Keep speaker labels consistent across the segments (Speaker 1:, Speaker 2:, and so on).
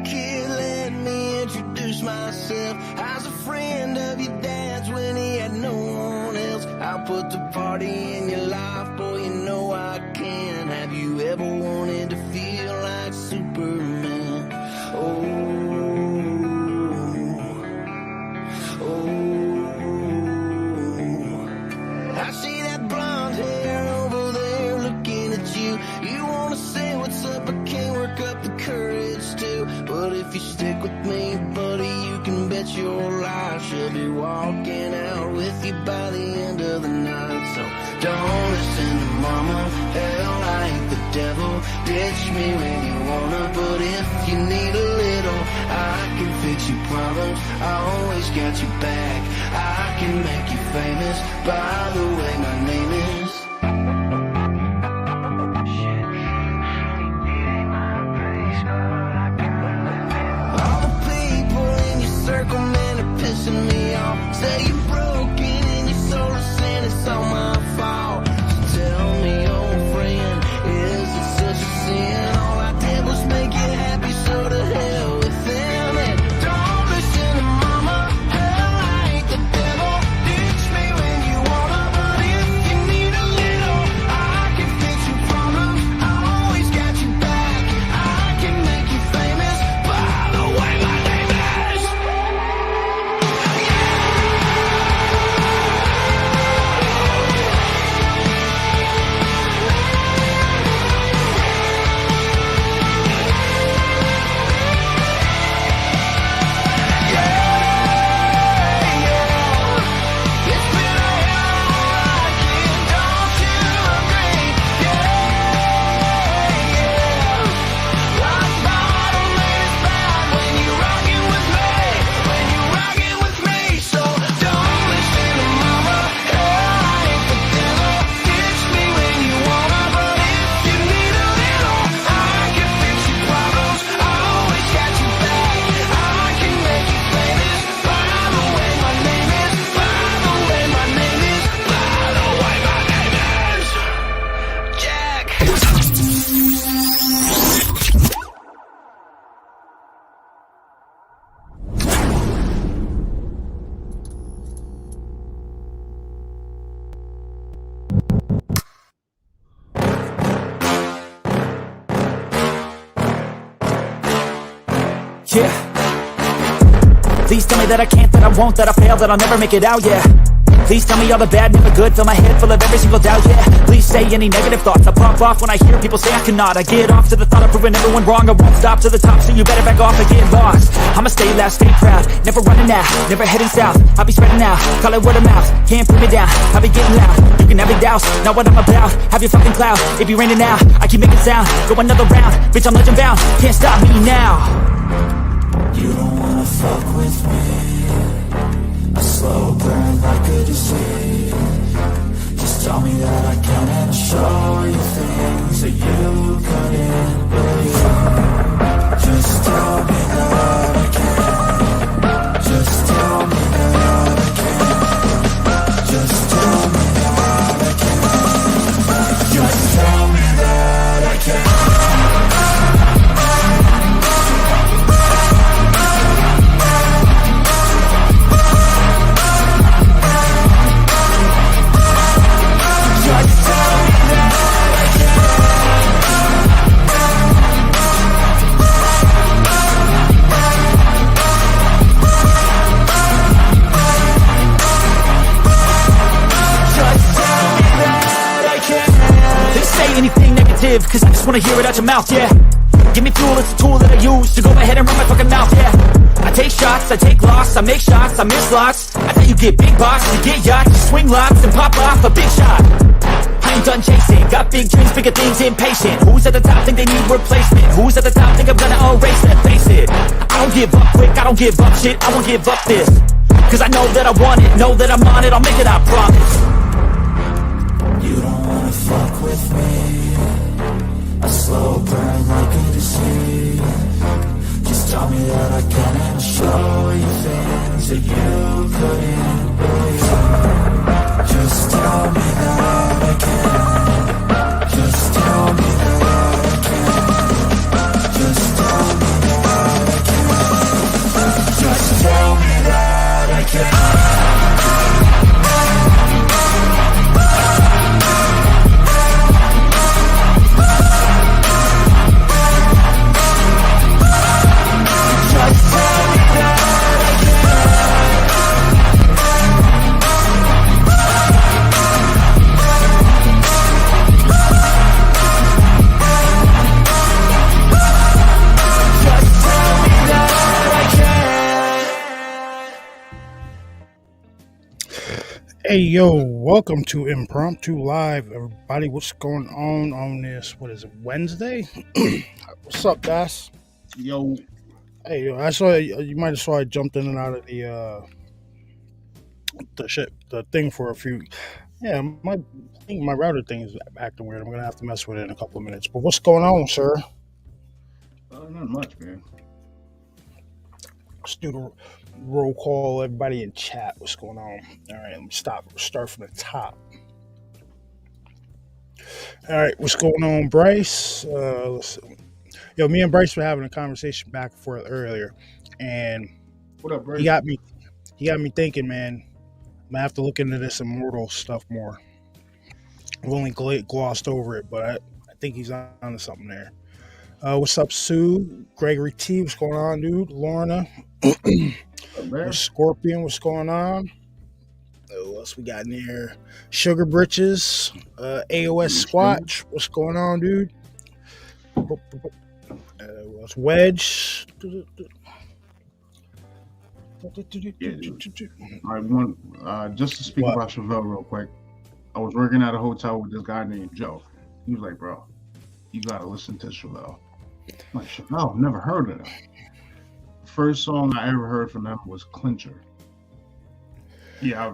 Speaker 1: kid, let me introduce myself. I was a friend of your dad's when he had no one else. I'll put the party in your life, boy, you know I can. Have you ever wanted to feel like Superman? I see that blonde hair over there looking at you. You wanna say what's up, I can't work up the courage to. But if you stick with me, buddy, you can bet your life she'll be walking out with you by the end of the night. So don't listen to mama, hell, I ain't the devil. Ditch me when you wanna, but if you need a little, I can fix your problems, I always got your back. I can make you famous, by the way my name is. All the people in your circle, man, are pissing me off. Say you're broken and your soul is sin, it's all my fault. So tell me, old friend, is it such a sin? All I did was make you happy, so to hell with them. And don't listen to mama, hell, I ain't the devil. Ditch me when you wanna, but if you need a little, I can fix your problems, I always got your back. I can make you famous, by the way my name is.
Speaker 2: Yeah. Please tell me that I can't, that I won't, that I fail, that I'll never make it out, yeah. Please tell me all the bad, never good, fill my head full of every single doubt, yeah. Please say any negative thoughts, I pop off when I hear people say I cannot. I get off to the thought of proving everyone wrong, I won't stop to the top, so you better back off and get lost. I'ma stay loud, stay proud, never running out, never heading south. I'll be spreading out, call it word of mouth, can't put me down, I'll be getting loud. You can have your doubts, not what I'm about, have your fucking clout. It be raining now, I keep making sound, go another round, bitch I'm legend bound, can't stop me now.
Speaker 3: You don't wanna fuck with me, a slow burn like a disease. Just tell me that I can and I'll show you things that you couldn't believe. Just tell me that I can. Just tell me that I can. Just tell me that I can. Just tell me that I can.
Speaker 2: Anything negative, cause I just wanna hear it out your mouth, yeah. Give me fuel, it's a tool that I use to go ahead and run my fucking mouth, yeah. I take shots, I take loss, I make shots, I miss lots. I thought you get big box, you get yachts, you swing lots and pop off a big shot. I ain't done chasing, got big dreams, bigger things, impatient. Who's at the top think they need replacement? Who's at the top think I'm gonna erase that, face it. I don't give up quick, I don't give up shit, I won't give up this. Cause I know that I want it, know that I'm on it, I'll make it, I promise.
Speaker 3: You don't wanna fuck with me, a slow burn like a disease. Just tell me that I can and I'll show you things that you couldn't believe. Just tell me that I can. Just tell me that I can. Just tell me that I can.
Speaker 4: Hey yo, welcome to Impromptu Live, everybody. What's going on this? What is it? Wednesday? What's up, guys?
Speaker 5: Yo,
Speaker 4: Hey yo, I saw you might have saw I jumped in and out of the thing for a few. Yeah, I think my router thing is acting weird. I'm gonna have to mess with it in a couple of minutes. But what's going on, sir?
Speaker 5: not much, man.
Speaker 4: Let's do the roll call. Everybody in chat. What's going on? All right, let me start from the top. All right, what's going on, Bryce? Let's see. Yo, me and Bryce were having a conversation back and forth earlier, and
Speaker 5: What up, Bryce?
Speaker 4: he got me thinking, man. I'm gonna have to look into this immortal stuff more. I've only glossed over it, but I think he's on to something there. What's up, Sue? Gregory T, what's going on, dude? Lorna, Scorpion, what's going on? What else we got in there? Sugar Britches, AOS Squatch, what's going on, dude? What's Wedge?
Speaker 5: I want just to speak
Speaker 4: What?
Speaker 5: about Chevelle real quick. I was working at a hotel with this guy named Joe. He was like, "Bro, you gotta listen to Chevelle." I'm like, Chevelle, never heard of him. First song I ever heard from them was Clincher. Yeah.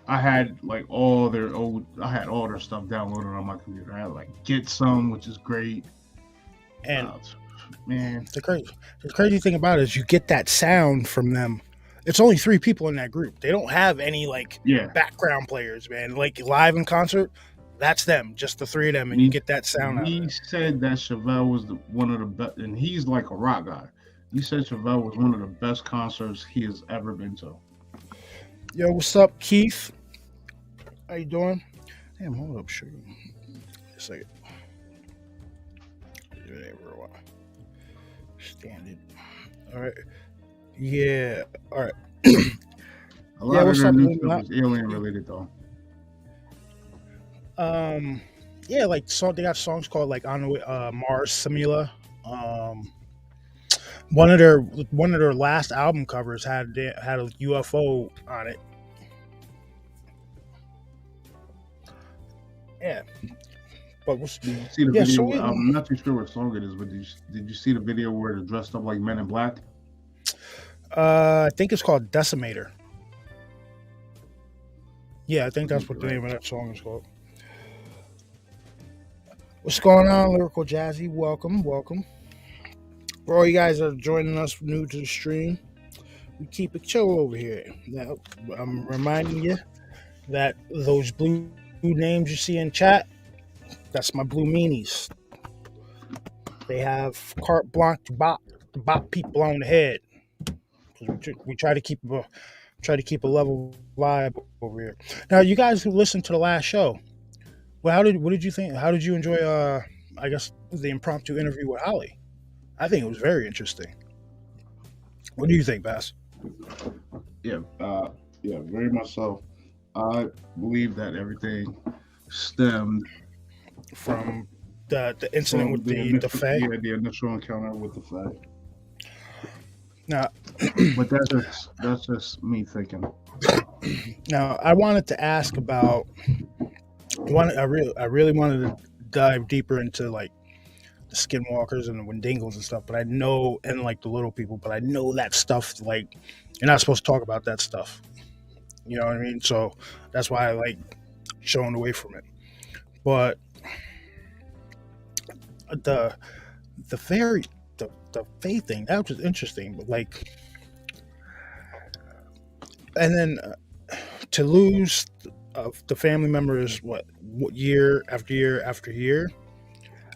Speaker 5: I had like all their stuff downloaded on my computer. I had like Get Some, which is great.
Speaker 4: And
Speaker 5: man,
Speaker 4: the crazy thing about it is you get that sound from them. It's only 3 people in that group. They don't have any background players, man. Like live in concert, that's them, just the 3 of them, and you get that sound.
Speaker 5: He said that Chevelle was one of the best, and he's like a rock guy. He said Chevelle was one of the best concerts he has ever been to.
Speaker 4: Yo, what's up, Keith? How you doing? Damn, hold up, sugar. A second. Stand it. All right. Yeah. All right.
Speaker 5: A lot of their new stuff is alien related, though.
Speaker 4: Yeah, like they got songs called like on Mars Simula. One of their last album covers had a UFO on it. Yeah. But
Speaker 5: did you see the video? I'm not too sure what song it is, but did you see the video where they're dressed up like Men in Black?
Speaker 4: I think it's called Decimator. Yeah, I think that's what the name of that song is called. What's going on, Lyrical Jazzy? Welcome. For all you guys that are joining us new to the stream, we keep it chill over here. Now, I'm reminding you that those blue names you see in chat, that's my blue meanies. They have carte blanche to bop people on the head. We try to keep a level vibe over here. Now, you guys who listened to the last show, well, what did you think? How did you enjoy? I guess the impromptu interview with Holly. I think it was very interesting. What do you think, Bass?
Speaker 5: Yeah, very much so. I believe that everything stemmed
Speaker 4: from the incident with the Fae.
Speaker 5: Yeah, the initial encounter with the Fae.
Speaker 4: Now,
Speaker 5: but that's just me thinking.
Speaker 4: Now, I wanted to ask about I really wanted to dive deeper into like the skinwalkers and the Wendigos and stuff, but I know, and like the little people, but I know that stuff, like, you're not supposed to talk about that stuff. You know what I mean? So that's why I like showing away from it. But the fairy, the faith thing, that was interesting, but like, and then to lose the family members, what year after year after year,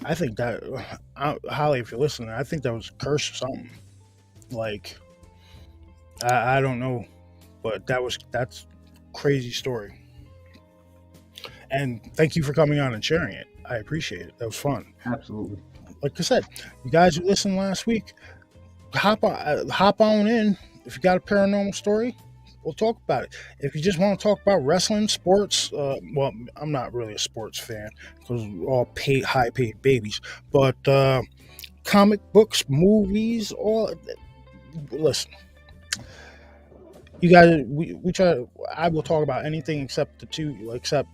Speaker 4: I think that Holly, if you're listening, I think that was a curse or something. Like, I don't know, but that's crazy story. And thank you for coming on and sharing it. I appreciate it. That was fun.
Speaker 5: Absolutely.
Speaker 4: Like I said, you guys who listened last week, hop on in. If you got a paranormal story, we'll talk about it. If you just want to talk about wrestling, sports, well, I'm not really a sports fan because we're all high-paid babies. But comic books, movies, listen. You guys, we try. I will talk about anything except the two, except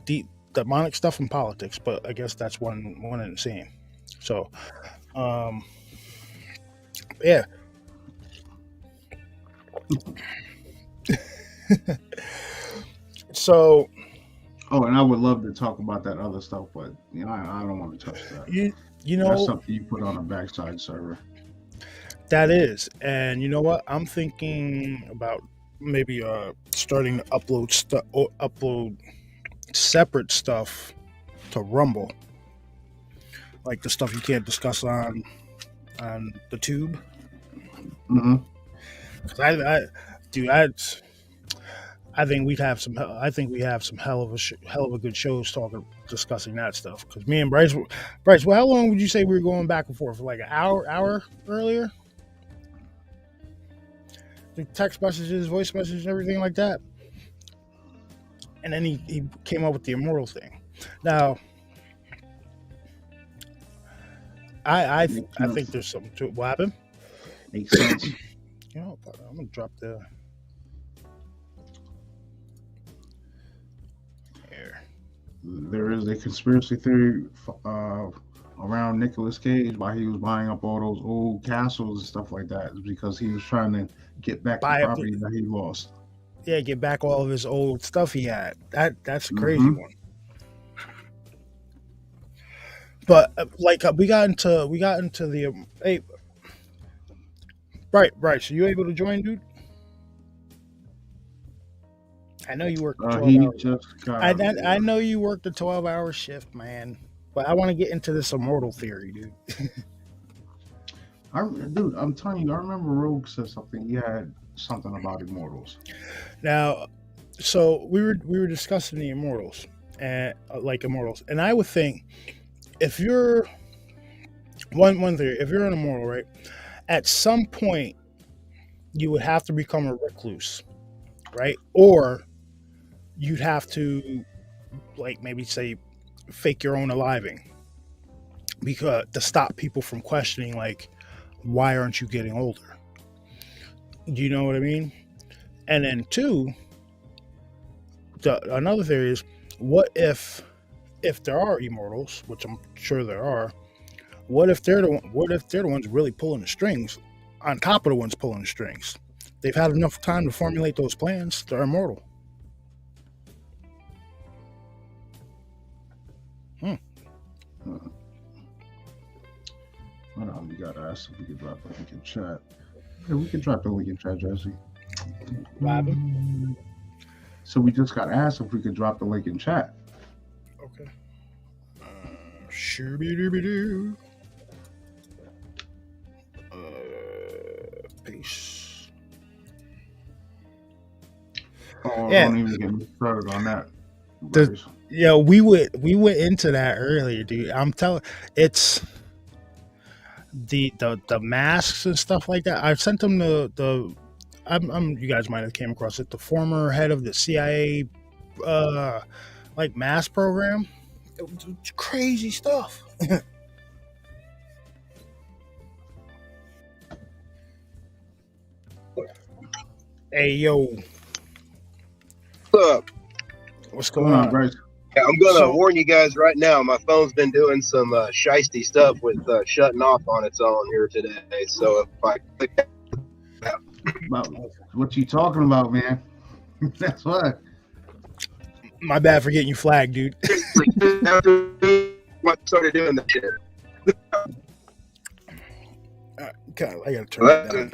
Speaker 4: deep demonic stuff and politics. But I guess that's one and the same. So, um, yeah. So
Speaker 5: Oh, and I would love to talk about that other stuff, but I don't want to touch that.
Speaker 4: you you
Speaker 5: That's
Speaker 4: know
Speaker 5: something you put on a backside server.
Speaker 4: that is, and you know what? I'm thinking about maybe starting to upload stuff, upload separate stuff to Rumble, like the stuff you can't discuss on the tube.
Speaker 5: Hmm.
Speaker 4: 'Cause dude, I think we'd have some. I think we have some hell of a good shows discussing that stuff. Because me and Bryce, well, how long would you say we were going back and forth? For like an hour earlier? The text messages, voice messages, everything like that. And then he came up with the immortal thing. Now, I think there's something to it. What happened?
Speaker 5: Makes sense.
Speaker 4: You know, I'm gonna drop the air.
Speaker 5: There is a conspiracy theory around Nicolas Cage why he was buying up all those old castles and stuff like that, is because he was trying to get back the
Speaker 4: Buy up
Speaker 5: property that he lost.
Speaker 4: Yeah, get back all of his old stuff he had. That's a crazy
Speaker 5: Mhm.
Speaker 4: one. But we got into the hey, right. So you able to join, dude? I know you worked the 12
Speaker 5: He
Speaker 4: hours.
Speaker 5: just got.
Speaker 4: I know you worked a 12-hour shift, man. But I want to get into this immortal theory, dude.
Speaker 5: Dude, I'm telling you, I remember Rogue said something. He had something about immortals.
Speaker 4: Now, so we were discussing the immortals and immortals, and I would think if you're one theory, if you're an immortal, right, at some point you would have to become a recluse, right, or you'd have to maybe say fake your own aliving because to stop people from questioning why aren't you getting older? Do you know what I mean? And then two, another theory is what if there are immortals, which I'm sure there are, what if they're the ones really pulling the strings on top of the ones pulling the strings? They've had enough time to formulate those plans. They're immortal.
Speaker 5: Hold on, we gotta ask if we can drop the link in chat. Yeah, we can drop the link in chat, Jesse.
Speaker 4: What happened?
Speaker 5: So we just got asked if we could drop the link in chat.
Speaker 4: Okay. Shoo-be-doo-be-doo. Peace.
Speaker 5: Oh,
Speaker 4: Yeah.
Speaker 5: don't even get me started on that.
Speaker 4: The-
Speaker 5: Bryce.
Speaker 4: Yeah, we went into that earlier, dude. I'm telling, it's the masks and stuff like that. I've sent them you guys might have came across it. The former head of the CIA, mask program. It's crazy stuff. Hey yo,
Speaker 6: What's up?
Speaker 4: what's
Speaker 5: Come
Speaker 4: going
Speaker 5: on,
Speaker 4: on?
Speaker 5: Bryce.
Speaker 6: Yeah, I'm gonna
Speaker 4: So-
Speaker 6: warn you guys right now. My phone's been doing some shisty stuff with shutting off on its own here today. So if I click
Speaker 5: About what you talking about, man? That's what.
Speaker 4: My bad for getting you flagged, dude.
Speaker 6: after I started doing that shit,
Speaker 4: Okay, I gotta turn it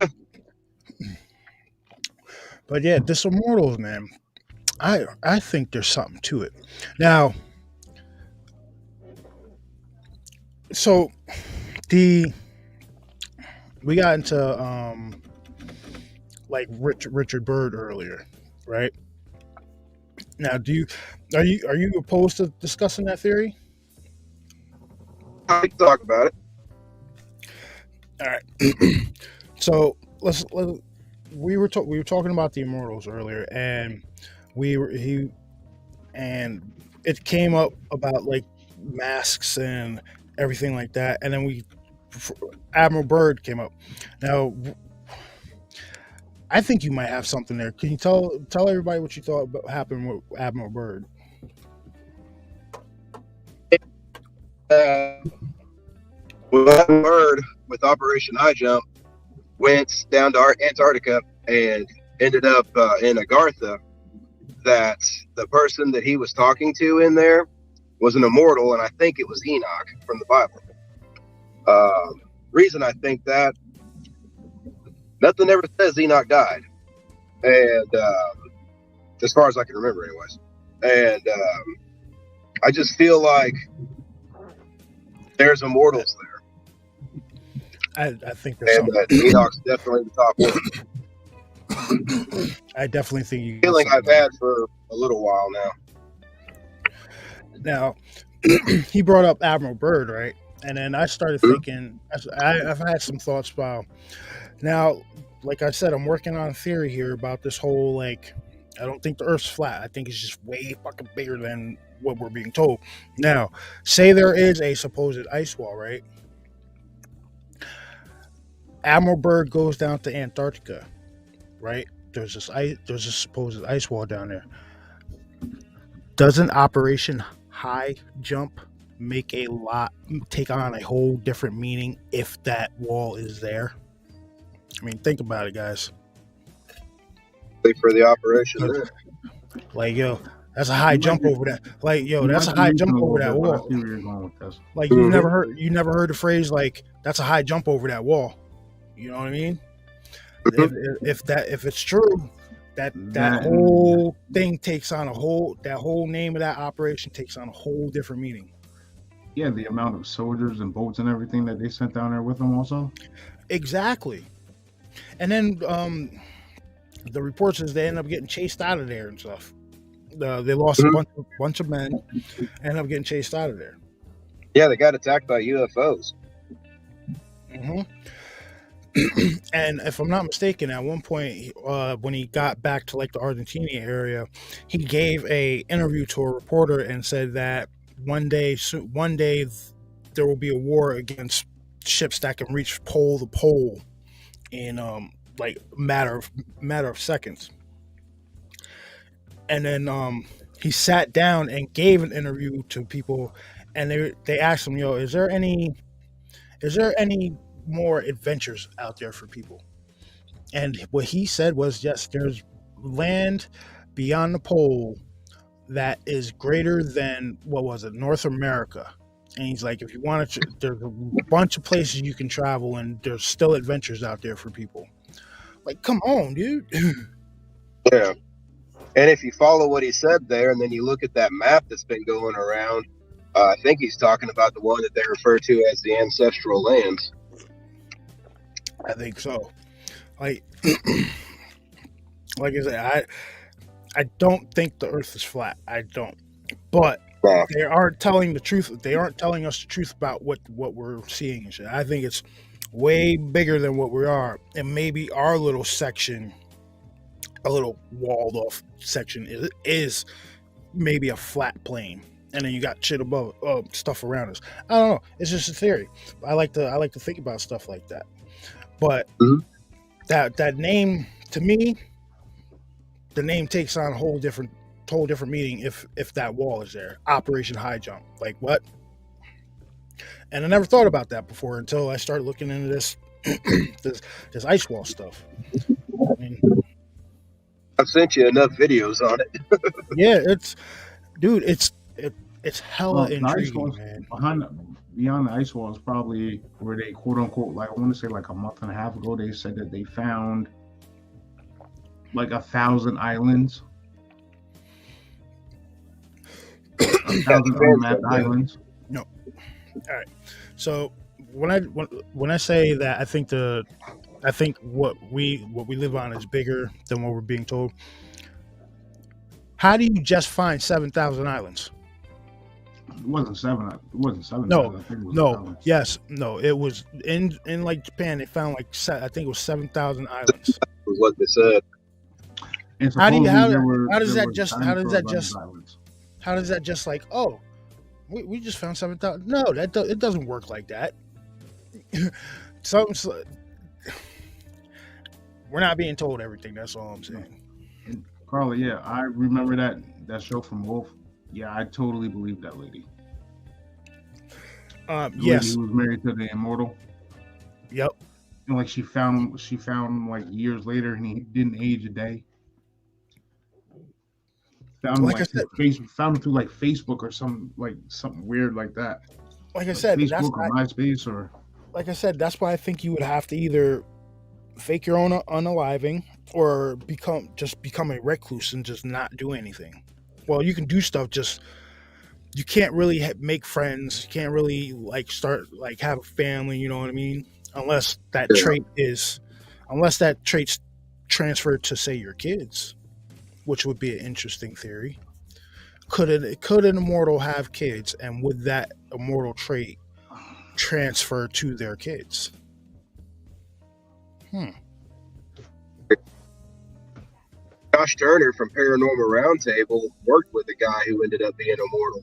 Speaker 4: down. But yeah, this Immortals, man. I think there's something to it. Now, so we got into Richard Byrd earlier, right? Now, are you opposed to discussing that theory?
Speaker 6: I can talk about it.
Speaker 4: All right. So we were talking about the Immortals earlier, and it came up about masks and everything like that, and then Admiral Byrd came up. Now, I think you might have something there. Can you tell everybody what you thought about happened with Admiral Byrd?
Speaker 6: Well, Bird with Operation High Jump went down to Antarctica and ended up in Agartha. That the person that he was talking to in there was an immortal, and I think it was Enoch from the Bible. Reason I think that, nothing ever says Enoch died, and as far as I can remember, anyways. And I just feel like there's immortals there.
Speaker 4: I think there's
Speaker 6: And
Speaker 4: something.
Speaker 6: Enoch's definitely the top one.
Speaker 4: I definitely think you.
Speaker 6: Feeling I've had for a little while now.
Speaker 4: Now, he brought up Admiral Byrd, right? And then I started thinking. I've had some thoughts about. Now, like I said, I'm working on a theory here about this whole like. I don't think the Earth's flat. I think it's just way fucking bigger than what we're being told. Now, say there is a supposed ice wall, right? Admiral Byrd goes down to Antarctica, right? There's a supposed ice wall down there. Doesn't Operation High Jump take on a whole different meaning if that wall is there? I mean, think about it, guys.
Speaker 6: For the operation,
Speaker 4: Like, yo, that's a high jump over that. Like, yo, that's a high jump over that wall. Like, you never heard the phrase like that's a high jump over that wall. You know what I mean? If it's true, that whole thing takes on that whole name of that operation takes on a whole different meaning.
Speaker 5: Yeah, the amount of soldiers and boats and everything that they sent down there with them also. Exactly.
Speaker 4: And then the report says they end up getting chased out of there and stuff. They lost a bunch of men, ended up getting chased out of there.
Speaker 6: Yeah, they got attacked by UFOs.
Speaker 4: Mm-hmm. And if I'm not mistaken, at one point when he got back to like the Argentina area, he gave a interview to a reporter and said that one day there will be a war against ships that can reach pole to pole in like matter of seconds. And then he sat down and gave an interview to people, and they asked him, "Yo, is there any more adventures out there for people?" And what he said was, yes, there's land beyond the pole that is greater than, what was it, North America. And he's like, if you wanted to, there's a bunch of places you can travel, and there's still adventures out there for people. Like, come on, dude.
Speaker 6: Yeah. And if you follow what he said there, and then you look at that map that's been going around, I think he's talking about the one that they refer to as the ancestral lands.
Speaker 4: I think so. Like I said, I don't think the Earth is flat. I don't. But they aren't telling the truth. They aren't telling us the truth about what we're seeing and shit. I think it's way bigger than what we are, and maybe our little section, a little walled off section, is maybe a flat plane, and then you got shit above, stuff around us. I don't know. It's just a theory. I like to think about stuff like that. But that name, to me, the name takes on a whole different meaning if that wall is there. Operation High Jump. Like, what? And I never thought about that before until I started looking into this this ice wall stuff. I mean,
Speaker 6: I've sent you enough videos on it.
Speaker 4: Yeah, it's hella intriguing, man.
Speaker 5: Beyond the ice wall is probably where they, quote unquote, like, I want to say like a month and a half ago, they said that they found like 1,000 islands. 1,000 unmapped islands.
Speaker 4: No. All right. So when I say that, I think what we live on is bigger than what we're being told. How do you just find 7,000 islands?
Speaker 5: It wasn't 7. It wasn't 7.
Speaker 4: No,
Speaker 5: I think it was
Speaker 4: no,
Speaker 5: 1,000.
Speaker 4: yes, no. It was in like Japan. They found like I think it was 7,000 islands.
Speaker 6: Was what they said.
Speaker 5: And
Speaker 4: How
Speaker 5: supposedly
Speaker 4: does that
Speaker 5: dinosaurs
Speaker 4: just like, oh, we just found 7,000? No, it doesn't work like that. we're not being told everything. That's all I'm saying.
Speaker 5: And Carla, yeah, I remember that show from Wolf. Yeah, I totally believe that lady. The lady
Speaker 4: Yes.
Speaker 5: who was married to the immortal.
Speaker 4: Yep.
Speaker 5: And like she found him like years later, and he didn't age a day. Found him
Speaker 4: Like I said,
Speaker 5: found him through like Facebook or something weird like that.
Speaker 4: like I said, that's
Speaker 5: Facebook
Speaker 4: why,
Speaker 5: or MySpace or.
Speaker 4: like I said, that's why I think you would have to either fake your own unaliving or become a recluse and just not do anything. Well, you can do stuff, just you can't really make friends. You can't really like start like have a family. You know what I mean? Unless that trait's transferred to say your kids, which would be an interesting theory. Could an immortal have kids, and would that immortal trait transfer to their kids?
Speaker 6: Josh Turner from Paranormal Roundtable worked with a guy who ended up being immortal.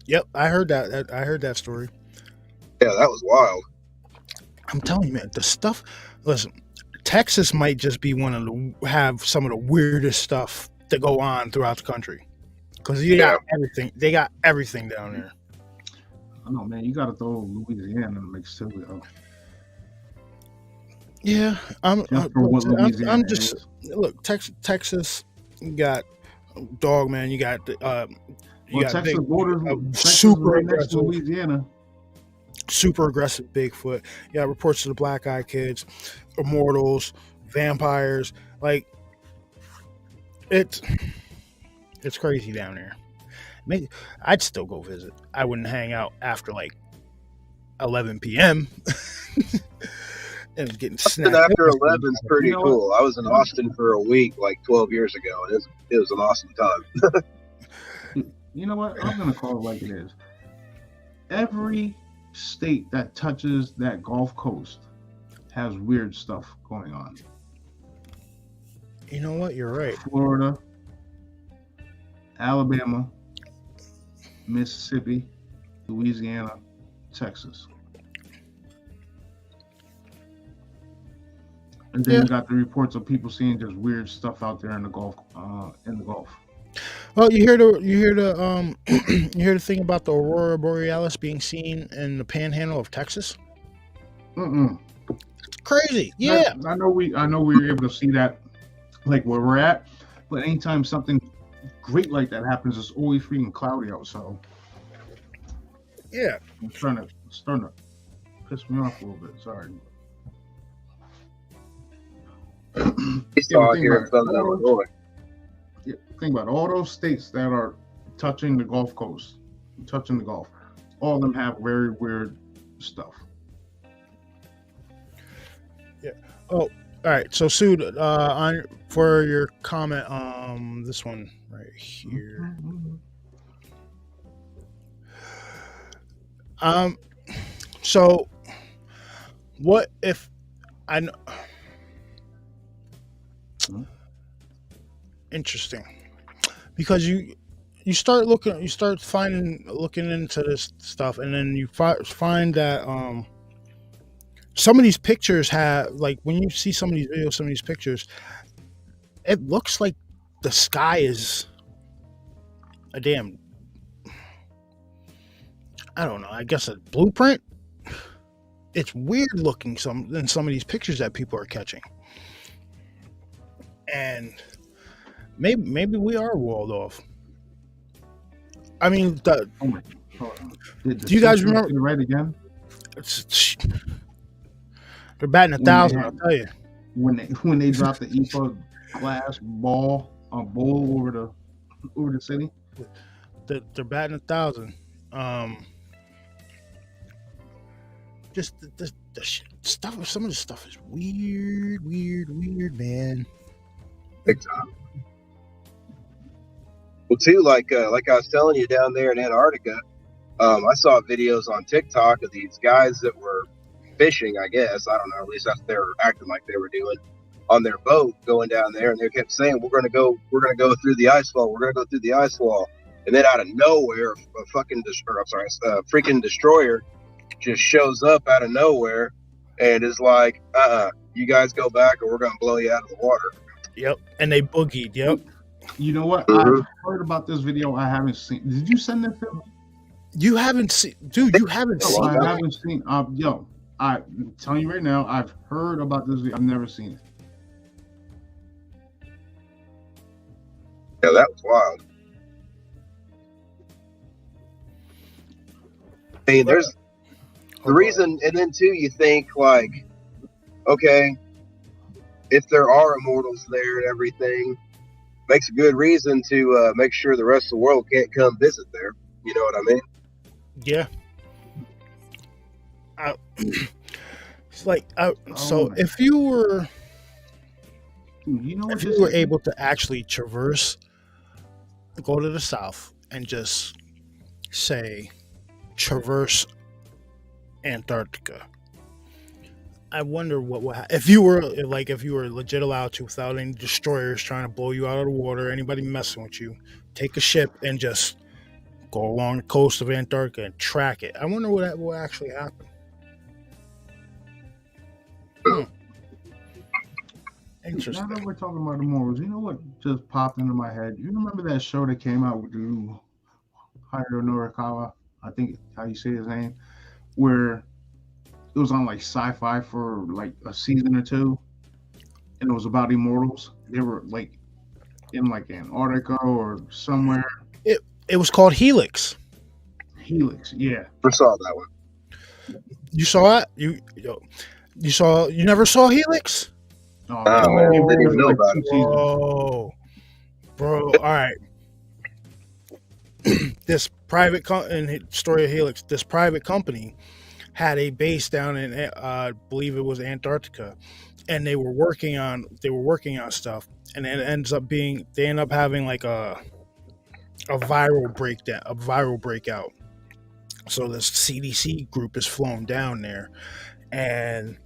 Speaker 4: Yep, I heard that. I heard that story.
Speaker 6: Yeah, that was wild.
Speaker 4: I'm telling you, man, the stuff. Listen, Texas might just be have some of the weirdest stuff that go on throughout the country, because you got everything. They got everything down there.
Speaker 5: I know, man. You got to throw Louisiana in the mix too, though.
Speaker 4: Yeah, I'm just look, Texas. You got dog, man. You got
Speaker 5: Texas borders
Speaker 4: super
Speaker 5: right next to
Speaker 4: aggressive,
Speaker 5: Louisiana.
Speaker 4: super aggressive Bigfoot. You got reports of the black eye kids, immortals, vampires. Like it's crazy down there. Maybe I'd still go visit. I wouldn't hang out after like 11 p.m. and getting snapped.
Speaker 6: After 11's pretty cool. I was in Austin for a week like 12 years ago, and it was an awesome time.
Speaker 5: You know what? I'm going to call it like it is. Every state that touches that Gulf Coast has weird stuff going on.
Speaker 4: You know what? You're right.
Speaker 5: Florida, Alabama, Mississippi, Louisiana, Texas. And then you got the reports of people seeing just weird stuff out there in the Gulf.
Speaker 4: Well, you hear the thing about the aurora borealis being seen in the panhandle of Texas? It's crazy. Yeah.
Speaker 5: I know we were able to see that like where we're at, but anytime something great like that happens, it's always freaking cloudy out. So
Speaker 4: yeah,
Speaker 5: it's starting to piss me off a little bit. Sorry. Think about all those states that are touching the Gulf Coast, touching the Gulf. All of them have very weird stuff.
Speaker 4: Yeah. Oh, all right. So, Sue, for your comment, this one right here. So, what if I know? Interesting, because you start looking into this stuff, and then you find that some of these pictures have, like, when you see some of these videos, some of these pictures, it looks like the sky is a damn, I don't know, I guess a blueprint. It's weird looking in some of these pictures that people are catching. And maybe we are walled off. I mean, do you guys remember?
Speaker 5: Right again?
Speaker 4: They're batting 1,000. I'll tell you.
Speaker 5: When they dropped the EPA glass bowl over the city,
Speaker 4: they're batting 1,000. Just the stuff. Some of the stuff is weird, man.
Speaker 6: Big time. Well, too, like I was telling you down there in Antarctica, I saw videos on TikTok of these guys that were fishing, I guess. I don't know. At least that's what they were acting like they were doing on their boat going down there. And they kept saying, we're going to go through the ice wall. We're going to go through the ice wall. And then out of nowhere, a freaking destroyer just shows up out of nowhere and is like, you guys go back or we're going to blow you out of the water.
Speaker 4: Yep. And they boogied. Yep.
Speaker 5: You know what?
Speaker 6: Mhm.
Speaker 5: I've heard about this video. I haven't seen. Did you send it to me?
Speaker 4: You haven't seen, dude. You haven't
Speaker 6: Oh,
Speaker 4: seen.
Speaker 6: wow.
Speaker 5: I haven't seen. Yo, I'm telling you right now, I've heard about this video. I've never seen it.
Speaker 6: Yeah, that was wild. I mean, there's the reason, and then too, you think like, okay, if there are immortals there and everything, makes a good reason to make sure the rest of the world can't come visit there. You know what I mean?
Speaker 4: Yeah. It's like, so
Speaker 5: man.
Speaker 4: if you were,
Speaker 5: You know what?
Speaker 4: if
Speaker 5: This
Speaker 4: you were
Speaker 5: is-
Speaker 4: able to actually traverse, go to the south and just say, traverse Antarctica. I wonder what would happen if you were legit allowed to, without any destroyers trying to blow you out of the water, anybody messing with you. Take a ship and just go along the coast of Antarctica and track it. I wonder what will actually happen.
Speaker 5: Now
Speaker 4: Interesting.
Speaker 5: that we're talking about immortals, you know what just popped into my head? You remember that show that came out with the new Haruo Norikawa? I think how you say his name, where it was on like sci-fi for like a season or two, and it was about immortals. They were like in like Antarctica or somewhere.
Speaker 4: It was called Helix.
Speaker 5: Helix, yeah.
Speaker 6: I saw that one.
Speaker 4: You saw it? You never saw Helix?
Speaker 5: Oh,
Speaker 6: Oh, man,
Speaker 5: it
Speaker 6: didn't even
Speaker 5: was
Speaker 6: know
Speaker 5: like
Speaker 6: about
Speaker 5: 2
Speaker 6: it.
Speaker 5: seasons.
Speaker 4: Whoa, bro! All right. This private story of Helix. This private company had a base down in, I believe it was Antarctica, and they were working on stuff, and it ends up being they end up having like a viral breakout. So this CDC group is flown down there, and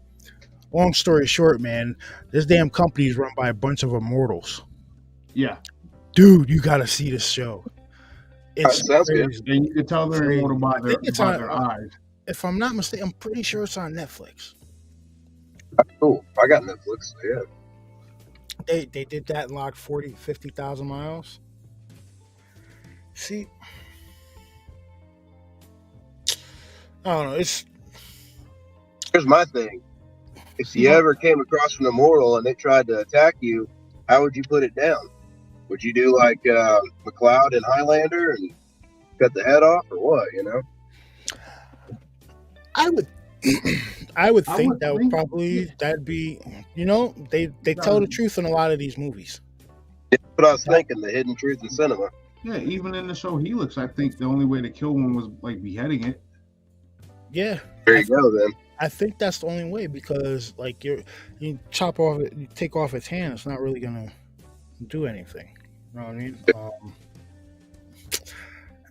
Speaker 4: long story short, man, this damn company is run by a bunch of immortals.
Speaker 5: Yeah,
Speaker 4: Dude, you gotta see this show. It's
Speaker 6: sounds good.
Speaker 4: crazy.
Speaker 5: and you could tell they're
Speaker 4: Crazy.
Speaker 5: immortal by
Speaker 4: I think it's
Speaker 5: their
Speaker 4: on-
Speaker 5: eyes.
Speaker 4: If I'm not mistaken, I'm pretty sure it's on Netflix.
Speaker 6: Cool. I got Netflix. So yeah.
Speaker 4: They did that in like 50,000 miles. See, I don't know. It's
Speaker 6: Here's my thing. If you ever came across an immortal and it tried to attack you, how would you put it down? Would you do like McLeod in Highlander and cut the head off, or what? You know?
Speaker 4: I would I would think
Speaker 5: would
Speaker 4: that would
Speaker 5: think-
Speaker 4: probably that'd be, you know, they tell the truth in a lot of these movies.
Speaker 6: That's what I was thinking. The hidden truth in cinema.
Speaker 5: Yeah, even in the show Helix, I think the only way to kill one was like beheading it.
Speaker 4: Yeah,
Speaker 6: There you go. Then
Speaker 4: I think that's the only way, because like you chop off it, you take off its hand, it's not really gonna do anything. You know what I mean?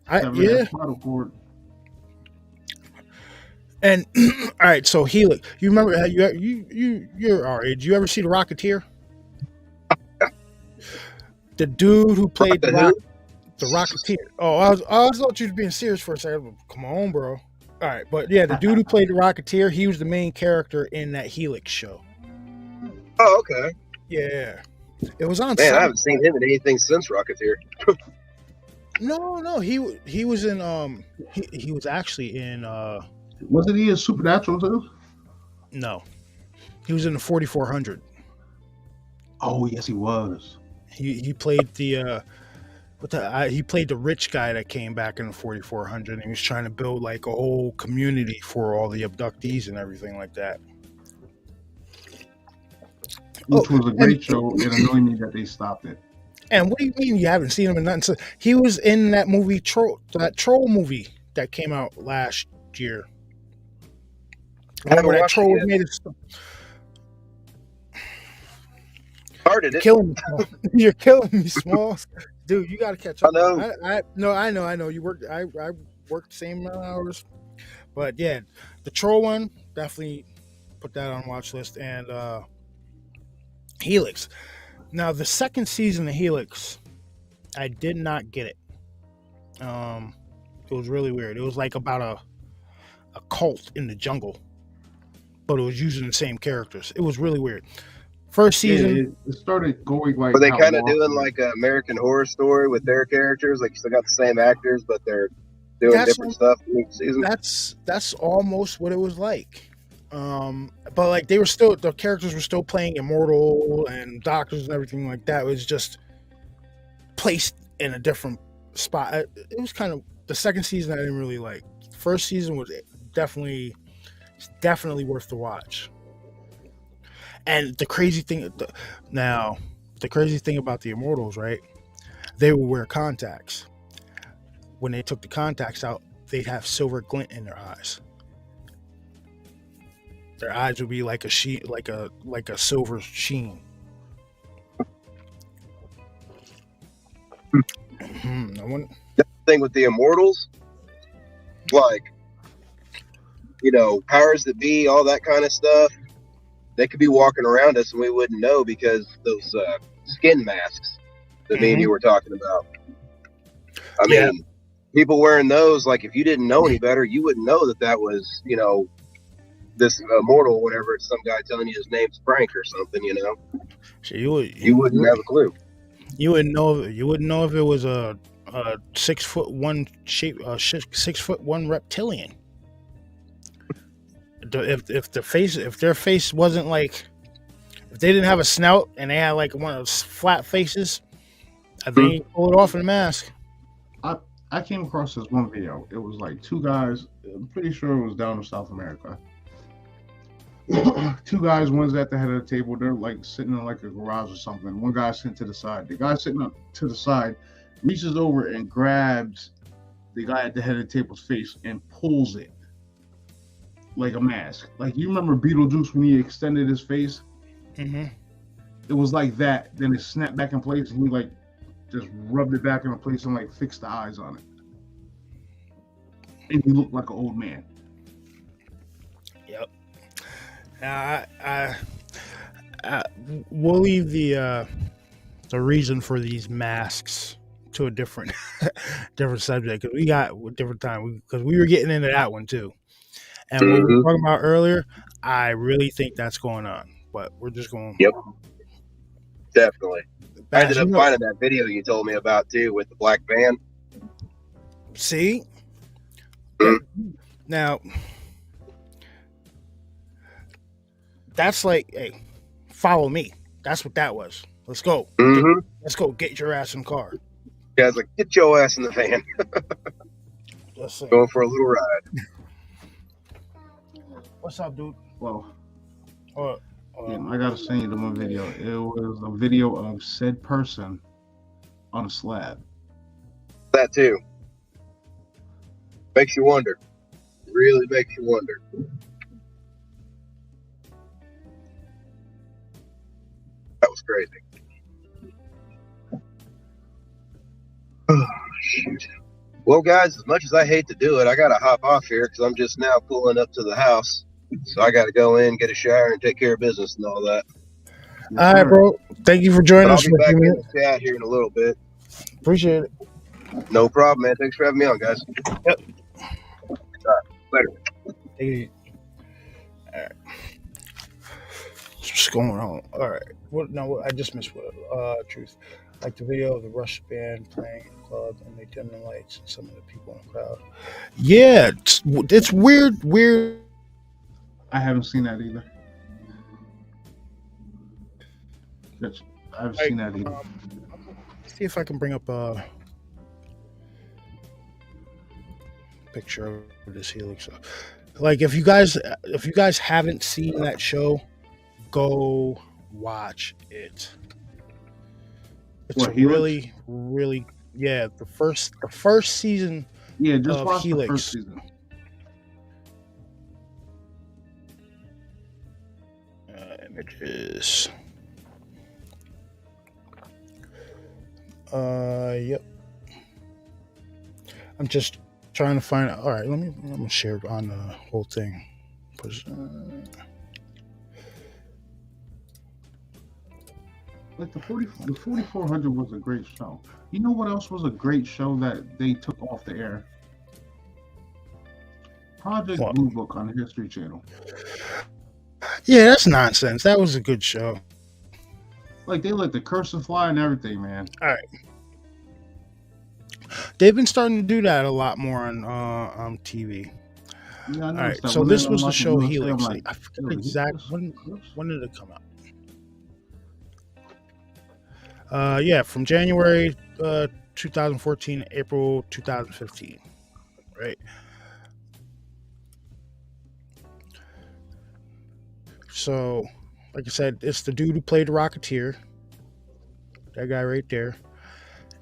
Speaker 5: Sever
Speaker 4: Yeah.
Speaker 5: that spinal cord.
Speaker 4: And all right, so Helix. You remember you're our age. You ever see The Rocketeer? The dude who played
Speaker 6: The
Speaker 4: the Rocketeer. Oh, I thought you was being serious for a second. Come on, bro. All right, but yeah, the dude who played the Rocketeer, he was the main character in that Helix show.
Speaker 6: Oh, okay.
Speaker 4: Yeah, it was on.
Speaker 6: Man, I haven't seen him in anything since Rocketeer.
Speaker 4: No, he was in he was actually in
Speaker 5: Wasn't he a Supernatural too?
Speaker 4: no, he was in the 4400.
Speaker 5: Oh yes, he was.
Speaker 4: He played the he played the rich guy that came back in the 4400, and he was trying to build like a whole community for all the abductees and everything like that.
Speaker 5: Which was a great show. It annoyed me that they stopped it.
Speaker 4: And what do you mean you haven't seen him in nothing? So he was in that movie that troll movie that came out last year.
Speaker 6: I haven't
Speaker 4: Remember that
Speaker 6: watched
Speaker 4: troll
Speaker 6: it yet.
Speaker 4: made it
Speaker 6: Started it.
Speaker 4: killing me. You're killing me, Smalls. Dude, you got to catch up.
Speaker 6: I know.
Speaker 4: I know. You worked. I worked the same amount of hours, but yeah, the troll one, definitely put that on watch list. And Helix. Now the second season of Helix, I did not get it. It was really weird. It was like about a cult in the jungle, but it was using the same characters. It was really weird. First
Speaker 5: Yeah,
Speaker 4: season,
Speaker 5: it started going like.
Speaker 6: Were they
Speaker 5: how
Speaker 6: kind of
Speaker 5: Walking
Speaker 6: doing like an American Horror Story with their characters? Like you still got the same actors, but they're doing
Speaker 4: that's
Speaker 6: different stuff in each season.
Speaker 4: that's almost what it was like. But like they were still the characters were still playing immortal and doctors and everything like that. It was just placed in a different spot. It was kind of the second season I didn't really like. First season was definitely worth the watch. And the crazy thing about the immortals, right? They would wear contacts. When they took the contacts out, they'd have silver glint in their eyes. Their eyes would be like a silver sheen. I wonder,
Speaker 6: Thing with the Immortals, like powers that be, all that kind of stuff. They could be walking around us and we wouldn't know because those skin masks that me and you were talking about. I mean, people wearing those, like if you didn't know any better, you wouldn't know that was, this immortal, whatever. It's some guy telling you his name's Frank or something,
Speaker 4: so
Speaker 6: you wouldn't have a clue.
Speaker 4: You wouldn't know if it was a 6'1" shape, 6'1" reptilian. If their face wasn't like, if they didn't have a snout and they had like one of those flat faces, I think you pull it off in a mask.
Speaker 5: I came across this one video. It was like two guys. I'm pretty sure it was down in South America. Two guys, one's at the head of the table. They're like sitting in like a garage or something. One guy's sitting to the side. The guy sitting up to the side reaches over and grabs the guy at the head of the table's face and pulls it like a mask. Like you remember Beetlejuice when he extended his face?
Speaker 4: Mm-hmm.
Speaker 5: It was like that. Then it snapped back in place and he like just rubbed it back into place and like fixed the eyes on it. And he looked like an old man.
Speaker 4: Yep. We'll leave the reason for these masks to a different subject because we got a different time because we were getting into that one too. And what we were talking about earlier, I really think that's going on, but we're just going.
Speaker 6: Yep. Definitely. I ended up finding that video you told me about too with the black van.
Speaker 4: See? Now, that's like, hey, follow me. That's what that was. Let's go. Let's go. Get your ass in the car.
Speaker 6: Guys, like, get your ass in the van. Going for a little ride.
Speaker 4: What's up, dude?
Speaker 5: Well, I gotta send you the one video. It was a video of said person on a slab.
Speaker 6: That too. Makes you wonder. Really makes you wonder. That was crazy. Oh, shoot. Well, guys, as much as I hate to do it, I gotta hop off here because I'm just now pulling up to the house. So I gotta go in, get a shower, and take care of business and all that.
Speaker 4: All right, bro. Thank you for joining us.
Speaker 6: I'll be back in the chat here in a little bit.
Speaker 4: Appreciate it.
Speaker 6: No problem, man. Thanks for having me on, guys.
Speaker 4: Yep.
Speaker 6: All right. Later.
Speaker 4: Hey. All right. What's going on? All right. What? No, I just missed what. Truth. Like the video of the Rush band playing in the club and they dim the lights and some of the people in the crowd. Yeah, it's weird. Weird.
Speaker 5: I haven't seen that either. I haven't seen that either.
Speaker 4: See if I can bring up a picture of this helix. Like if you guys haven't seen that show, go watch it. It's really, really, yeah. The first season.
Speaker 5: Yeah, just
Speaker 4: of
Speaker 5: watch
Speaker 4: Helix.
Speaker 5: the first season.
Speaker 4: Images. Yep. I'm just trying to find. All right, I'm gonna share it on the whole thing.
Speaker 5: Like the 4400 was a great show. You know what else was a great show that they took off the air? Project Blue Book on the History Channel.
Speaker 4: Yeah, that's nonsense. That was a good show.
Speaker 5: Like they let the cursive fly and everything, man.
Speaker 4: All right, they've been starting to do that a lot more on TV.
Speaker 5: Yeah, I
Speaker 4: All right,
Speaker 5: noticed that
Speaker 4: so
Speaker 5: when
Speaker 4: this
Speaker 5: I'm
Speaker 4: was the
Speaker 5: watching
Speaker 4: show
Speaker 5: USA, I'm
Speaker 4: Helix.
Speaker 5: like,
Speaker 4: I forget
Speaker 5: yo, did he
Speaker 4: exact
Speaker 5: post clips?
Speaker 4: when did it come out. Yeah, from January 2014, April 2015. Right. So, like I said, it's the dude who played the Rocketeer. That guy right there.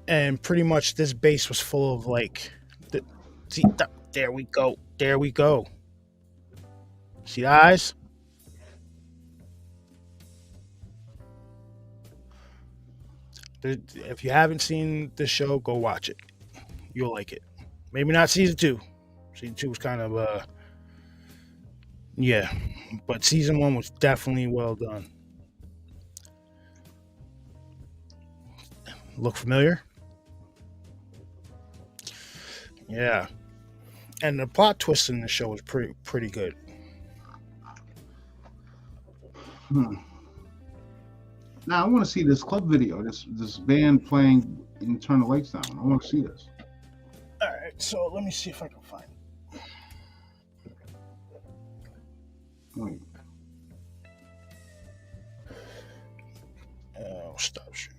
Speaker 4: And pretty much this base was full of like, there we go. There we go. See the eyes? If you haven't seen this show, go watch it. You'll like it. Maybe not season 2. Season 2 was kind of yeah, but season 1 was definitely well done. Look familiar? Yeah. And the plot twist in the show was pretty good.
Speaker 5: Now I want to see this club video. This band playing and Turn the Lights Down. I want to see this.
Speaker 4: All right, so let me see if I can find it.
Speaker 5: Wait.
Speaker 4: Stop shooting.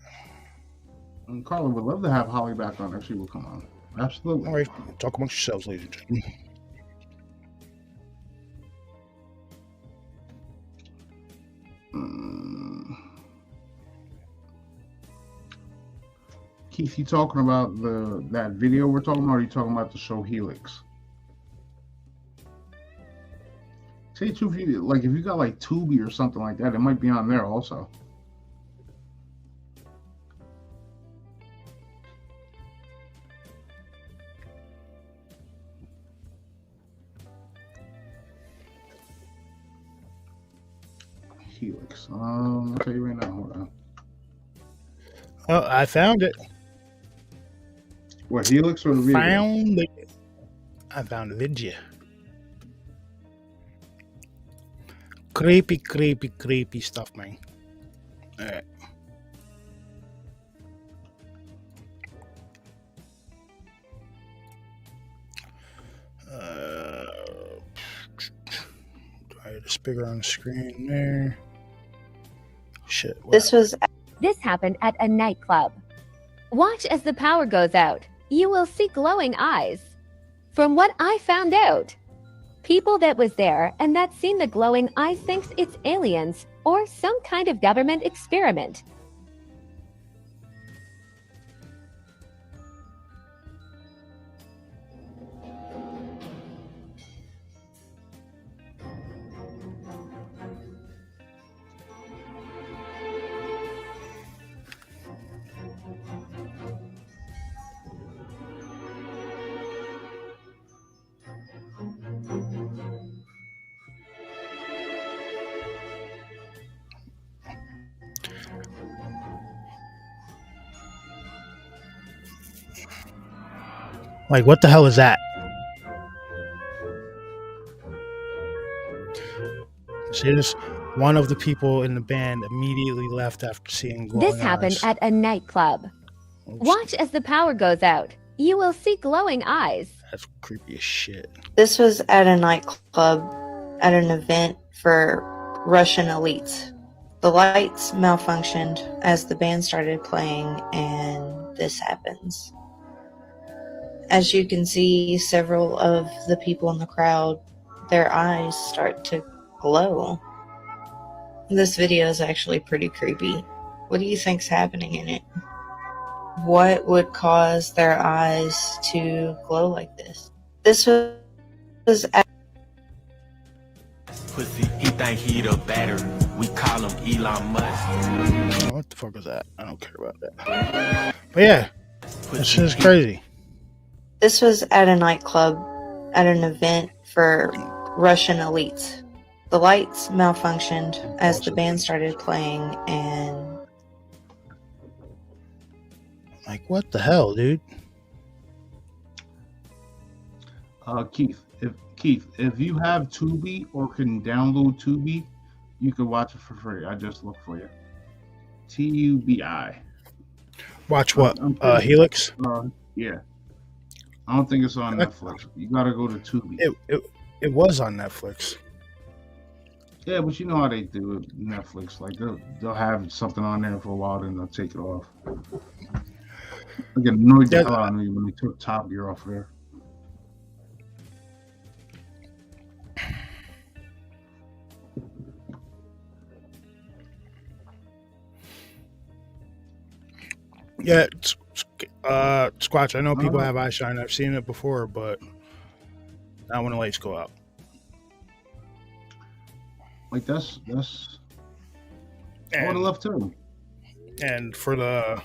Speaker 5: And Carla would love to have Holly back on if she will come on. Absolutely.
Speaker 4: All right, talk amongst yourselves, ladies and gentlemen.
Speaker 5: Keith, you talking about that video we're talking about, or are you talking about the show Helix? Say true, if you got like Tubi or something like that, it might be on there also. Helix. I'll tell you right now. Hold on.
Speaker 4: Oh, I found it.
Speaker 5: What, Helix or the video?
Speaker 4: Found it. I found a video. Creepy stuff, man. All right. I had this bigger on the screen there. Shit.
Speaker 7: This happened at a nightclub. Watch as the power goes out. You will see glowing eyes. From what I found out, people that was there and that seen the glowing eyes thinks it's aliens or some kind of government experiment.
Speaker 4: Like, what the hell is that? See this? One of the people in the band immediately left after seeing glowing
Speaker 7: This happened
Speaker 4: eyes.
Speaker 7: at a nightclub.
Speaker 4: Oops.
Speaker 7: Watch as the power goes out. You will see glowing eyes.
Speaker 4: That's creepy as shit.
Speaker 8: This was at a nightclub at an event for Russian elites. The lights malfunctioned as the band started playing, and this happens. As you can see, several of the people in the crowd, their eyes start to glow. This video is actually pretty creepy. What do you think's happening in it? What would cause their eyes to glow like this? This was
Speaker 9: Pussy, he think he the better. We call him Elon Musk.
Speaker 4: What the fuck is that? I don't care about that. But yeah, this shit is crazy.
Speaker 8: This was at a nightclub at an event for Russian elites. The lights malfunctioned as the band started playing, and
Speaker 4: Like, what the hell, dude?
Speaker 5: Keith, if you have Tubi or can download Tubi, You can watch it for free. I just look for you. TUBI.
Speaker 4: Watch what?
Speaker 5: I'm pretty.
Speaker 4: Helix.
Speaker 5: Yeah. I don't think it's on
Speaker 4: I-
Speaker 5: Netflix. You gotta go to Tubi.
Speaker 4: it was on Netflix.
Speaker 5: Yeah, but you know how they do it, Netflix. Like they'll have something on there for a while, then they'll take it off. I get annoyed the
Speaker 4: Yeah,
Speaker 5: hell out of me when they took Top Gear off there.
Speaker 4: yeah. Squatch. I know people
Speaker 5: Uh,
Speaker 4: have eye shine. I've seen it before, but not when the lights go out.
Speaker 5: like that's I would have
Speaker 4: And
Speaker 5: loved to.
Speaker 4: and for the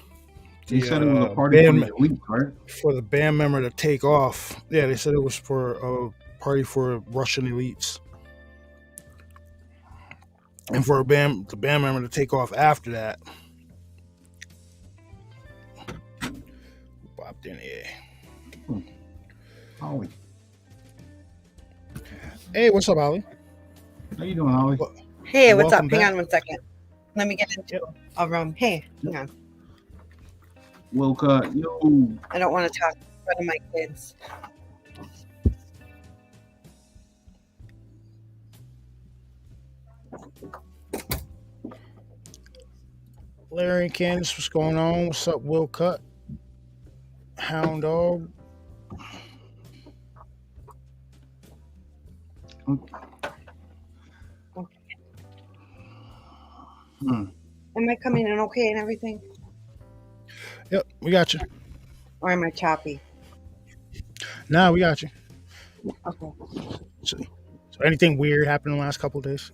Speaker 5: They
Speaker 4: the
Speaker 5: said it was a
Speaker 4: uh,
Speaker 5: party for
Speaker 4: band
Speaker 5: the elite, right?
Speaker 4: for the band member to take off. Yeah, they said it was for a party for Russian elites, and for the band member to take off after that. Popped in here.
Speaker 5: Holly,
Speaker 4: Hey, what's up, Ali?
Speaker 5: how you doing, Holly?
Speaker 10: Hey, what's
Speaker 4: Welcome
Speaker 10: up? Hang
Speaker 4: back.
Speaker 10: on 1 second. Let me get into
Speaker 4: Yep.
Speaker 10: a room. Hey, hang on.
Speaker 5: Woke yo.
Speaker 10: I don't want to talk in front of my kids.
Speaker 4: Larry and Candace, what's going on? What's up, Will Cut? Hound Dog.
Speaker 5: Hmm.
Speaker 10: Am I coming in okay and everything?
Speaker 4: Yep, we got you.
Speaker 10: Or am I choppy?
Speaker 4: Nah, we got you.
Speaker 10: Okay.
Speaker 4: So anything weird happened in the last couple of days?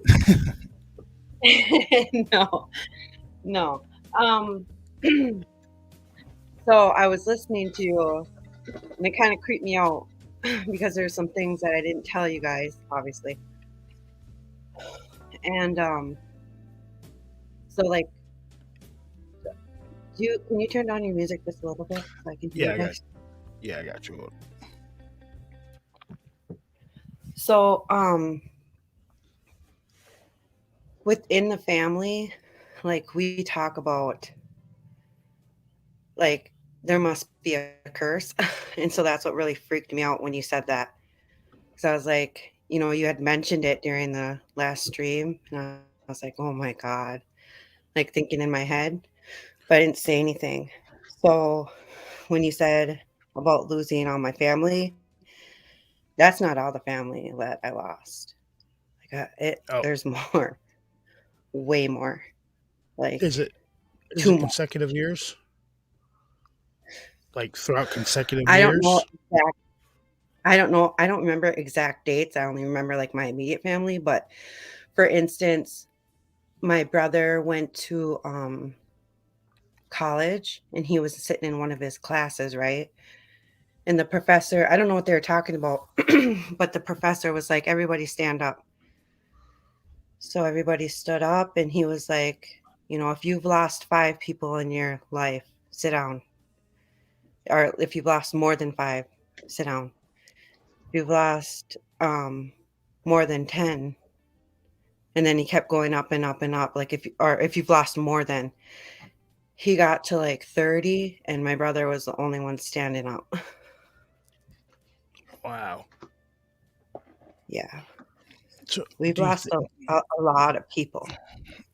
Speaker 10: No. So I was listening to you, and it kind of creeped me out because there's some things that I didn't tell you guys, obviously. And so like, can you turn down your music just a little bit so I can hear
Speaker 4: Yeah,
Speaker 10: you guys?
Speaker 4: I got you.
Speaker 10: So within the family, like we talk about, like there must be a curse, and so that's what really freaked me out when you said that, because I was like, you had mentioned it during the last stream, and I was like, oh my god, like thinking in my head, but I didn't say anything. So when you said about losing all my family, that's not all the family that I lost. Like
Speaker 4: Oh,
Speaker 10: there's more, way more. Like
Speaker 4: is it
Speaker 10: too much.
Speaker 4: consecutive years? Like throughout consecutive
Speaker 10: I don't
Speaker 4: years?
Speaker 10: know exact. I don't know. I don't remember exact dates. I only remember like my immediate family. But for instance, my brother went to college, and he was sitting in one of his classes, right? And the professor, I don't know what they were talking about, but the professor was like, everybody stand up. So everybody stood up, and he was like, if you've lost 5 people in your life, sit down. Or if you've lost more than 5, sit down. If you've lost more than 10, and then he kept going up and up and up, like if you've lost more than, he got to like 30, and my brother was the only one standing up.
Speaker 4: Wow.
Speaker 10: Yeah.
Speaker 4: So
Speaker 10: We've
Speaker 4: do you,
Speaker 10: lost a lot of people.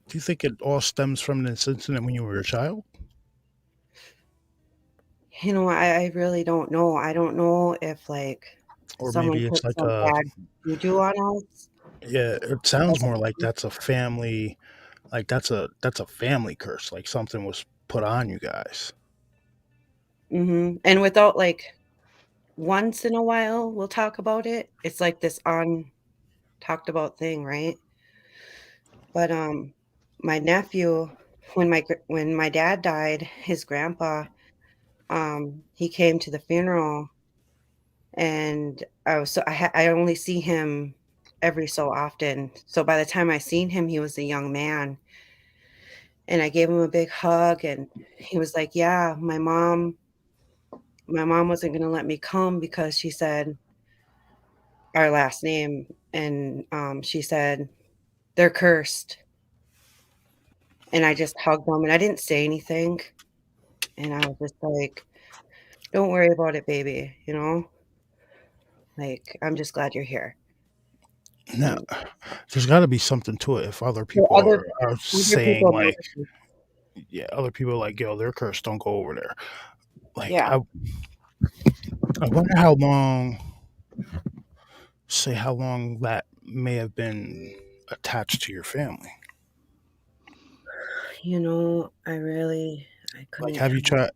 Speaker 4: do you think it all stems from this incident when you were a child?
Speaker 10: I really don't know. I don't know if like
Speaker 4: Or
Speaker 10: someone
Speaker 4: maybe it's
Speaker 10: put
Speaker 4: like
Speaker 10: some bad voodoo on us.
Speaker 4: yeah, it sounds more like that's a family, like that's a family curse, like something was put on you guys.
Speaker 10: And without like, once in a while we'll talk about it. It's like this talked about thing, right? But my nephew, when my dad died, his grandpa, he came to the funeral, and I only see him every so often. So by the time I seen him, he was a young man, and I gave him a big hug, and he was like, "Yeah, my mom wasn't going to let me come because she said our last name, and she said they're cursed. And I just hugged them and I didn't say anything. And I was just like, don't worry about it, baby. You know, like, I'm just glad you're here.
Speaker 4: Now,
Speaker 10: And
Speaker 4: there's got to be something to it if other
Speaker 10: so
Speaker 4: people are
Speaker 10: other
Speaker 4: saying
Speaker 10: people
Speaker 4: like,
Speaker 10: noticed.
Speaker 4: yeah, other people are like, yo, they're cursed, don't go over there. Like,
Speaker 10: Yeah.
Speaker 4: I wonder how long, say, how long that may have been attached to your family.
Speaker 10: You know, I
Speaker 4: Like,
Speaker 10: couldn't tell you.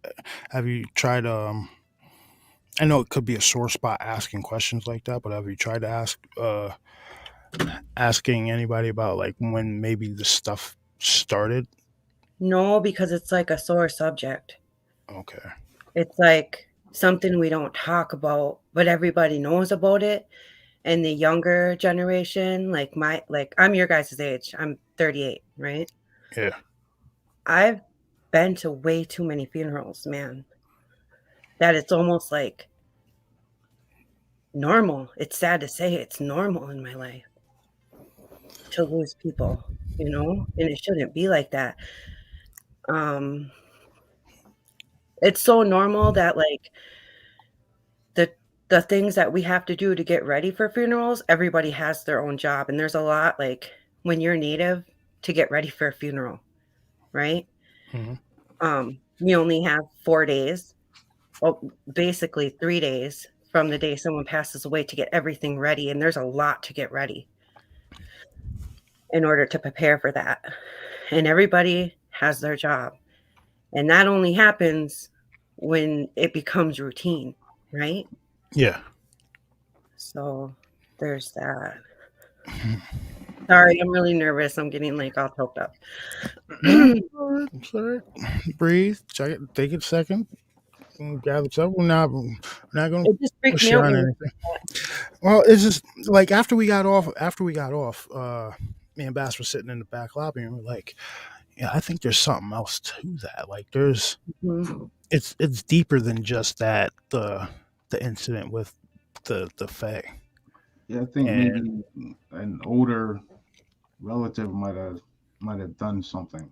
Speaker 4: have you tried, I know it could be a sore spot asking questions like that, but have you tried to asking anybody about like when maybe this stuff started?
Speaker 10: No, because it's like a sore subject.
Speaker 4: Okay.
Speaker 10: It's like something we don't talk about, but everybody knows about it. And the younger generation, like I'm your guys' age. I'm 38, right?
Speaker 4: Yeah.
Speaker 10: I've been to way too many funerals, man. That it's almost like normal. It's sad to say it's normal in my life to lose people, you know? And it shouldn't be like that. Um, it's so normal that like the the things that we have to do to get ready for funerals, everybody has their own job. And there's a lot like when you're native to get ready for a funeral, right?
Speaker 4: Hmm.
Speaker 10: You only have 4 days, well, basically 3 days from the day someone passes away to get everything ready. And there's a lot to get ready in order to prepare for that. And everybody has their job. And that only happens when it becomes routine, right?
Speaker 4: Yeah.
Speaker 10: So there's that. Sorry, I'm really nervous. I'm getting like all choked up.
Speaker 4: No, it's all right. It's all right. Breathe. Check it. Take it a second. Gather yourself. We're not going to
Speaker 10: It just freaked
Speaker 4: push
Speaker 10: me
Speaker 4: you
Speaker 10: out
Speaker 4: on
Speaker 10: when you
Speaker 4: anything. Well, it's just like after we got off, me and Bass were sitting in the back lobby and we're like, yeah, I think there's something else to that. Like
Speaker 10: Mhm.
Speaker 4: it's deeper than just that the incident with the Fae.
Speaker 5: Yeah, I think
Speaker 4: And
Speaker 5: maybe an older relative might have done something.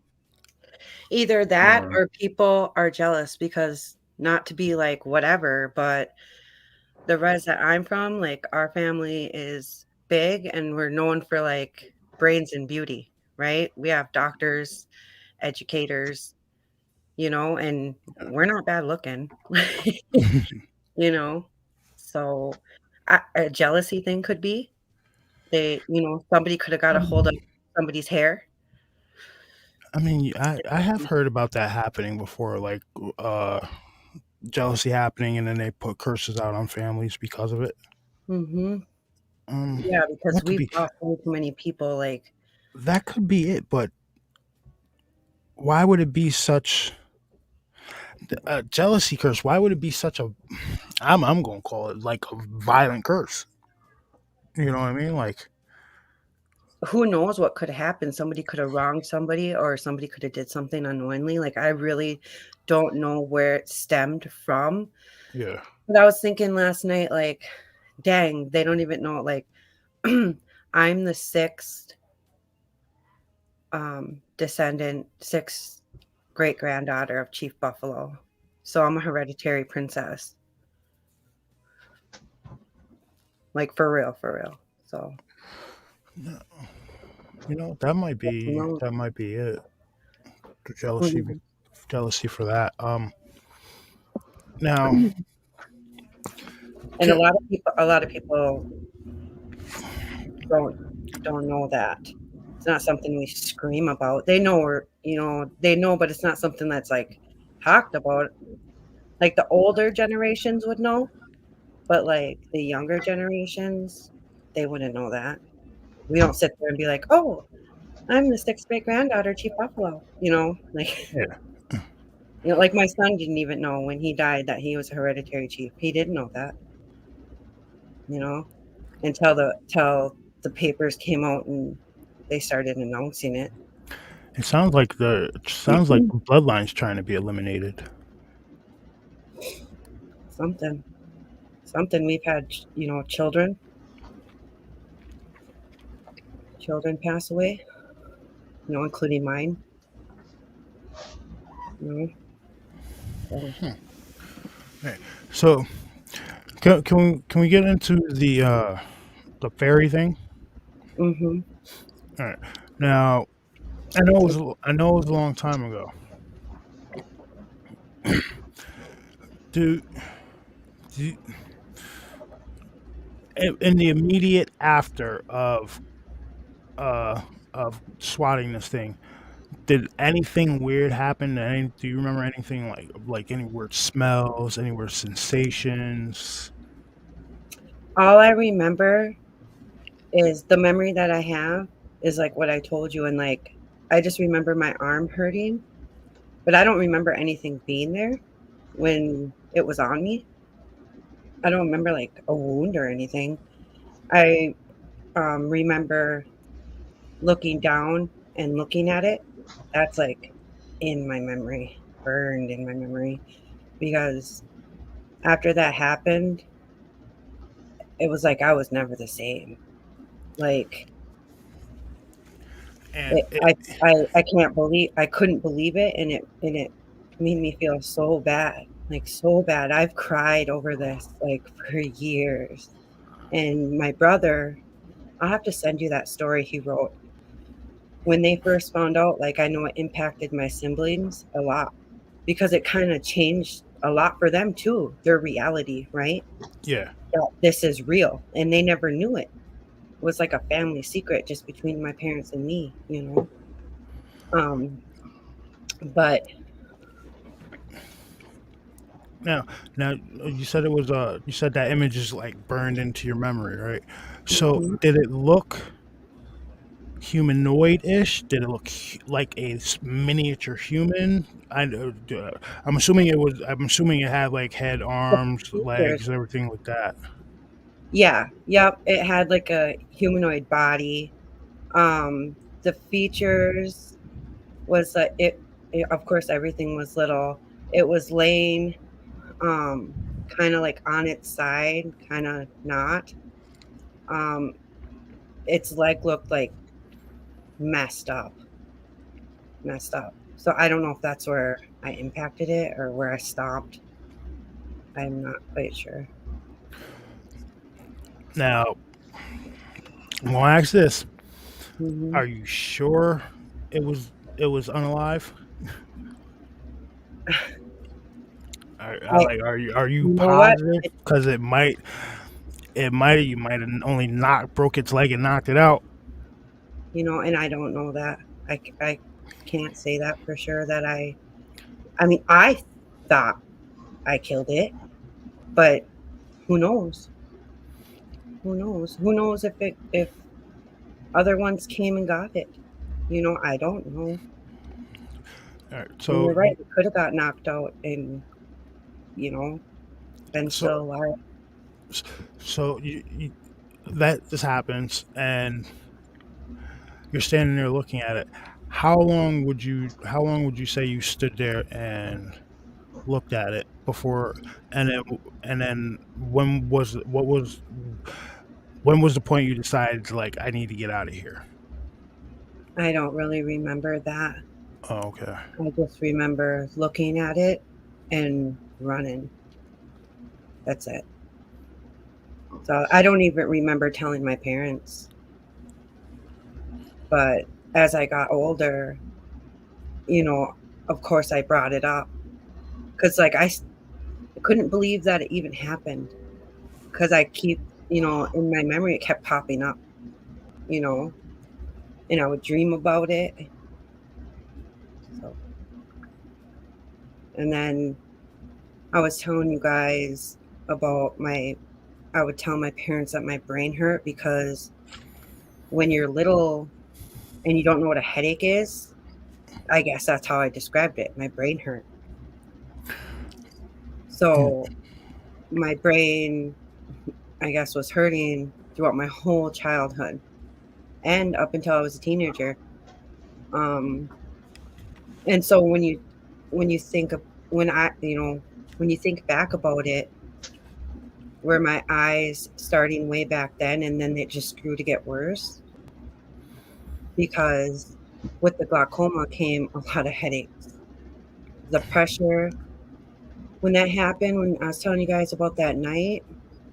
Speaker 10: Either that
Speaker 5: Or
Speaker 10: or people are jealous because not to be like whatever, but the res that I'm from, like our family is big and we're known for like brains and beauty, right? We have doctors, educators, you know, and we're not bad looking, you know. So a jealousy thing could be somebody could have got a hold of somebody's hair.
Speaker 4: I mean, I have heard about that happening before, like uh jealousy happening, and then they put curses out on families because of it.
Speaker 10: Hmm.
Speaker 4: Um,
Speaker 10: Yeah, because
Speaker 4: that could
Speaker 10: we've
Speaker 4: be
Speaker 10: lost way too many people. Like,
Speaker 4: that could be it, but why would it be such a jealousy curse? Why would it be such a I'm gonna call it like a violent curse? You know what I mean? Like,
Speaker 10: who knows what could have happened? Somebody could have wronged somebody, or somebody could have did something unknowingly. Like, I really don't know where it stemmed from.
Speaker 4: yeah,
Speaker 10: But I was thinking last night, like, dang, they don't even know. Like, I'm the sixth descendant, sixth great granddaughter of Chief Buffalo. So I'm a hereditary princess. Like, for real, for real. So,
Speaker 4: that might
Speaker 10: who
Speaker 4: be
Speaker 10: knows?
Speaker 4: it. The
Speaker 10: Who
Speaker 4: jealousy for that. Now,
Speaker 10: knows? And
Speaker 4: ca-
Speaker 10: a lot of people don't don't know that. It's not something we scream about. They know they know, but it's not something that's like talked about. Like the older generations would know, but like the younger generations, they wouldn't know that. We don't sit there and be like, "Oh, I'm the sixth great granddaughter of Chief Buffalo." Like
Speaker 4: yeah,
Speaker 10: like my son didn't even know when he died that he was a hereditary chief. He didn't know that, you know, until the papers came out and they started announcing it.
Speaker 4: it sounds like the bloodline's trying to be eliminated.
Speaker 10: Something. Something we've had, children children pass away, including mine. So,
Speaker 4: So can we get into the fairy thing?
Speaker 10: mm-hmm.
Speaker 4: All right. Now I know it was a long time ago. Do, do in the immediate after uh of swatting this thing, did anything weird happen? Do you remember anything like any weird smells, any weird sensations?
Speaker 10: All I remember is the memory that I have is like what I told you, and like I just remember my arm hurting, but I don't remember anything being there when it was on me. I don't remember like a wound or anything. I remember looking down and looking at it. That's like in my memory, burned in my memory, because after that happened, it was like I was never the same. Like
Speaker 4: And
Speaker 10: it, I can't believe I couldn't believe it, and it made me feel so bad, like so bad. I've cried over this like for years. And my brother, I'll have to send you that story he wrote. When they first found out, like I know it impacted my siblings a lot because it kind of changed a lot for them too, their reality, right?
Speaker 4: yeah,
Speaker 10: That this is real. And they never knew it. It was like a family secret just between my parents and me. Um, but
Speaker 4: now you said you said that image is like burned into your memory, right? So
Speaker 10: mhm.
Speaker 4: did it look humanoid-ish? Did it look like a miniature human? I'm assuming it was. I'm assuming it had like head,
Speaker 10: The
Speaker 4: arms,
Speaker 10: features,
Speaker 4: legs, everything like that.
Speaker 10: yeah, yep, it had like a humanoid body. The features was that of course, everything was little. It was laying, um, kind of like on its side, kind of not. Um, its leg looked like messed up, messed up. So I don't know if that's where I impacted it or where I stopped. I'm not quite sure.
Speaker 4: Now, I'm gonna ask this:
Speaker 10: Hmm.
Speaker 4: are you sure it was unalive?
Speaker 10: I,
Speaker 4: Are you
Speaker 10: you know what?
Speaker 4: positive? Because it might you might have only knocked broke its leg and knocked it out.
Speaker 10: And I don't know that. I can't say that for sure that I mean, I thought I killed it, but who knows? Who knows? Who knows if other ones came and got it? I don't know.
Speaker 4: All right,
Speaker 10: And
Speaker 4: so
Speaker 10: you're right, it could have got knocked out and, you know, been
Speaker 4: so
Speaker 10: still alive.
Speaker 4: so that this happens, and you're standing there looking at it. How long would you say you stood there and looked at it before, and then when was the point you decided like I need to get out of here?
Speaker 10: I don't really remember that.
Speaker 4: Oh, okay.
Speaker 10: I just remember looking at it and running. That's it. So I don't even remember telling my parents. But as I got older, you know, of course I brought it up because like couldn't believe that it even happened because I keep, in my memory, it kept popping up, you know, and I would dream about it. So, and then I was telling you guys about I would tell my parents that my brain hurt because when you're little and you don't know what a headache is, I guess that's how I described it. My brain hurt.
Speaker 4: Hmm.
Speaker 10: So my brain, I guess, was hurting throughout my whole childhood and up until I was a teenager. Um, and so when you think of when I when you think back about it, were my eyes starting way back then and then it just grew to get worse? because with the glaucoma came a lot of headaches. The pressure, when that happened, when I was telling you guys about that night,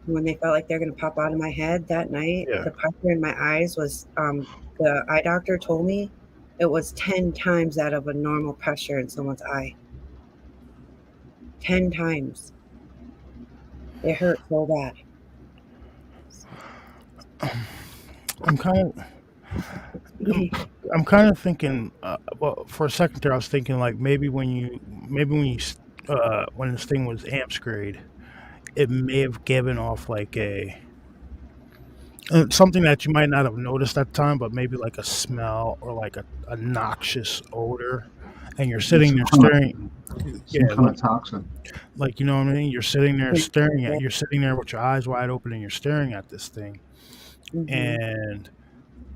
Speaker 10: when they felt like they're going to pop out of my head that night,
Speaker 4: Yeah.
Speaker 10: the pressure in my eyes was, the eye doctor told me it was 10 times that of a normal pressure in someone's eye. 10 times. It hurt so bad.
Speaker 4: I'm kind of I'm kind of thinking. Well, for a second there, I was thinking like when this thing was amps grade, it may have given off like a something that you might not have noticed at the time, but maybe like a smell or like a noxious odor, and you're sitting there staring.
Speaker 5: Some
Speaker 4: Yeah,
Speaker 5: kind of toxin.
Speaker 4: like you know what I mean. You're sitting there with your eyes wide open, and you're staring at this thing,
Speaker 10: Mhm.
Speaker 4: and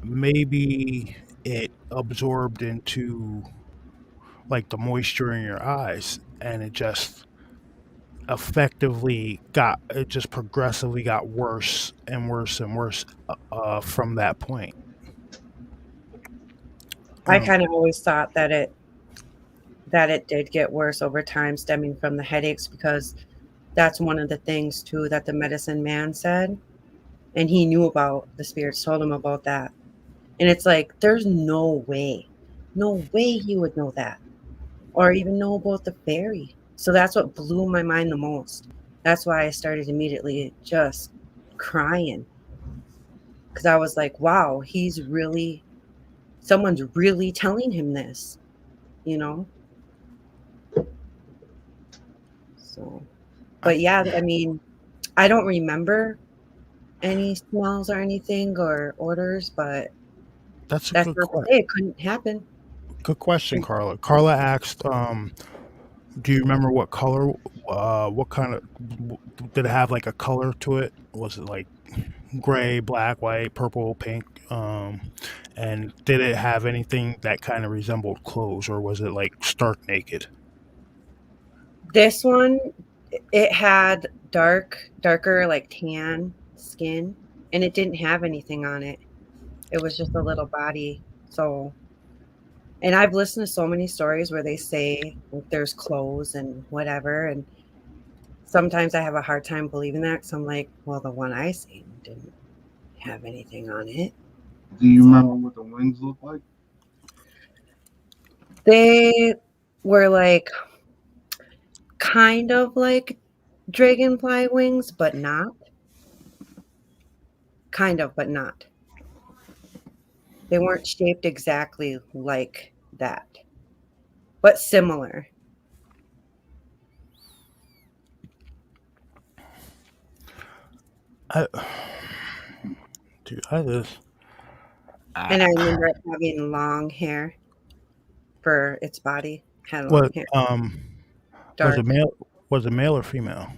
Speaker 4: maybe it absorbed into like the moisture in your eyes, and it just progressively got worse and worse and worse from that point.
Speaker 10: I
Speaker 4: Um,
Speaker 10: kind of always thought that it did get worse over time stemming from the headaches, because that's one of the things too that the medicine man said, and he knew about, the spirits told him about that. And it's like, there's no way he would know that or even know about the fairy. So that's what blew my mind the most. That's why I started immediately just crying, because I was like, wow, someone's really telling him this, you know? So,
Speaker 4: I,
Speaker 10: but yeah, I mean, I don't remember any smells or anything or orders, but
Speaker 4: that's a
Speaker 10: that's not to say it couldn't happen.
Speaker 4: good question, Carla. Carla asked, "Do you remember what color? What kind of did it have? Like a color to it? Was it like gray, black, white, purple, pink? And did it have anything that kind of resembled clothes, or was it like stark naked?"
Speaker 10: This one, it had darker, like tan skin, and it didn't have anything on it. It was just a little body. So, and I've listened to so many stories where they say like, there's clothes and whatever, and sometimes I have a hard time believing that, because I'm like, well, the one I seen didn't have anything on it.
Speaker 5: Do you remember
Speaker 10: So
Speaker 5: what the wings look like?
Speaker 10: they were like kind of like dragonfly wings, but not. Kind of, but not. They weren't shaped exactly like that, but similar.
Speaker 4: I, dude, I just,
Speaker 10: And I
Speaker 4: I,
Speaker 10: remember it having long hair for its body. Had long
Speaker 4: what
Speaker 10: hair,
Speaker 4: was it
Speaker 10: dark,
Speaker 4: male? Was it male or female?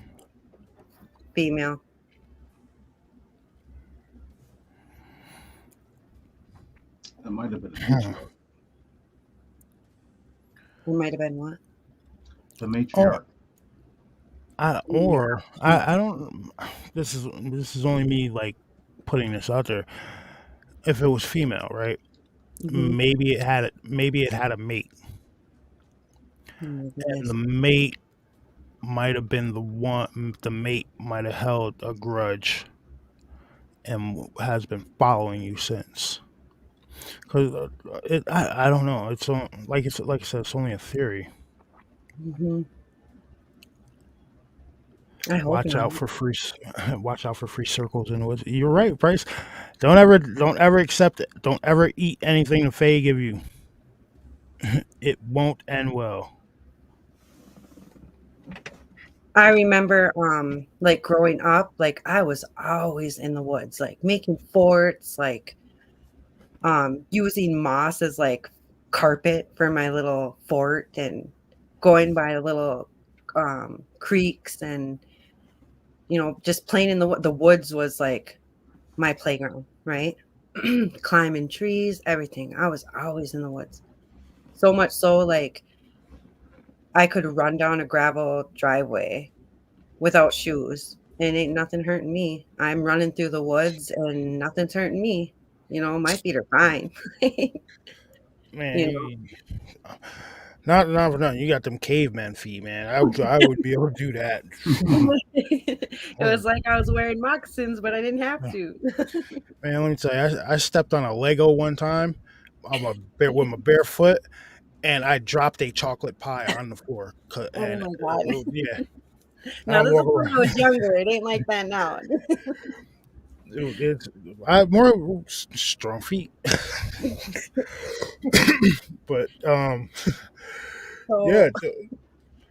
Speaker 10: female.
Speaker 5: It might have been a
Speaker 4: Hmm.
Speaker 5: matriarch.
Speaker 10: It might have been what?
Speaker 5: The
Speaker 4: Or
Speaker 5: matriarch.
Speaker 10: Yeah.
Speaker 4: I don't. This is only me like putting this out there. If it was female, right?
Speaker 10: Mm-hmm.
Speaker 4: Maybe it had a mate,
Speaker 10: Maybe
Speaker 4: and the
Speaker 10: this.
Speaker 4: mate might have been the one. The mate might have held a grudge and has been following you since. Because I don't know. Like I said, it's only a theory.
Speaker 10: Mm-hmm. I hope
Speaker 4: Watch
Speaker 10: not.
Speaker 4: out for free. Watch out for free circles in the woods. You're right, Bryce. Don't ever accept it. Don't ever eat anything the Fae give you. It won't end well.
Speaker 10: I remember, like growing up, like I was always in the woods, like making forts, like using moss as like carpet for my little fort, and going by little creeks, and just playing in the woods was like my playground, right? Climbing trees, everything. I was always in the woods. So much so, like I could run down a gravel driveway without shoes, and ain't nothing hurting me. I'm running through the woods and nothing's hurting me. My feet are fine.
Speaker 4: Man,
Speaker 10: you know,
Speaker 4: not for nothing. You got them caveman feet, man. I would be able to do that.
Speaker 10: it
Speaker 4: Oh,
Speaker 10: was like I was wearing moccasins, but I didn't have to.
Speaker 4: man, let me tell you, I stepped on a Lego one time. With my bare foot, and I dropped a chocolate pie on the floor.
Speaker 10: Oh
Speaker 4: And
Speaker 10: my god!
Speaker 4: yeah,
Speaker 10: Now
Speaker 4: I'm
Speaker 10: this is
Speaker 4: walking
Speaker 10: when I
Speaker 4: around.
Speaker 10: was younger. It ain't like that now.
Speaker 4: It's I have more strong feet, but
Speaker 10: So,
Speaker 4: yeah,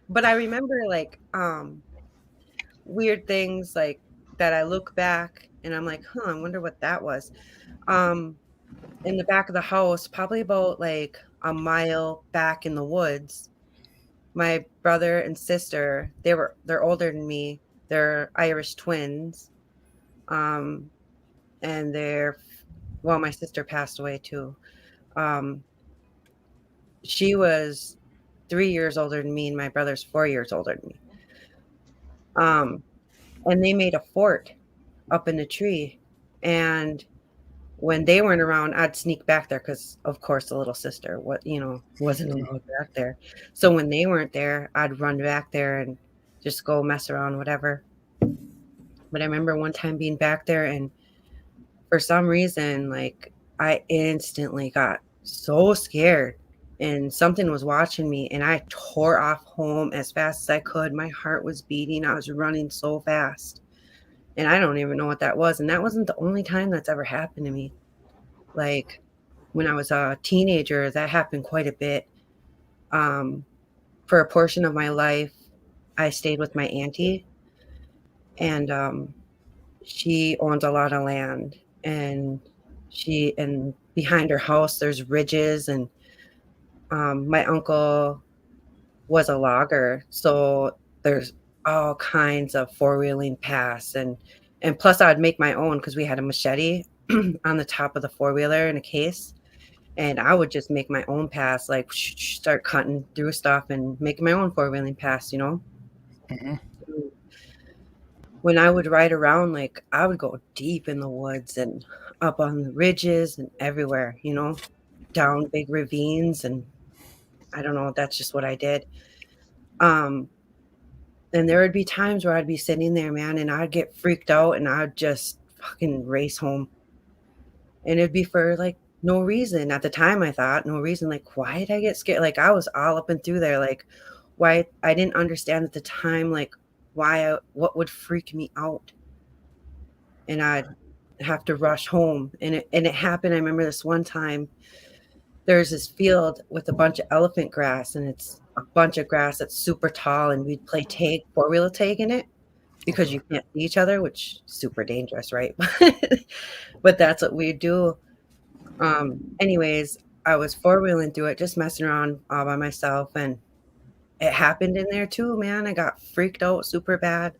Speaker 10: but I remember like weird things like that. I look back and I'm like, huh, I wonder what that was. Um, in the back of the house, probably about like a mile back in the woods. My brother and sister, they're older than me. They're Irish twins. Um, and my sister passed away too. Um, she was 3 years older than me, and my brother's 4 years older than me. Um, and they made a fort up in a tree. And when they weren't around, I'd sneak back there because, of course, the little sister, wasn't allowed back there. So when they weren't there, I'd run back there and just go mess around, whatever. But I remember one time being back there, and for some reason, like I instantly got so scared, and something was watching me, and I tore off home as fast as I could. My heart was beating. I was running so fast, and I don't even know what that was. And that wasn't the only time that's ever happened to me. Like when I was a teenager, that happened quite a bit. Um, for a portion of my life, I stayed with my auntie, and she owns a lot of land, and behind her house there's ridges, and my uncle was a logger, so there's all kinds of four-wheeling paths, and plus I'd make my own because we had a machete on the top of the four-wheeler in a case, and I would just make my own paths, like start cutting through stuff and making my own four-wheeling paths.
Speaker 4: mhm.
Speaker 10: When I would ride around, like I would go deep in the woods and up on the ridges and everywhere, down big ravines, and I don't know, that's just what I did. Um, and there would be times where I'd be sitting there, man, and I'd get freaked out and I'd just fucking race home. And it'd be for like no reason. At the time I thought no reason. Like, why did I get scared? Like I was all up and through there. Like why I didn't understand at the time, like what would freak me out. And I'd have to rush home. And it happened. I remember this one time there's this field with a bunch of elephant grass, and it's a bunch of grass that's super tall, and we'd play tag, four-wheeler tag in it because
Speaker 4: Okay.
Speaker 10: you can't see each other, which is super dangerous, right? But that's what we do. Anyways, I was four-wheeling through it, just messing around all by myself, and it happened in there too, man. I got freaked out super bad.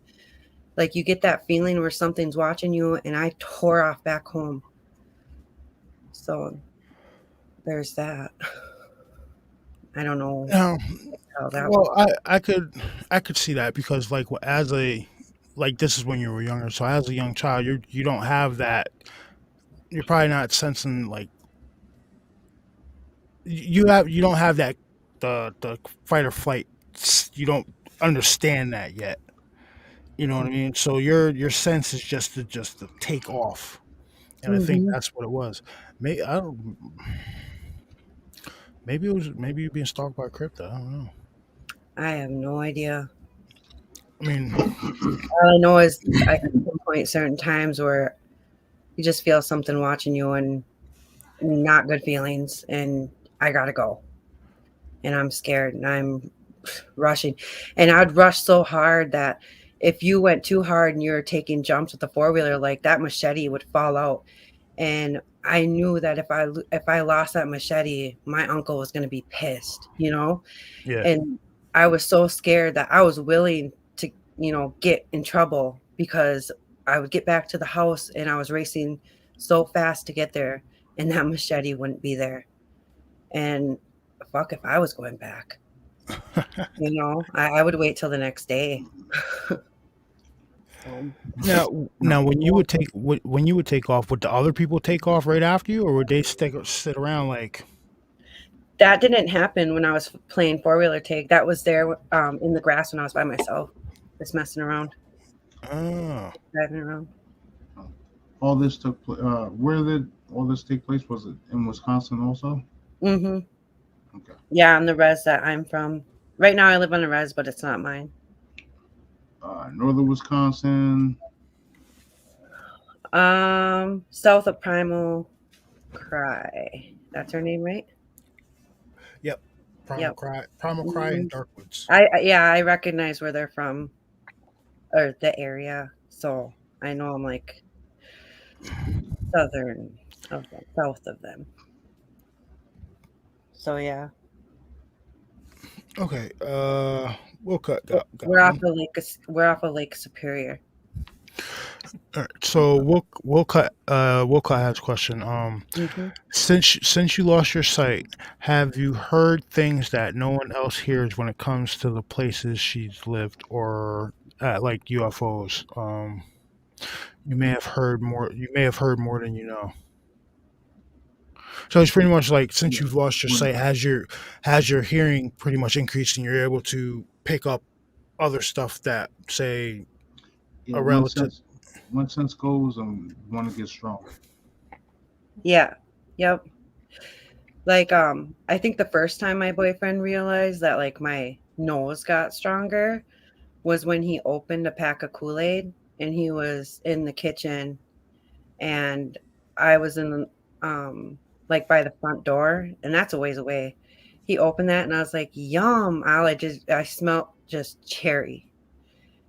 Speaker 10: Like you get that feeling where something's watching you, and I tore off back home. So there's that. I don't know
Speaker 4: Now,
Speaker 10: how that was.
Speaker 4: well, I could see that because this is when you were younger. So as a young child, you don't have that. You're probably not sensing like you don't have that the fight or flight. You don't understand that yet. You know what I mean? So your sense is just to take off, and I think
Speaker 10: Mhm.
Speaker 4: that's what it was. Maybe I don't. Maybe you're being stalked by crypto. I don't know.
Speaker 10: I have no idea.
Speaker 4: I mean,
Speaker 10: All I know is I can pinpoint certain times where you just feel something watching you and not good feelings, and I gotta go. And I'm scared and I'm rushing. And I'd rush so hard that if you went too hard and you're taking jumps with the four wheeler, like that machete would fall out. And I knew that if I lost that machete, my uncle was gonna be pissed.
Speaker 4: yeah.
Speaker 10: And I was so scared that I was willing to get in trouble because I would get back to the house and I was racing so fast to get there and that machete wouldn't be there. And fuck if I was going back. I would wait till the next day.
Speaker 4: Now, when you would take off, would the other people take off right after you, or would they sit around like?
Speaker 10: That didn't happen when I was playing four-wheeler tag. That was there in the grass when I was by myself, just messing around,
Speaker 4: Oh,
Speaker 10: driving around.
Speaker 5: All this took place. Where did all this take place? Was it in Wisconsin also?
Speaker 10: Mm-hmm.
Speaker 5: Okay.
Speaker 10: Yeah, on the res that I'm from. Right now I live on a res, but it's not mine.
Speaker 5: Northern Wisconsin.
Speaker 10: South of Primal Cry. That's her name, right?
Speaker 4: yep.
Speaker 10: Yep.
Speaker 4: Primal Cry, and
Speaker 10: Mhm.
Speaker 4: Darkwoods.
Speaker 10: I recognize where they're from or the area, so I know I'm like southern of them, south of them. So yeah,
Speaker 4: Okay. We'll cut.
Speaker 10: we're off the lake. We're off of Lake Superior.
Speaker 4: All right, so we'll cut. We'll cut has question.
Speaker 10: Mm-hmm.
Speaker 4: Since you lost your sight, have you heard things that no one else hears when it comes to the places she's lived, or like UFOs? You may have heard more. You may have heard more than you know. So it's pretty much like since
Speaker 5: Yeah.
Speaker 4: you've lost your sight, has your hearing pretty much increased, and you're able to pick up other stuff that say
Speaker 5: Yeah.
Speaker 4: a relative.
Speaker 5: One sense goes, and one gets stronger.
Speaker 10: Yeah. Yep. Like I think the first time my boyfriend realized that like my nose got stronger was when he opened a pack of Kool-Aid and he was in the kitchen and I was in the like by the front door and that's a ways away. He opened that and I was like, yum. I smelled just cherry.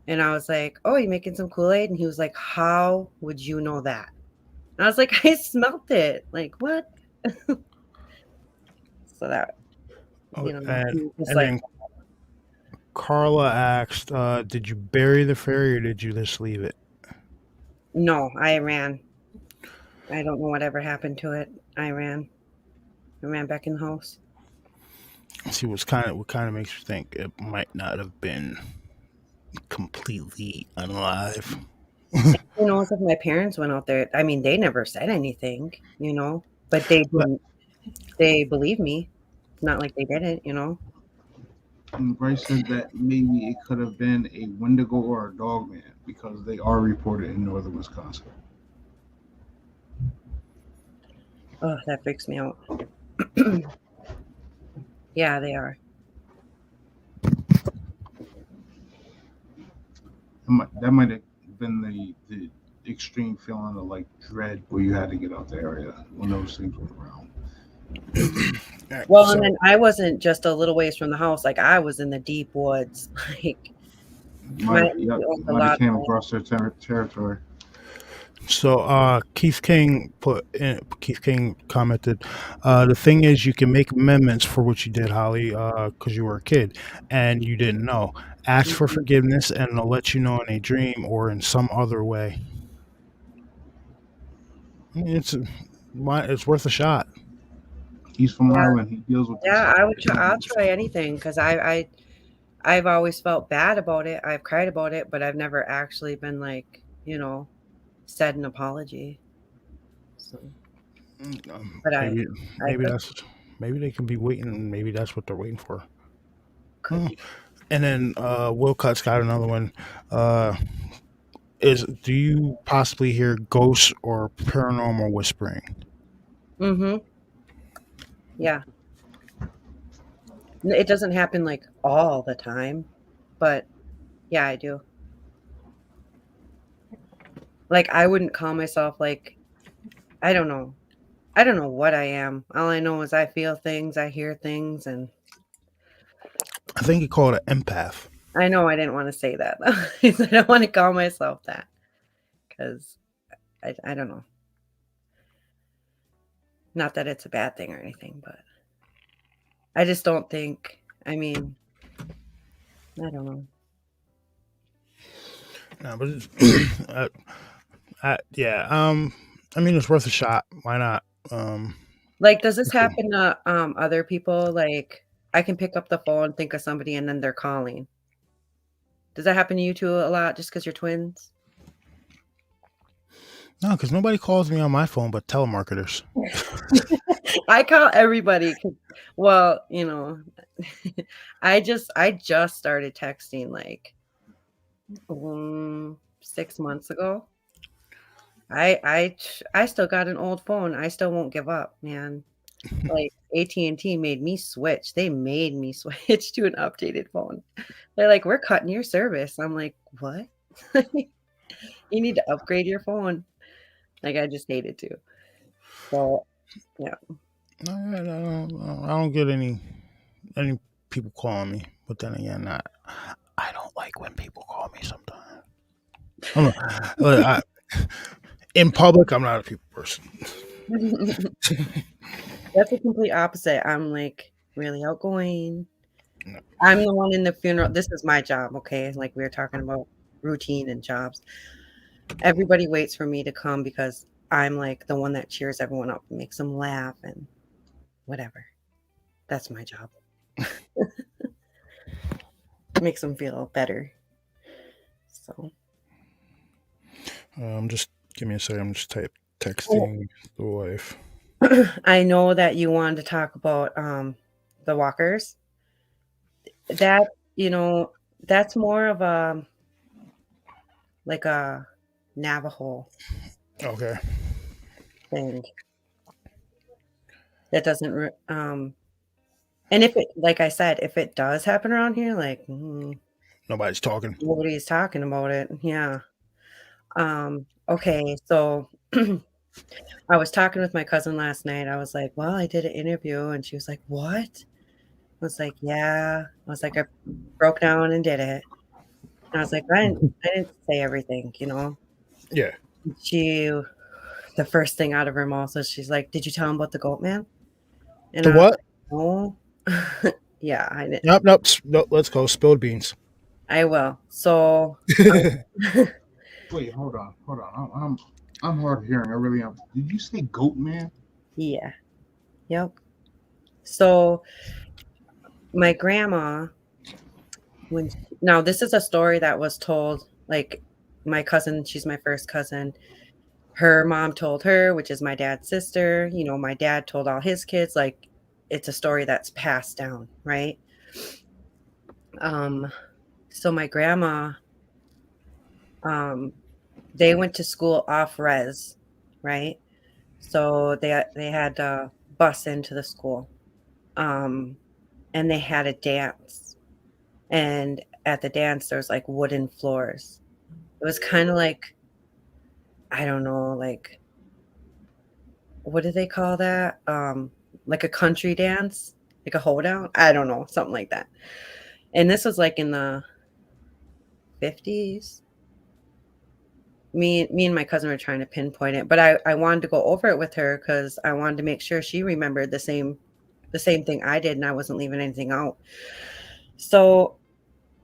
Speaker 10: And I was like, oh, you making some Kool-Aid? And he was like, how would you know that? And I was like, I smelt it. Like, what? So that,
Speaker 4: Oh,
Speaker 10: you know, he
Speaker 4: and
Speaker 10: was just
Speaker 4: and
Speaker 10: like,
Speaker 4: then Carla asked, "Did you bury the fairy or did you just leave it?"
Speaker 10: no, I ran. I don't know whatever happened to it. I ran. I ran back in the house.
Speaker 4: See, what kind of makes you think it might not have been completely unalive.
Speaker 10: Who knows if my parents went out there? I mean, they never said anything, but they
Speaker 4: But
Speaker 10: didn't. They believed me. It's not like they didn't.
Speaker 5: And Bryce said that maybe it could have been a Wendigo or a Dogman because they are reported in northern Wisconsin.
Speaker 10: Oh, that freaks me out. Yeah, they are.
Speaker 5: That might have been the extreme feeling of like dread where you had to get out the area when those things were around.
Speaker 4: all right,
Speaker 10: Well,
Speaker 4: so
Speaker 10: and then I wasn't just a little ways from the house. Like I was in the deep woods. Like my
Speaker 5: Might
Speaker 10: auntie owns a
Speaker 5: might have
Speaker 10: lot.
Speaker 5: came across their territory.
Speaker 4: Keith King commented, the thing is you can make amendments for what you did, Holly, because you were a kid and you didn't know. Ask for forgiveness and they'll let you know in a dream or in some other way. It's worth a shot.
Speaker 5: He's from
Speaker 10: Yeah,
Speaker 5: Ireland. He deals with this
Speaker 10: yeah.
Speaker 5: stuff.
Speaker 10: I'll try anything because I've always felt bad about it. I've cried about it, but I've never actually been like, said an apology. So, but
Speaker 4: Maybe
Speaker 10: I could,
Speaker 4: maybe they could be waiting. Maybe that's what they're waiting for.
Speaker 10: could
Speaker 4: Hmm.
Speaker 10: be.
Speaker 4: And then Will Cut's got another one. Uh, do you possibly hear ghosts or paranormal whispering?
Speaker 10: Mm-hmm. Yeah. It doesn't happen like all the time, but yeah, I do. Like I wouldn't call myself like I don't know. I don't know what I am. All I know is I feel things, I hear things, and
Speaker 4: I think you call it an empath.
Speaker 10: I know I didn't want to say that though. I don't want to call myself that because I don't know. Not that it's a bad thing or anything, but I just don't think. I mean, I don't know.
Speaker 4: No, but yeah. I mean, it's worth a shot. Why not?
Speaker 10: Like, does this happen to other people? Like, I can pick up the phone, think of somebody, and then they're calling. Does that happen to you too a lot? Just because you're twins?
Speaker 4: No, because nobody calls me on my phone but telemarketers.
Speaker 10: I call everybody. Well, I just started texting like 6 months ago. I still got an old phone. I still won't give up, man. Like AT&T made me switch. They made me switch to an updated phone. They're like, we're cutting your service. I'm like, what? You need to upgrade your phone. Like I just hate it too. So yeah.
Speaker 4: No, I don't get any people calling me. But then again, I don't like when people call me sometimes. In public, I'm not a people person.
Speaker 10: That's a complete opposite. I'm like really outgoing.
Speaker 4: No.
Speaker 10: I'm the one in the funeral. This is my job, okay? Like we were talking about routine and jobs. Everybody waits for me to come because I'm like the one that cheers everyone up and makes them laugh and whatever. That's my job. Makes them feel better. So
Speaker 4: Just give me a second. I'm just texting the wife.
Speaker 10: I know that you wanted to talk about the walkers. That that's more of a like a Navajo
Speaker 4: Okay.
Speaker 10: thing. That doesn't and if it, like I said, if it does happen around here, like
Speaker 4: Nobody's talking.
Speaker 10: nobody's talking about it. Yeah. Okay, so I was talking with my cousin last night. I was like, well, I did an interview, and she was like, what? I was like, yeah. I was like, I broke down and did it. And I was like, I didn't say everything,
Speaker 4: Yeah.
Speaker 10: The first thing out of her mouth was she's like, did you tell him about the goat man? And
Speaker 4: The
Speaker 10: I was
Speaker 4: what?
Speaker 10: like, no. Yeah, I did.
Speaker 4: Nope. No, let's go. Spilled beans.
Speaker 10: I will. So
Speaker 5: Wait, hold on. I'm hard of hearing. I really am. Did you say goat man?
Speaker 10: yeah. Yep. So my grandma, now this is a story that was told, like my cousin, she's my first cousin. Her mom told her, which is my dad's sister. My dad told all his kids, like it's a story that's passed down, right? So my grandma, they went to school off res, right? So they had to bus into the school. And they had a dance. And at the dance there's like wooden floors. It was kind of like, I don't know, like what do they call that? Like a country dance, like a hoedown. I don't know, something like that. And this was like in the 50s. Me and my cousin were trying to pinpoint it, but I wanted to go over it with her because I wanted to make sure she remembered the same thing I did, and I wasn't leaving anything out. So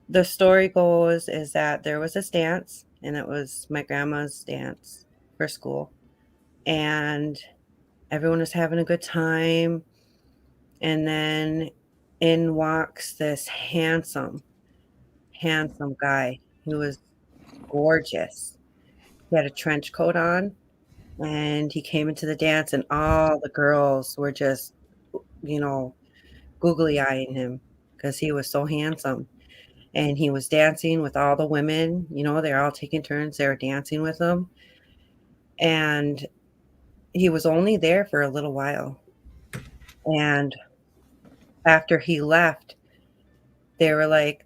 Speaker 10: the story goes is that there was this dance, and it was my grandma's dance for school, and everyone was having a good time. And then in walks this handsome guy who was gorgeous. He had a trench coat on, and he came into the dance, and all the girls were just, googly eyeing him because he was so handsome. And he was dancing with all the women, they're all taking turns. They were dancing with him. And he was only there for a little while. And after he left, they were like,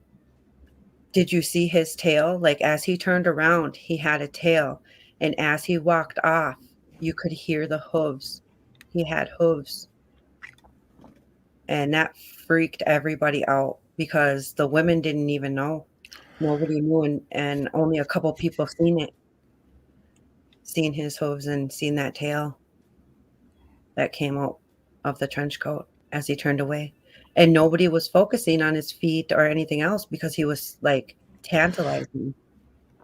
Speaker 10: did you see his tail? Like as he turned around, he had a tail. And as he walked off, you could hear the hooves. He had hooves. And that freaked everybody out because the women didn't even know. Nobody knew. And only a couple people seen his hooves and seen that tail that came out of the trench coat as he turned away. And nobody was focusing on his feet or anything else because he was like tantalizing,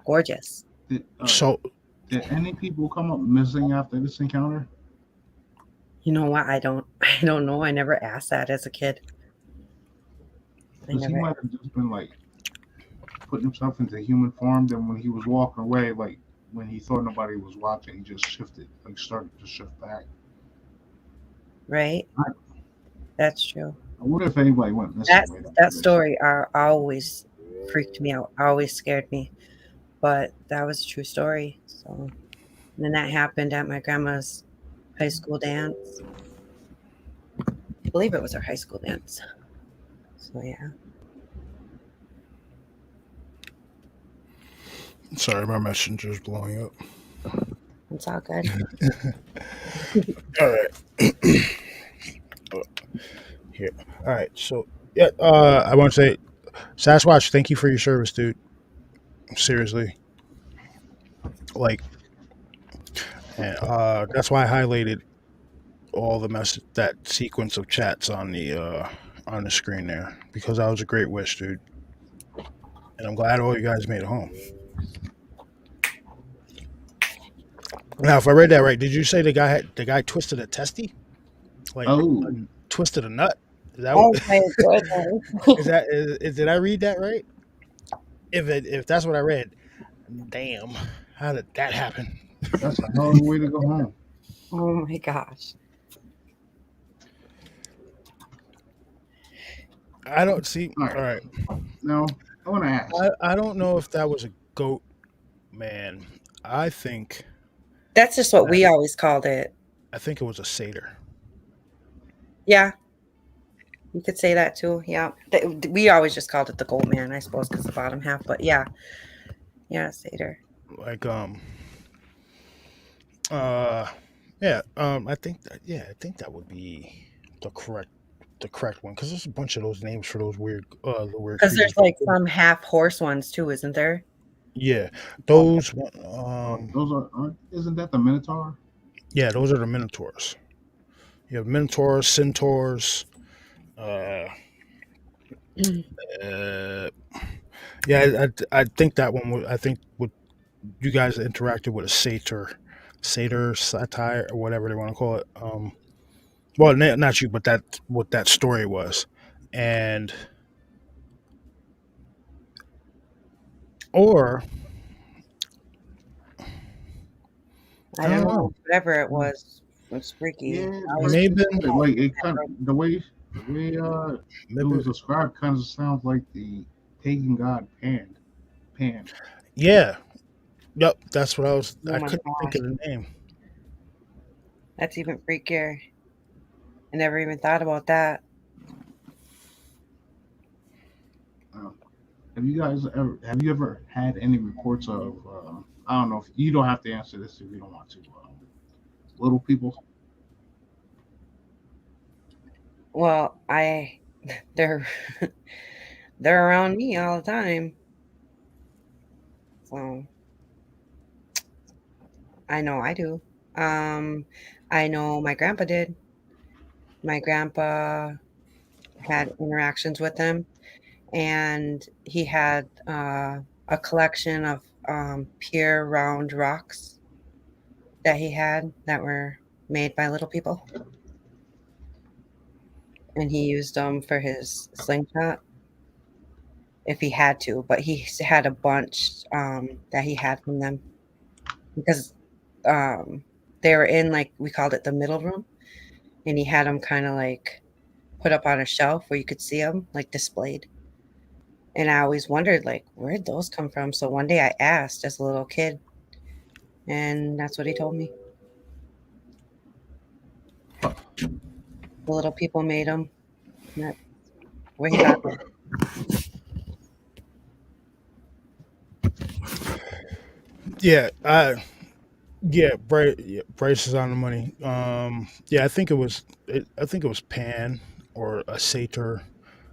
Speaker 10: gorgeous.
Speaker 5: Did any people come up missing after this encounter?
Speaker 10: You know what? I don't know. I never asked that as a kid.
Speaker 5: Because he might have just been like putting himself into human form. Then when he was walking away, like when he thought nobody was watching, he just shifted, like started to shift back.
Speaker 10: Right?
Speaker 5: I,
Speaker 10: That's true.
Speaker 5: I wonder if anybody went missing
Speaker 10: That
Speaker 5: right
Speaker 10: that
Speaker 5: after this.
Speaker 10: story always freaked me out. Always scared me. But that was a true story. So and then that happened at my grandma's high school dance. I believe it was her high school dance. So yeah.
Speaker 4: Sorry, my messenger's blowing up.
Speaker 10: It's all good.
Speaker 4: All right. Here. All right. So yeah, I want to say, Sasquatch, thank you for your service, dude. Seriously, like, and that's why I highlighted all the that sequence of chats on the screen there, because that was a great wish, dude. And I'm glad all you guys made it home. Now, if I read that right, did you say the guy twisted a testy, like
Speaker 5: Oh,
Speaker 4: twisted a nut? Is that what?
Speaker 10: Oh my goodness.
Speaker 4: Did I read that right? If that's what I read, damn, how did that happen?
Speaker 5: that's a hell of a way to go home.
Speaker 10: Oh my gosh.
Speaker 4: I don't see.
Speaker 5: All
Speaker 4: All
Speaker 5: right.
Speaker 4: right,
Speaker 5: Now, I want to ask.
Speaker 4: I don't know if that was a goat man. I think
Speaker 10: That's just what we always called it.
Speaker 4: I think it was a satyr.
Speaker 10: Yeah. You could say that too. Yeah. We always just called it the gold man, I suppose, because the bottom half. But yeah. Yeah, satyr.
Speaker 4: Like uh I think that would be the correct one, because there's a bunch of those names for those the weird
Speaker 10: Because
Speaker 4: creatures.
Speaker 10: there's like some half horse ones too, isn't there?
Speaker 4: Yeah, those
Speaker 5: Those isn't that the Minotaur?
Speaker 4: yeah, those are the minotaurs. You have minotaurs, centaurs, uh, uh yeah, I think that one would, I think would, you guys interacted with a satyr, satire, or whatever they want to call it. Well, not you, but that what that story was, and or
Speaker 10: I don't know. Whatever it was freaky.
Speaker 5: Yeah,
Speaker 10: I was
Speaker 4: maybe
Speaker 5: like it kind of the way it
Speaker 4: maybe
Speaker 5: was described kind of sounds like the pagan god Pan. Pan.
Speaker 4: yeah, yep, that's what I was.
Speaker 10: oh
Speaker 4: I
Speaker 10: my
Speaker 4: couldn't think
Speaker 10: gosh.
Speaker 4: of the name.
Speaker 10: That's even freakier. I never even thought about that.
Speaker 5: Have you ever had any reports of I don't know if you don't have to answer this if you don't want to. Little people.
Speaker 10: Well, they're they're around me all the time. So I know I do. I know my grandpa did. My grandpa had interactions with them, and he had a collection of pure round rocks that he had that were made by little people, and he used them for his slingshot if he had to. But he had a bunch that he had from them because they were in, like, we called it the middle room, and he had them kind of like put up on a shelf where you could see them like displayed. And I always wondered, like, where'd those come from? So one day I asked as a little kid, and that's what he told me. The little people made them. That's where he got them.
Speaker 4: Yeah, Bryce is on the money. Yeah, I think it was Pan or a satyr,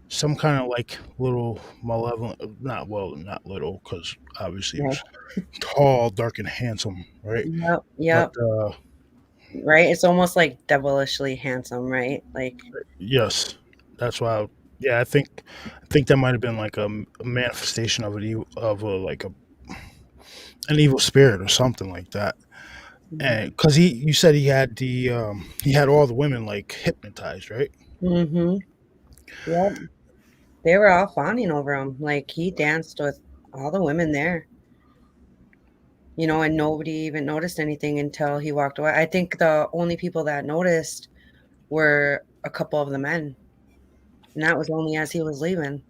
Speaker 4: some kind of like little malevolent. Not little, because obviously he
Speaker 10: Right.
Speaker 4: was tall, dark, and handsome, right?
Speaker 10: Yep.
Speaker 4: But
Speaker 10: Yep. Right. It's almost like devilishly handsome, right? Like,
Speaker 4: yes, that's why. Yeah, I think that might have been like a manifestation of an evil spirit or something like that. And because you said he had all the women like hypnotized, right?
Speaker 10: mm-hmm. Yep. They were all fawning over him. Like, he danced with all the women there. and nobody even noticed anything until he walked away. I think the only people that noticed were a couple of the men, and that was only as he was leaving.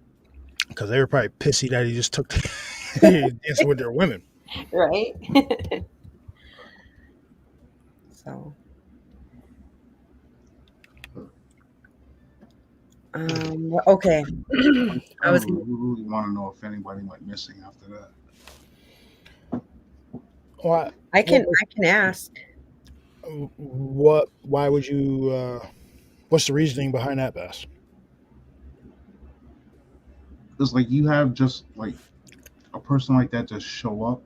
Speaker 4: Because they were probably pissy that he just took dancing with their women.
Speaker 10: Right? So, okay.
Speaker 5: Like,
Speaker 10: I was
Speaker 5: we really want to know if anybody went missing after that.
Speaker 4: What?
Speaker 10: I can ask.
Speaker 4: What? Why would you? What's the reasoning behind that, Bass?
Speaker 5: Because like you have just like a person like that just show up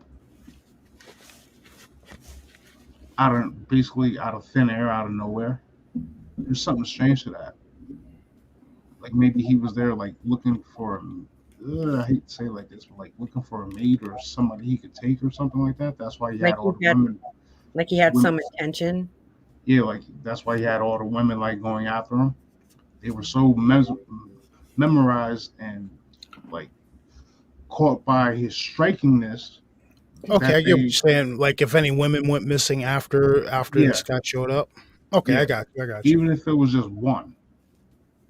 Speaker 5: basically out of thin air, out of nowhere. There's something strange to that. Like maybe he was there like looking for I hate to say it like this, but like looking for a mate or somebody he could take or something like that. That's why he
Speaker 10: Like
Speaker 5: had all the women.
Speaker 10: he had
Speaker 5: women
Speaker 10: some intention.
Speaker 5: yeah, like that's why he had all the women like going after him. They were so memorized and like caught by his strikingness
Speaker 4: Okay,
Speaker 5: that
Speaker 4: I get what you're
Speaker 5: they
Speaker 4: saying. Like, if any women went missing after
Speaker 5: yeah
Speaker 4: this guy showed up. Okay,
Speaker 5: yeah
Speaker 4: I got you. I got you.
Speaker 5: even if it was just one,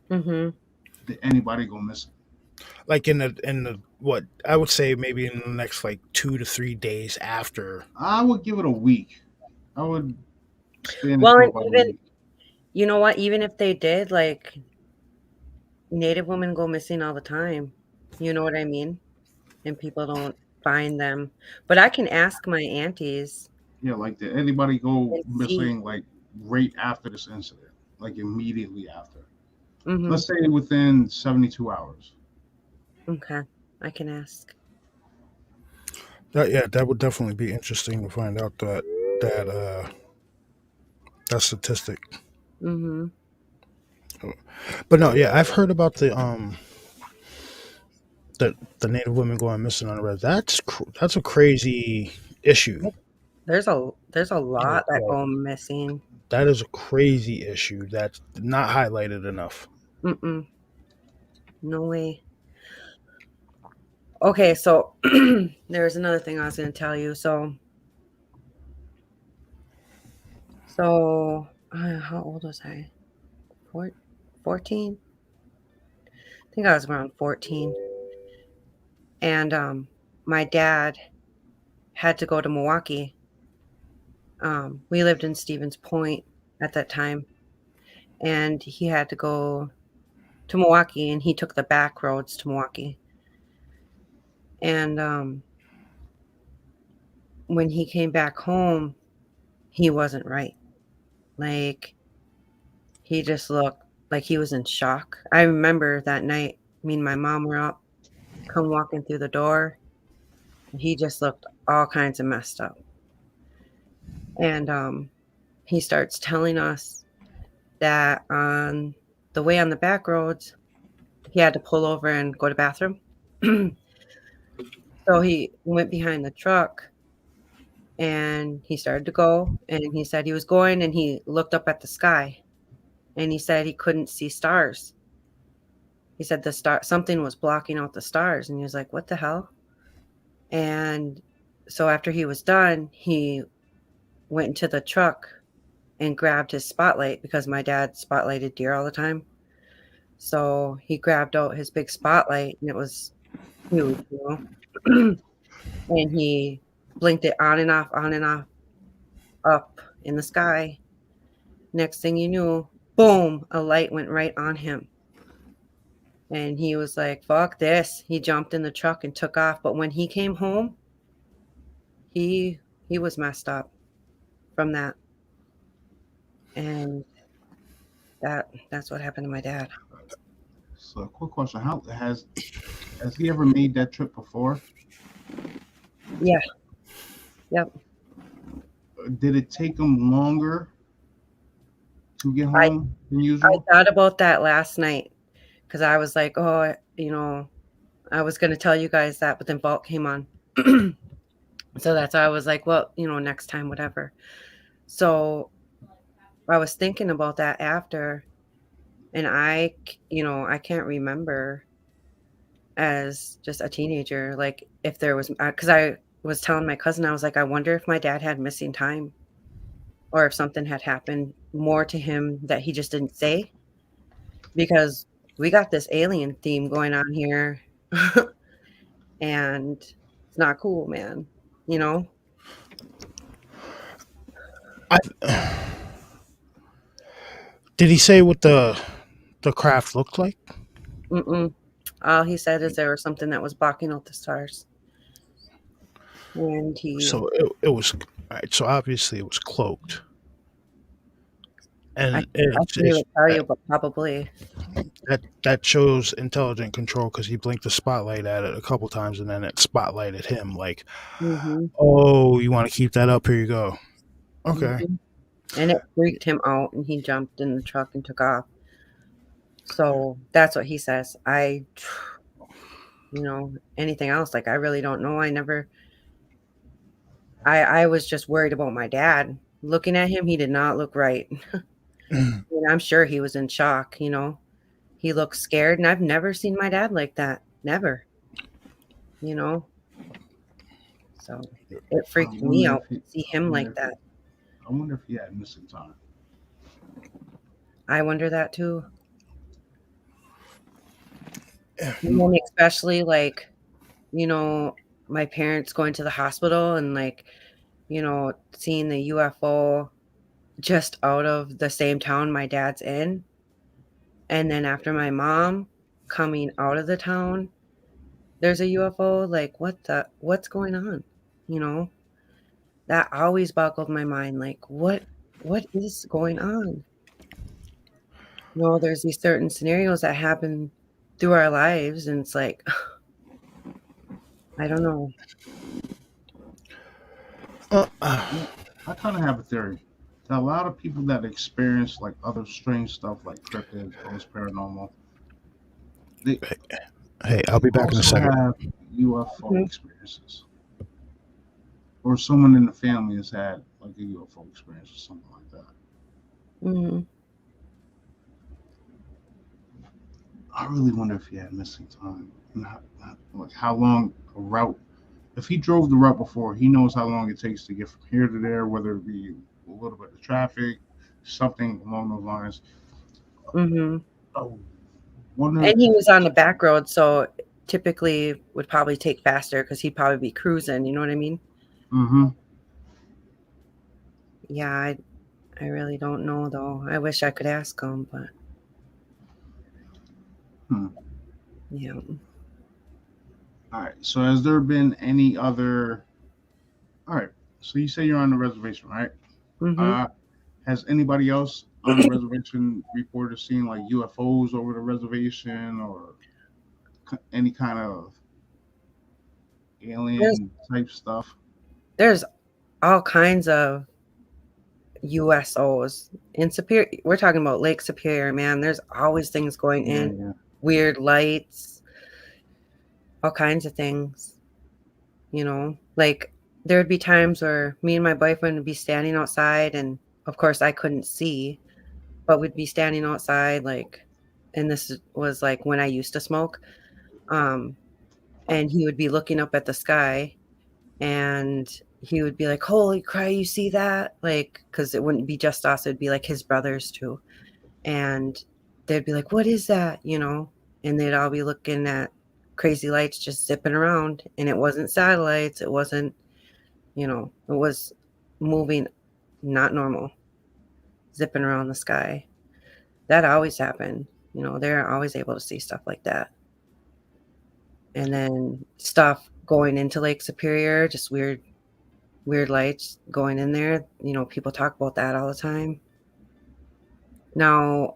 Speaker 10: Mm-hmm.
Speaker 5: did anybody go missing?
Speaker 4: Like in the what I would say maybe in the next like 2 to 3 days after.
Speaker 5: I would give it a week. I would stand
Speaker 10: Well,
Speaker 5: into
Speaker 10: and
Speaker 5: about a
Speaker 10: even
Speaker 5: week.
Speaker 10: you know what? Even if they did, like Native women go missing all the time. You know what I mean? And people don't find them. But I can ask my aunties
Speaker 5: Yeah, like did anybody go
Speaker 10: and see.
Speaker 5: missing like right after this incident? Like immediately after?
Speaker 10: Mm-hmm.
Speaker 5: Let's say within 72 hours.
Speaker 10: Okay, I can ask.
Speaker 4: That would definitely be interesting to find out that that statistic.
Speaker 10: Mm-hmm.
Speaker 4: But no, yeah, I've heard about the Native women going missing on the red. That's a crazy issue.
Speaker 10: There's a lot that
Speaker 4: Like,
Speaker 10: go missing.
Speaker 4: that is a crazy issue that's not highlighted enough.
Speaker 10: Mm-mm. No way. Okay, so there's another thing I was going to tell you. How old was I? 14? I think I was around 14. And my dad had to go to Milwaukee. We lived in Stevens Point at that time, and he had to go to Milwaukee, and he took the back roads to Milwaukee. And when he came back home, he wasn't right. Like, he just looked like he was in shock. I remember that night, me and my mom were up, come walking through the door, and he just looked all kinds of messed up. And he starts telling us that on the way on the back roads, he had to pull over and go to the bathroom. So he went behind the truck and he started to go, and he said he was going, and he looked up at the sky, and he said he couldn't see stars. He said something was blocking out the stars, and he was like, what the hell? And so after he was done, he went into the truck and grabbed his spotlight, because my dad spotlighted deer all the time. So he grabbed out his big spotlight, and it was huge, and he blinked it on and off up in the sky. Next thing you knew, boom, a light went right on him. And he was like, fuck this. He jumped in the truck and took off. But when he came home, he was messed up from that. And that's what happened to my dad.
Speaker 5: So, quick question: How has he ever made that trip before?
Speaker 10: Yeah. Yep.
Speaker 5: Did it take him longer to get home than
Speaker 10: I
Speaker 5: usual?
Speaker 10: thought about that last night, because I was like, oh, I was going to tell you guys that, but then Vault came on. So that's why I was like, well, next time, whatever. So I was thinking about that after, and I can't remember as just a teenager, like if there was, because was telling my cousin, I was like, I wonder if my dad had missing time or if something had happened more to him that he just didn't say, because we got this alien theme going on here and it's not cool, man. You know?
Speaker 4: Did he say what the craft looked like?
Speaker 10: Mm-mm. All he said is there was something that was blocking out the stars. And he,
Speaker 4: So it was all right, so obviously it was cloaked,
Speaker 10: I,
Speaker 4: and
Speaker 10: I
Speaker 4: it's,
Speaker 10: can't
Speaker 4: it's
Speaker 10: even tell you, but probably.
Speaker 4: that shows intelligent control because he blinked the spotlight at it a couple times, and then it spotlighted him like,
Speaker 10: Mm-hmm.
Speaker 4: oh, you want to keep that up? Here you go. Okay.
Speaker 10: Mm-hmm. And it freaked him out, and he jumped in the truck and took off. So that's what he says. Anything else, like, I really don't know. I was just worried about my dad. Looking at him, he did not look right. And I'm sure he was in shock, He looked scared, and I've never seen my dad like that. Never. You know? So it
Speaker 5: I
Speaker 10: freaked me
Speaker 5: wonder
Speaker 10: out
Speaker 5: if he,
Speaker 10: to see him like that.
Speaker 5: I wonder if he had missing time.
Speaker 10: I wonder that too. And then especially like, my parents going to the hospital and like, seeing the UFO just out of the same town my dad's in. And then after my mom coming out of the town, there's a UFO. Like, what's going on? That always boggled my mind. Like, what is going on? There's these certain scenarios that happen through our lives, and it's like, I don't know.
Speaker 5: I kind of have a theory that a lot of people that experience like other strange stuff like cryptids, ghosts, paranormal, they
Speaker 4: Hey, I'll be back in a
Speaker 5: also
Speaker 4: second.
Speaker 5: have UFO experiences, or someone in the family has had like a UFO experience or something like that.
Speaker 10: Mm-hmm.
Speaker 5: I really wonder if he had missing time and like how long a route. If he drove the route before, he knows how long it takes to get from here to there, whether it be a little bit of traffic, something along those lines.
Speaker 10: Mm-hmm.
Speaker 5: I wonder.
Speaker 10: And he was on the back road, so typically would probably take faster because he'd probably be cruising. You know what I mean?
Speaker 5: Mm-hmm.
Speaker 10: Yeah, I really don't know though. I wish I could ask him, but yeah.
Speaker 5: All right. So has there been any other? All right. So you say you're on the reservation, right?
Speaker 10: Mm-hmm.
Speaker 5: Has anybody else on the reservation reported seeing like UFOs over the reservation or any kind of alien type stuff?
Speaker 10: There's all kinds of USOs in Superior. We're talking about Lake Superior, man. There's always things going in,
Speaker 5: Yeah.
Speaker 10: weird lights, all kinds of things. Like there would be times where me and my boyfriend would be standing outside, and of course I couldn't see, but we'd be standing outside, like, and this was like when I used to smoke, and he would be looking up at the sky, and he would be like, holy crap, you see that? Like, because it wouldn't be just us, it'd be like his brothers too. And they'd be like, what is that? And they'd all be looking at crazy lights just zipping around. And it wasn't satellites. It wasn't, it was moving, not normal, zipping around the sky. That always happened. They're always able to see stuff like that. And then stuff going into Lake Superior, just weird lights going in there. People talk about that all the time. Now,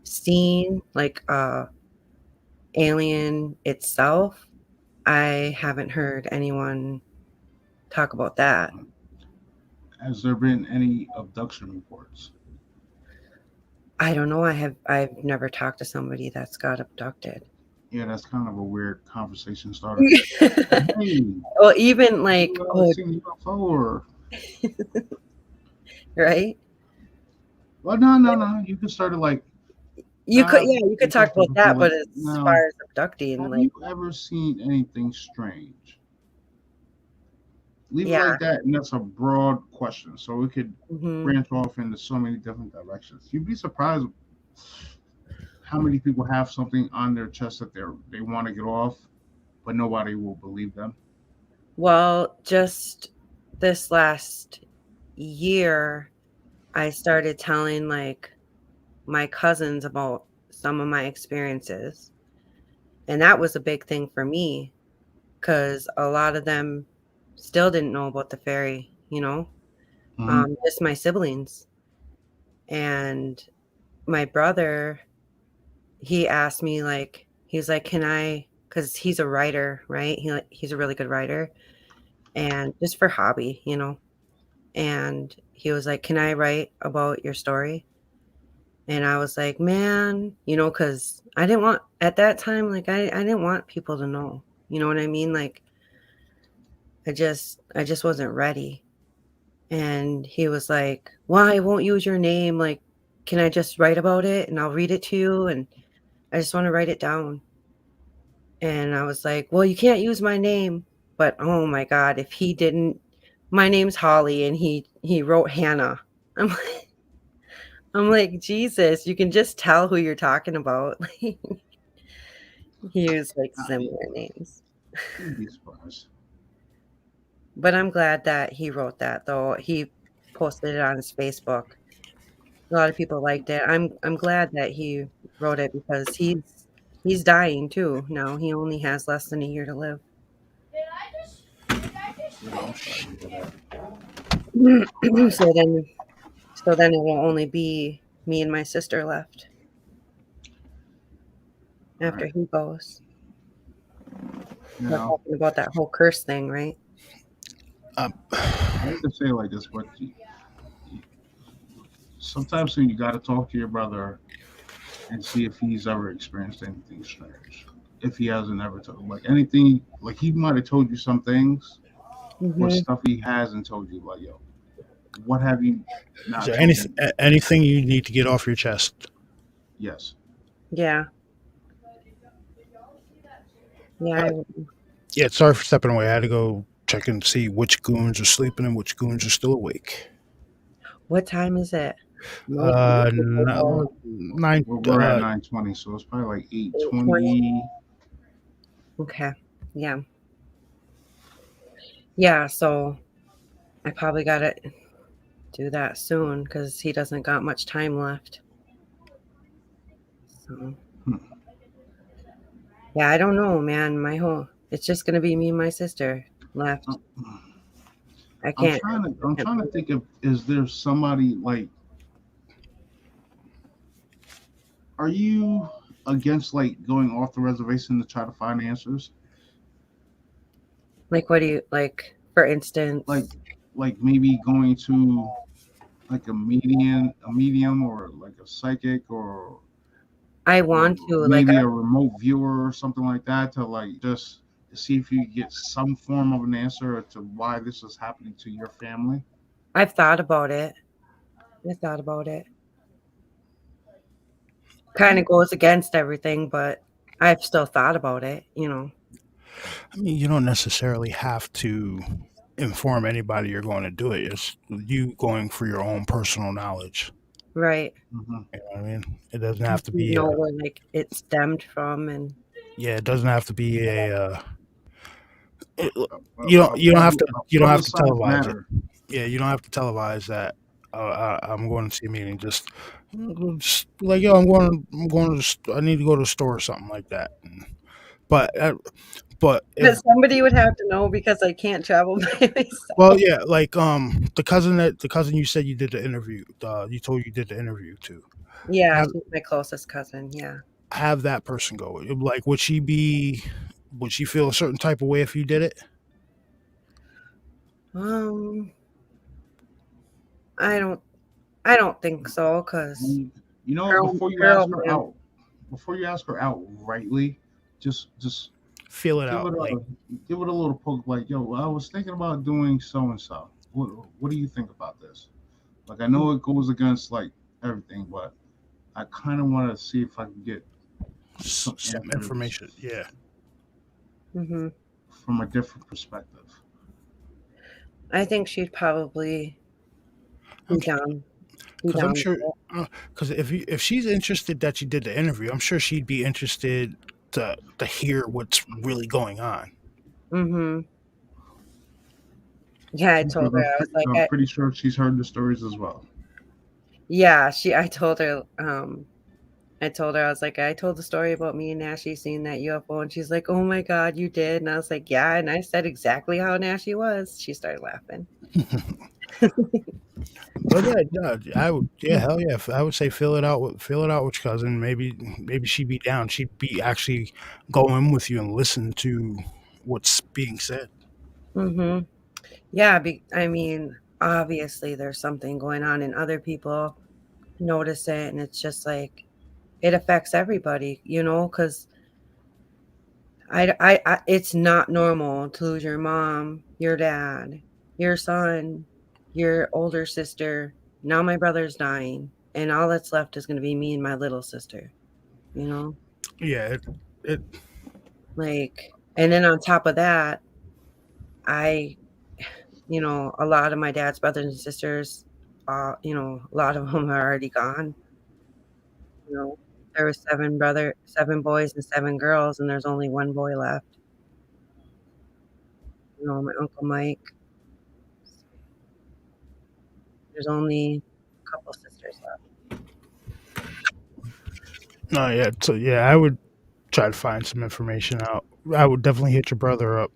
Speaker 10: seeing like alien itself, I haven't heard anyone talk about that.
Speaker 5: Has there been any abduction reports?
Speaker 10: I don't know. I've never talked to somebody that's got abducted.
Speaker 5: Yeah, that's kind of a weird conversation starter. Hey,
Speaker 10: Well, even like,
Speaker 5: seen UFO or
Speaker 10: right?
Speaker 5: Well, no. You could start it like
Speaker 10: you could talk about that, but as far as abducting,
Speaker 5: have
Speaker 10: like,
Speaker 5: you ever seen anything strange? Leave it
Speaker 10: Yeah.
Speaker 5: like that, and that's a broad question, so it could
Speaker 10: Hmm.
Speaker 5: branch off into so many different directions. You'd be surprised how many people have something on their chest that they want to get off, but nobody will believe them.
Speaker 10: Well, just this last year, I started telling like my cousins about some of my experiences. And that was a big thing for me because a lot of them still didn't know about the fairy,
Speaker 5: Hmm.
Speaker 10: just my siblings. And my brother, he asked me, like, he's like, can I, because he's a writer, right? He's a really good writer and just for hobby. And he was like, can I write about your story? And I was like, man, because I didn't want, at that time, like, I didn't want people to know. You know what I mean? Like, I just wasn't ready. And he was like, why won't use your name? Like, can I just write about it and I'll read it to you? And I just want to write it down. And I was like, well, you can't use my name. But oh my God, if he didn't, my name's Holly and he wrote Hannah. I'm like, I'm like, Jesus, you can just tell who you're talking about. He used like similar names.
Speaker 5: You'd be surprised.
Speaker 10: But I'm glad that he wrote that though. He posted it on his Facebook. A lot of people liked it. I'm glad that he wrote it because he's dying too now. He only has less than a year to live.
Speaker 5: Yeah, I'm sorry to hear that.
Speaker 10: so then so then it will only be me and my sister left
Speaker 5: All
Speaker 10: after
Speaker 5: right.
Speaker 10: he goes. We're
Speaker 5: Now,
Speaker 10: talking about that whole curse thing, right?
Speaker 4: Um,
Speaker 5: I hate to say it like this, but sometimes you got to talk to your brother and see if he's ever experienced anything strange. If he hasn't ever told, like anything, like he might have told you some things, or
Speaker 10: Hmm.
Speaker 5: stuff he hasn't told you. Like, yo, what have you
Speaker 4: is
Speaker 5: not
Speaker 4: there
Speaker 5: told me?
Speaker 4: anything you need to get off your chest?
Speaker 5: Yes.
Speaker 10: Yeah. Yeah.
Speaker 4: Yeah, sorry for stepping away. I had to go check and see which goons are sleeping and which goons are still awake.
Speaker 10: What time is it? 9:20
Speaker 4: Nine.
Speaker 5: We're at 9:20, so it's probably like
Speaker 10: 8:20?
Speaker 5: 8:20.
Speaker 10: Okay. Yeah. Yeah. So I probably got to do that soon because he doesn't got much time left. So
Speaker 5: Hmm.
Speaker 10: yeah, I don't know, man. It's just gonna be me and my sister left. I
Speaker 5: I'm
Speaker 10: can't.
Speaker 5: trying to
Speaker 10: I
Speaker 5: I'm
Speaker 10: can't
Speaker 5: trying to think of, is there somebody like, are you against like going off the reservation to try to find answers?
Speaker 10: like, what do you like? For instance,
Speaker 5: Like maybe going to like a medium or like a psychic,
Speaker 10: I
Speaker 5: or
Speaker 10: want to like
Speaker 5: maybe a remote viewer or something like that, to like just see if you get some form of an answer to why this is happening to your family.
Speaker 10: I've thought about it. I thought about it. Kind of goes against everything, but I've still thought about it.
Speaker 4: I mean, you don't necessarily have to inform anybody you're going to do it. It's you going for your own personal knowledge.
Speaker 10: Right.
Speaker 5: Hmm.
Speaker 4: You know what I mean? It doesn't have
Speaker 10: You
Speaker 4: to be a
Speaker 10: know where like it stemmed from, and
Speaker 4: yeah. It doesn't have to be a. It,
Speaker 5: A,
Speaker 4: you don't have to
Speaker 5: publicized
Speaker 4: televise it.
Speaker 5: matter.
Speaker 4: Yeah, you don't have to televise that. I'm going to see a meeting. Just like yo, I need to go to the store or something like that. But but
Speaker 10: but
Speaker 4: if
Speaker 10: somebody would have to know because I can't travel by
Speaker 4: well,
Speaker 10: myself.
Speaker 4: yeah, like the cousin you said you did the interview. You told you did the interview too.
Speaker 10: Yeah,
Speaker 4: Have
Speaker 10: she's my closest cousin. Yeah.
Speaker 4: have that person go. Like, would she feel a certain type of way if you did it?
Speaker 10: Um, I don't. I don't think so, cause
Speaker 5: And, you know,
Speaker 10: girl,
Speaker 5: before you
Speaker 10: girl,
Speaker 5: ask her
Speaker 10: man.
Speaker 5: out, before you ask her outrightly, just
Speaker 4: Feel it
Speaker 5: give
Speaker 4: out.
Speaker 5: it
Speaker 4: Like,
Speaker 5: a give it a little poke. Like, yo, I was thinking about doing so and so. What do you think about this? Like, I know it goes against like everything, but I kind of want to see if I can get some
Speaker 4: some
Speaker 5: answers
Speaker 4: information. Yeah.
Speaker 10: Hmm.
Speaker 5: from a different perspective.
Speaker 10: I think she'd probably be
Speaker 4: Okay.
Speaker 10: down. Be
Speaker 4: Because I'm
Speaker 10: down with
Speaker 4: sure,
Speaker 10: it.
Speaker 4: because if she's interested that you did the interview, I'm sure she'd be interested to hear what's really going on.
Speaker 10: Mm-hmm. Yeah, I told her. I was like,
Speaker 5: I'm pretty sure she's heard the stories as well.
Speaker 10: yeah, I told her, I was like, I told the story about me and Nashi seeing that UFO, and she's like, oh my God, you did? And I was like, yeah, and I said exactly how Nashi was. She started laughing.
Speaker 4: But yeah, I would, yeah, hell yeah, I would say fill it out with your cousin. Maybe she'd be down. She'd be actually go in with you and listen to what's being said.
Speaker 10: Mm-hmm. Yeah, I mean, obviously there's something going on, and other people notice it, and it's just like it affects everybody, because it's not normal to lose your mom, your dad, your son, your older sister. Now my brother's dying, and all that's left is going to be me and my little sister, you know?
Speaker 4: Yeah, it
Speaker 10: Like, and then on top of that, I, a lot of my dad's brothers and sisters, a lot of them are already gone. You know, there were 7 boys and 7 girls, and there's only 1 boy left. My Uncle Mike. There's only a couple sisters
Speaker 4: no, yeah, so yeah, I would try to find some information out. I would definitely hit your brother up,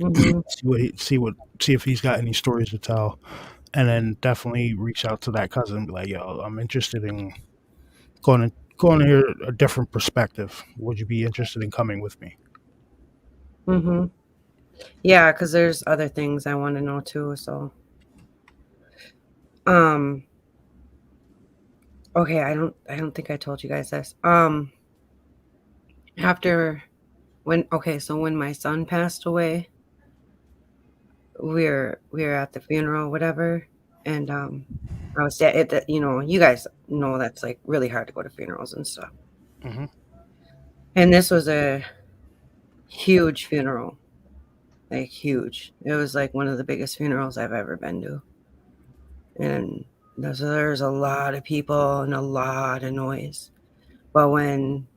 Speaker 10: left. Mhm.
Speaker 4: see if he's got any stories to tell, and then definitely reach out to that cousin and be like, yo, I'm interested in going to hear a different perspective. Would you be interested in coming with me?
Speaker 10: Mhm. Yeah, because there's other things I wanna know too, so um, okay, I don't think I told you guys this. After so when my son passed away, we were at the funeral, whatever, and, I was at the you guys know that's, like, really hard to go to funerals and stuff.
Speaker 4: Hmm.
Speaker 10: And this was a huge funeral, like, huge. It was, like, one of the biggest funerals I've ever been to. And there's a lot of people and a lot of noise. But when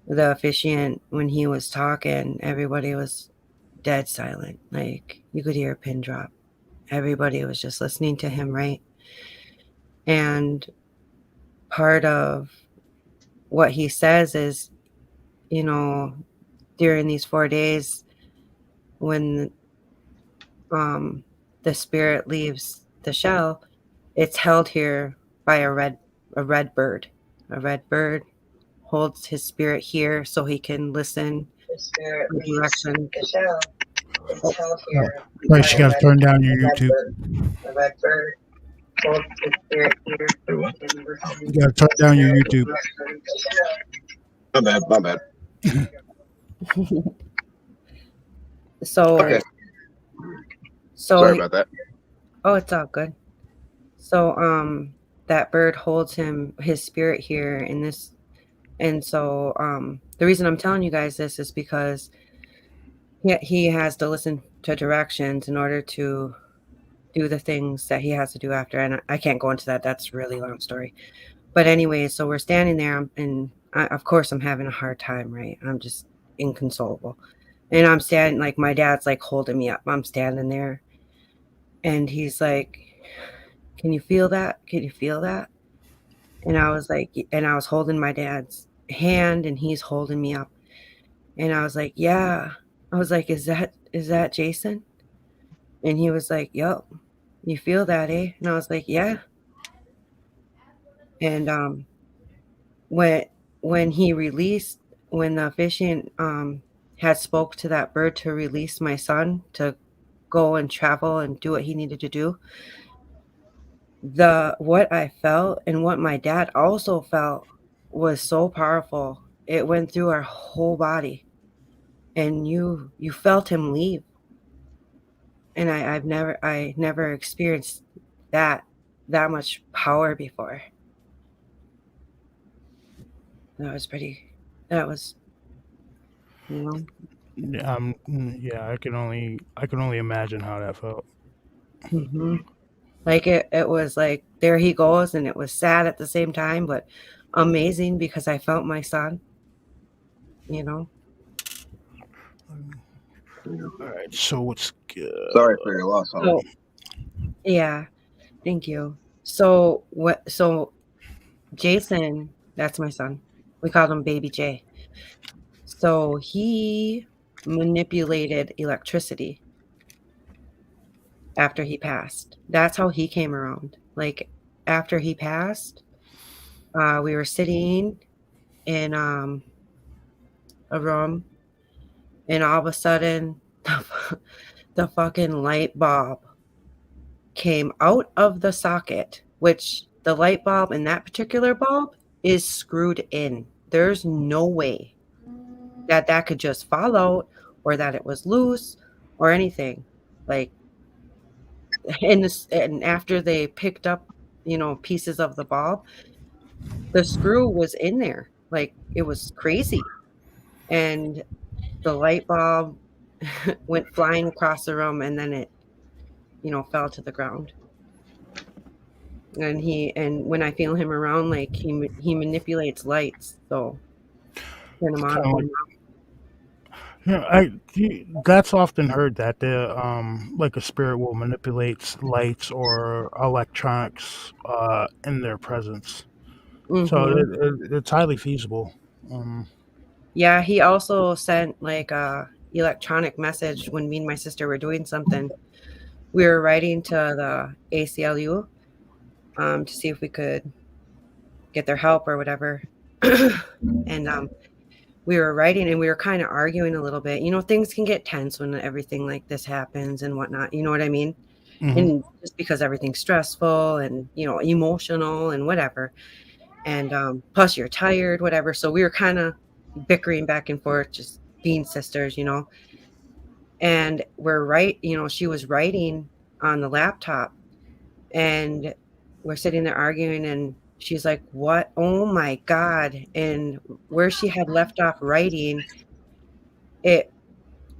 Speaker 10: the officiant, when he was talking, everybody was dead silent. Like you could hear a pin drop. Everybody was just listening to him, right? And part of what he says is, you know, during these 4 days, when um, the spirit leaves the shell, it's held here by a red bird. A red bird holds his spirit here so he can listen
Speaker 8: The spirit
Speaker 10: for
Speaker 8: leaves
Speaker 10: direction.
Speaker 8: the shell. It's held
Speaker 4: Oh,
Speaker 8: here
Speaker 4: right,
Speaker 8: by
Speaker 4: you got to turn down your
Speaker 8: a red
Speaker 4: YouTube.
Speaker 8: bird. A red bird holds the spirit here so he can listen
Speaker 4: You got to turn down your
Speaker 8: for
Speaker 4: YouTube.
Speaker 8: direction. The shell.
Speaker 6: My bad.
Speaker 10: So,
Speaker 6: Okay,
Speaker 10: so
Speaker 6: sorry about that.
Speaker 10: oh, it's all good. So, that bird holds his spirit here in this, and so, the reason I'm telling you guys this is because he has to listen to directions in order to do the things that he has to do after. And I can't go into that. That's a really long story. But anyway, so we're standing there, and of course, I'm having a hard time, right? I'm just inconsolable. And I'm standing, like, my dad's like holding me up. I'm standing there, and he's like, can you feel that? Can you feel that? And I was like, and I was holding my dad's hand, and he's holding me up. And I was like, yeah. I was like, is that Jason? And he was like, yup. You feel that, eh? And I was like, yeah. And when when he released when the officiant had spoke to that bird to release my son to go and travel and do what he needed to do, the what I felt and what my dad also felt was so powerful. It went through our whole body, and you felt him leave. And I never experienced that that much power before. That was pretty. That was, you know.
Speaker 4: Yeah, I can only imagine how that felt.
Speaker 10: Hmm. Like it was like there he goes, and it was sad at the same time, but amazing because I felt my son. You know.
Speaker 4: All right, so what's good?
Speaker 6: Sorry for your loss, homie.
Speaker 10: So yeah, thank you. So what? So Jason, that's my son. We called him Baby J. So he manipulated electricity after he passed. That's how he came around. Like after he passed, we were sitting in a room, and all of a sudden, the fucking light bulb came out of the socket, which the light bulb in that particular bulb is screwed in. There's no way that that could just fall out or that it was loose or anything. Like, and after they picked up, pieces of the bulb, the screw was in there. Like, it was crazy. And the light bulb went flying across the room, and then it, fell to the ground. And when I feel him around, like he manipulates lights, so turn them on,
Speaker 4: Kind of
Speaker 10: turn
Speaker 4: like
Speaker 10: 'em off.
Speaker 4: yeah, that's often heard that the like a spirit will manipulate lights or electronics in their presence. So
Speaker 10: Mhm.
Speaker 4: it's highly feasible. Um,
Speaker 10: Yeah, he also sent like a electronic message when me and my sister were doing something. We were writing to the ACLU to see if we could get their help or whatever. And we were writing and we were kind of arguing a little bit. Things can get tense when everything like this happens and whatnot. You know what I mean?
Speaker 4: mhm.
Speaker 10: And just because everything's stressful and emotional and whatever, and plus you're tired, whatever. So we were kind of bickering back and forth, just being sisters. And she was writing on the laptop, and we're sitting there arguing, and she's like, what? Oh my god. And where she had left off writing it,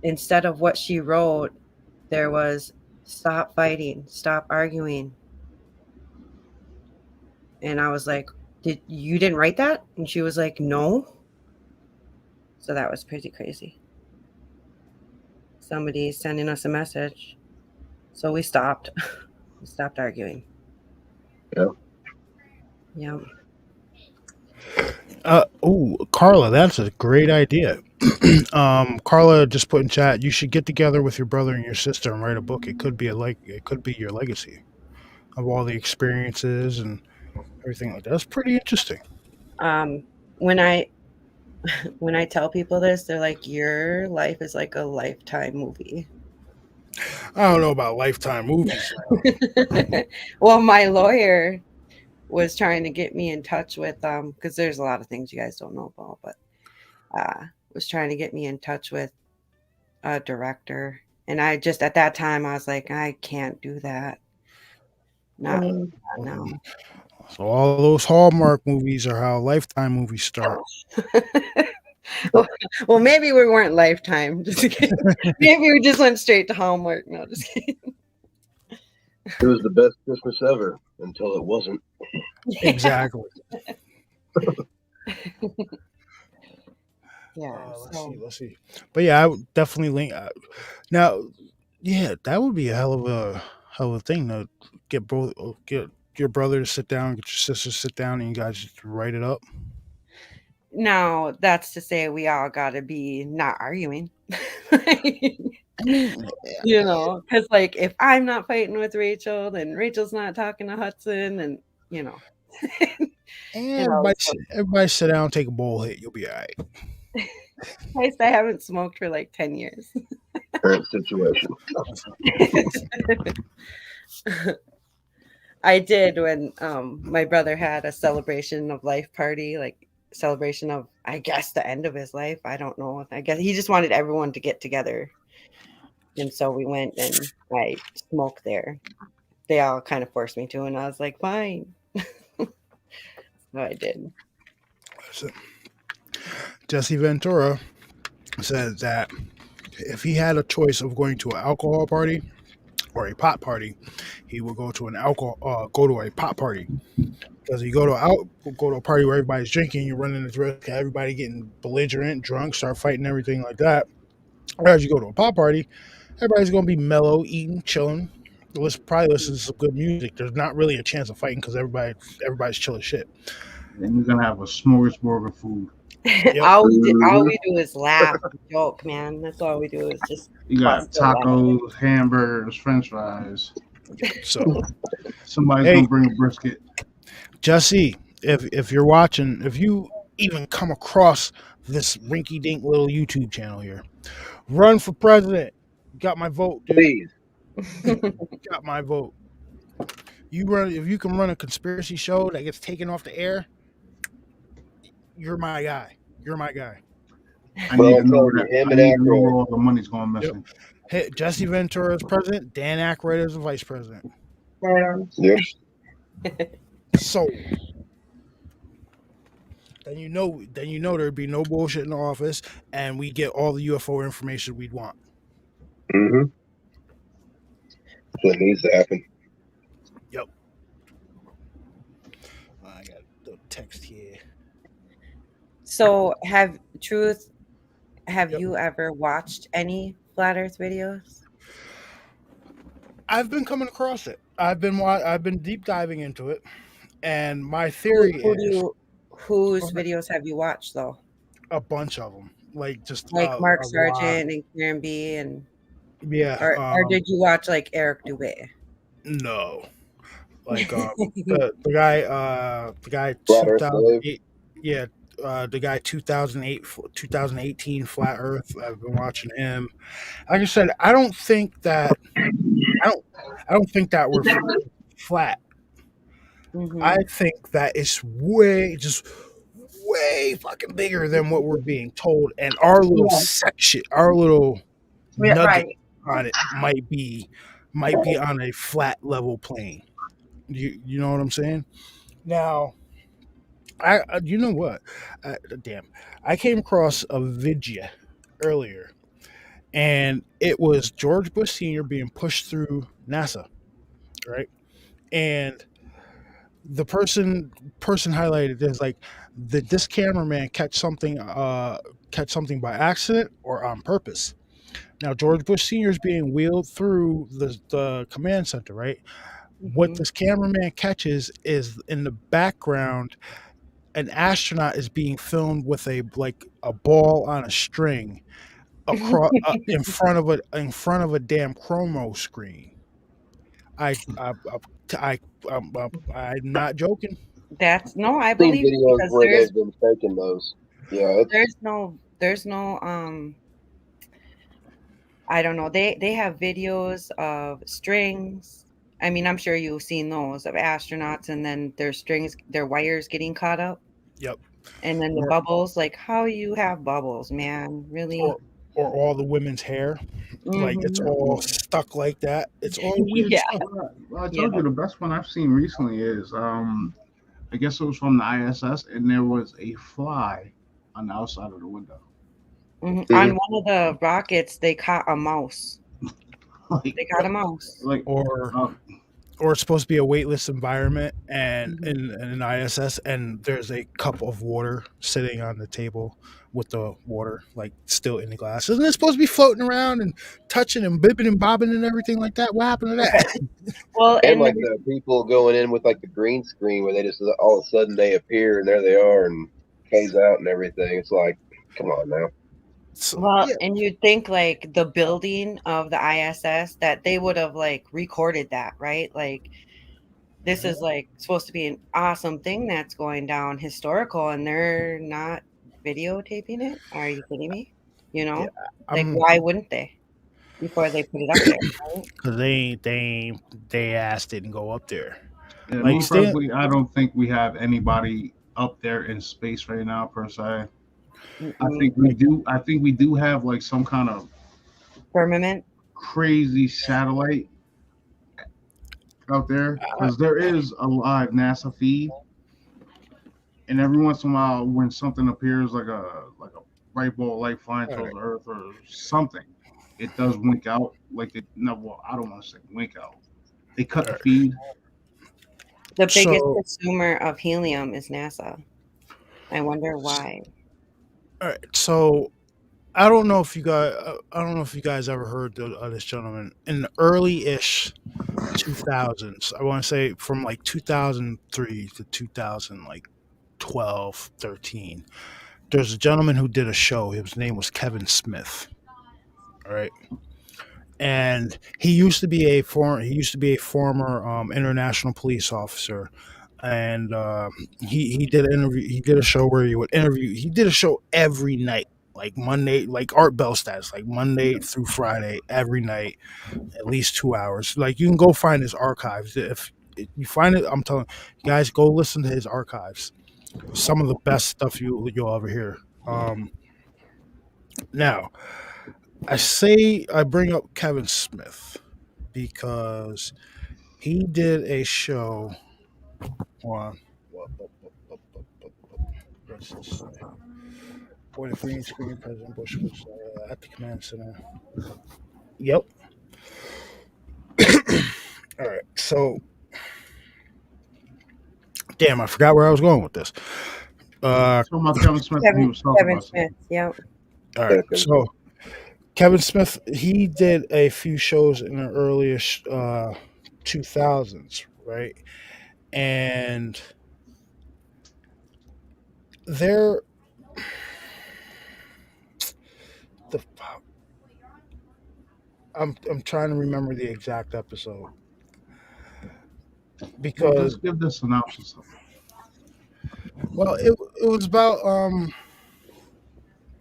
Speaker 10: instead of what she wrote, there was, stop fighting, stop arguing. And I was like, didn't write that? And she was like, no. So that was pretty crazy. Somebody sending us a message. So we stopped. We stopped arguing.
Speaker 6: Yeah.
Speaker 10: Yeah.
Speaker 4: Oh, Carla, that's a great idea. Carla just put in chat. You should get together with your brother and your sister and write a book. It could be your legacy of all the experiences and everything like that. That's pretty interesting.
Speaker 10: Um, when I when I tell people this, they're like, your life is like a Lifetime movie.
Speaker 4: I don't know about Lifetime movies.
Speaker 10: Well, my lawyer was trying to get me in touch with because there's a lot of things you guys don't know about, but was trying to get me in touch with a director. And I just at that time I was like, I can't do that. Not now.
Speaker 4: So all those Hallmark movies are how Lifetime movies start.
Speaker 10: Well, maybe we weren't Lifetime. Just kidding. Maybe we just went straight to Hallmark. No, just kidding.
Speaker 6: It was the best Christmas ever until it wasn't.
Speaker 4: Exactly.
Speaker 10: Yeah.
Speaker 4: Let's see. But yeah, I would definitely link. Now, yeah, that would be a hell of a thing to get your brother to sit down, get your sister to sit down, and you guys just write it up.
Speaker 10: Now, that's to say we all got to be not arguing.
Speaker 4: I mean,
Speaker 10: Because like if I'm not fighting with Rachel, then Rachel's not talking to Hudson, and
Speaker 4: everybody sit down, take a bowl hit. You'll be all right.
Speaker 10: Christ, I haven't smoked for like 10 years.
Speaker 6: Current situation.
Speaker 10: I did when my brother had a celebration of life party, like celebration of, I guess, the end of his life. I don't know. I guess he just wanted everyone to get together. And so we went and I smoked there. They all kind of forced me to, and I was like, fine. So I did.
Speaker 4: Jesse Ventura says that if he had a choice of going to an alcohol party or a pot party, he would go to go to a pot party. Because you go to a party where everybody's drinking, you're running the risk of everybody getting belligerent, drunk, start fighting, everything like that. Whereas you go to a pop party, everybody's gonna be mellow, eating, chilling. Probably listen to some good music. There's not really a chance of fighting because everybody's chill as shit.
Speaker 5: And you're gonna have a smorgasbord of food.
Speaker 4: Yep.
Speaker 10: all we do is laugh and joke, man. That's all we do is just
Speaker 5: You got
Speaker 10: bust a laugh.
Speaker 5: tacos, hamburgers, French fries.
Speaker 4: So
Speaker 5: Somebody's
Speaker 4: Hey.
Speaker 5: gonna bring a brisket.
Speaker 4: Jesse, if you're watching, if you even come across this rinky dink little YouTube channel here, run for president. Got my vote, dude.
Speaker 6: Please.
Speaker 4: Got my vote. If you can run a conspiracy show that gets taken off the air, you're my guy. You're my guy.
Speaker 5: I
Speaker 6: Well,
Speaker 5: need to
Speaker 6: I'm
Speaker 5: know
Speaker 6: telling
Speaker 5: where
Speaker 6: you, him
Speaker 5: I
Speaker 6: and
Speaker 5: need to know
Speaker 6: Aykroyd.
Speaker 5: where all the money's going missing.
Speaker 4: Hey, Jesse Ventura as president, Dan Aykroyd as the vice president.
Speaker 6: Yep.
Speaker 4: So then you know there'd be no bullshit in the office, and we get all the UFO information we'd want.
Speaker 6: Mm-hmm. What needs to happen.
Speaker 4: Yep. I got the text here.
Speaker 10: So, have
Speaker 4: Yep.
Speaker 10: you ever watched any flat Earth videos?
Speaker 4: I've been coming across it. I've been deep diving into it, and my theory is
Speaker 10: Whose videos have you watched though?
Speaker 4: a bunch of them, like just
Speaker 10: Like Mark
Speaker 4: a lot.
Speaker 10: Sargent and Karen B. and
Speaker 4: Yeah.
Speaker 10: or did you watch like Eric Dubé?
Speaker 4: No. Like the guy
Speaker 6: Flat Earth
Speaker 4: 2008, yeah, the guy 2018 Flat Earth. I've been watching him. Like I said, I don't think that we're flat.
Speaker 10: Mhm.
Speaker 4: I think that it's way fucking bigger than what we're being told, and our little section, our little nugget
Speaker 10: right.
Speaker 4: on it might be on a flat level plane. You know what I'm saying? Now, you know what? Damn, I came across a video earlier, and it was George Bush Sr. being pushed through NASA, right? And the person highlighted is like, did this cameraman catch something by accident or on purpose? Now George Bush Sr. is being wheeled through the command center, right? What
Speaker 10: Mhm.
Speaker 4: this cameraman catches is in the background, an astronaut is being filmed with a ball on a string across in front of a damn chromo screen. I I'm not joking.
Speaker 10: That's no, I
Speaker 6: I've seen
Speaker 10: believe
Speaker 6: videos
Speaker 10: because
Speaker 6: where they've been faking those. Yeah, it's,
Speaker 10: there's no I don't know. They have videos of strings. I mean, I'm sure you've seen those of astronauts and then their wires getting caught up
Speaker 4: Yep.
Speaker 10: and then the
Speaker 4: Or
Speaker 10: bubbles. Like how you have bubbles, man? Really?
Speaker 4: or all the women's hair, like it's
Speaker 10: Mhm.
Speaker 4: all stuck like that. It's all weird
Speaker 10: Yeah.
Speaker 4: stuff.
Speaker 5: Well, I told you the best one I've seen recently is I guess it was from the ISS, and there was a fly on the outside of the window.
Speaker 10: Mhm. On one of the rockets, they caught a mouse.
Speaker 5: Like,
Speaker 10: They caught a mouse.
Speaker 5: like
Speaker 4: Or
Speaker 5: uh,
Speaker 4: it's supposed to be a weightless environment, and
Speaker 10: Mhm.
Speaker 4: in an ISS, and there's a cup of water sitting on the table with the water like still in the glass. Isn't it supposed to be floating around and touching and bibbing and bobbing and everything like that? What happened to that?
Speaker 10: Well,
Speaker 6: and
Speaker 10: and
Speaker 6: like the people going in with like the green screen where they just all of a sudden they appear and there they are and phase out and everything. It's like, come on now.
Speaker 4: So,
Speaker 10: well,
Speaker 4: yeah,
Speaker 10: and you'd think like the building of the ISS that they would have like recorded that, right? Like this is like supposed to be an awesome thing that's going down historical and they're not videotaping it. Are you kidding me? You know?
Speaker 4: yeah,
Speaker 10: Like
Speaker 4: I'm
Speaker 10: why wouldn't they before they put it up there, right?
Speaker 4: because they ass didn't go up there.
Speaker 5: yeah,
Speaker 4: Like
Speaker 5: me
Speaker 4: Stan,
Speaker 5: personally, I don't think we have anybody up there in space right now per se. I
Speaker 10: Mm-mm.
Speaker 5: think we do. I think we do have like some kind of
Speaker 10: Firmament.
Speaker 5: crazy satellite out there because there is a live NASA feed, and every once in a while, when something appears like a bright ball light flying towards the Earth or something, it does wink out. Like it, no, well, I don't want to say wink out. They cut
Speaker 4: All
Speaker 5: the
Speaker 4: right.
Speaker 5: feed.
Speaker 10: The biggest
Speaker 4: So,
Speaker 10: consumer of helium is NASA. I wonder why.
Speaker 4: all right. So I don't know if you guys, I don't know if you guys ever heard of this gentleman in the early-ish 2000s. I want to say from like 2003 to 2000, like 12, 13. There's a gentleman who did a show. His name was Kevin Smith. All right. And he used to be a former international police officer, and he did an interview. He did a show where he would interview. He did a show every night, like Monday, like Art Bell stats, like Monday through Friday, every night, at least 2 hours. Like you can go find his archives. If you find it, I'm telling you guys, go listen to his archives. Some of the best stuff you'll ever hear. Now, I bring up Kevin Smith because he did a show on what's this say? Boy, the green screen President Bush was at the command center. Yep. All right. So, damn, I forgot where I was going with this.
Speaker 5: Talking about Kevin Smith, and he was talking
Speaker 10: Kevin
Speaker 5: about
Speaker 10: Smith.
Speaker 5: something.
Speaker 10: Yep.
Speaker 4: all right. So, Kevin Smith, he did a few shows in the earliest 2000s, right? And they're the I'm trying to remember the exact episode
Speaker 5: Well,
Speaker 4: because
Speaker 5: just give the synopsis of
Speaker 4: well it was about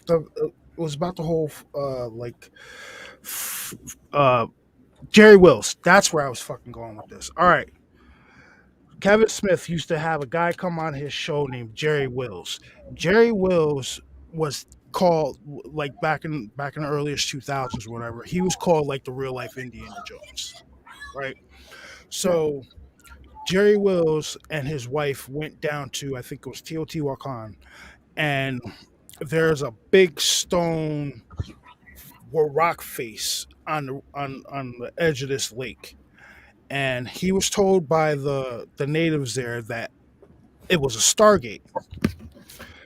Speaker 4: it was about the whole like uh Jerry Wills. That's where I was fucking going with this. All right. Kevin Smith used to have a guy come on his show named Jerry Wills. Jerry Wills was called like back in the earliest 2000s or whatever. He was called like the real life Indiana Jones, right? So Jerry Wills and his wife went down to I think it was Teotihuacan, and there's a big stone rock face on the edge of this lake, and he was told by the natives there that it was a stargate.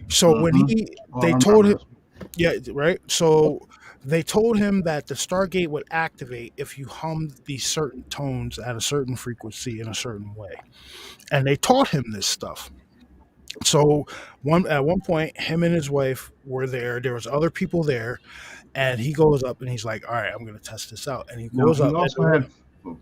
Speaker 4: So
Speaker 5: it.
Speaker 4: when
Speaker 5: Mm-hmm.
Speaker 4: he
Speaker 5: Oh, I
Speaker 4: they told
Speaker 5: remember
Speaker 4: him,
Speaker 5: this.
Speaker 4: yeah, right. So they told him that the stargate would activate if you hummed these certain tones at a certain frequency in a certain way, and they taught him this stuff. So one point, him and his wife were there. There was other people there, and he goes up and he's like, "All right, I'm going to test this out." And he
Speaker 5: Now
Speaker 4: goes
Speaker 5: he
Speaker 4: up and
Speaker 5: also had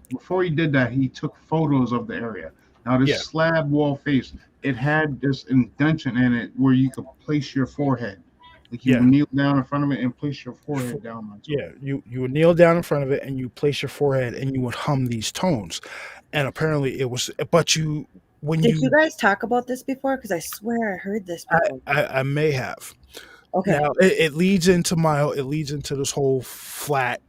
Speaker 5: before he did that, he took photos of the area. Now this
Speaker 4: yeah,
Speaker 5: slab wall face, it had this indention in it where you could place your forehead. Like you
Speaker 4: yeah,
Speaker 5: would kneel down in front of it and place your
Speaker 4: fo-
Speaker 5: forehead down onto it.
Speaker 4: yeah. You would kneel down in front of it and you place your forehead and you would hum these tones, and apparently it was. But you when
Speaker 10: Did you
Speaker 4: you
Speaker 10: guys talk about this before? Because I swear I heard this before.
Speaker 4: I may have.
Speaker 10: Okay.
Speaker 4: Now it leads into this whole flat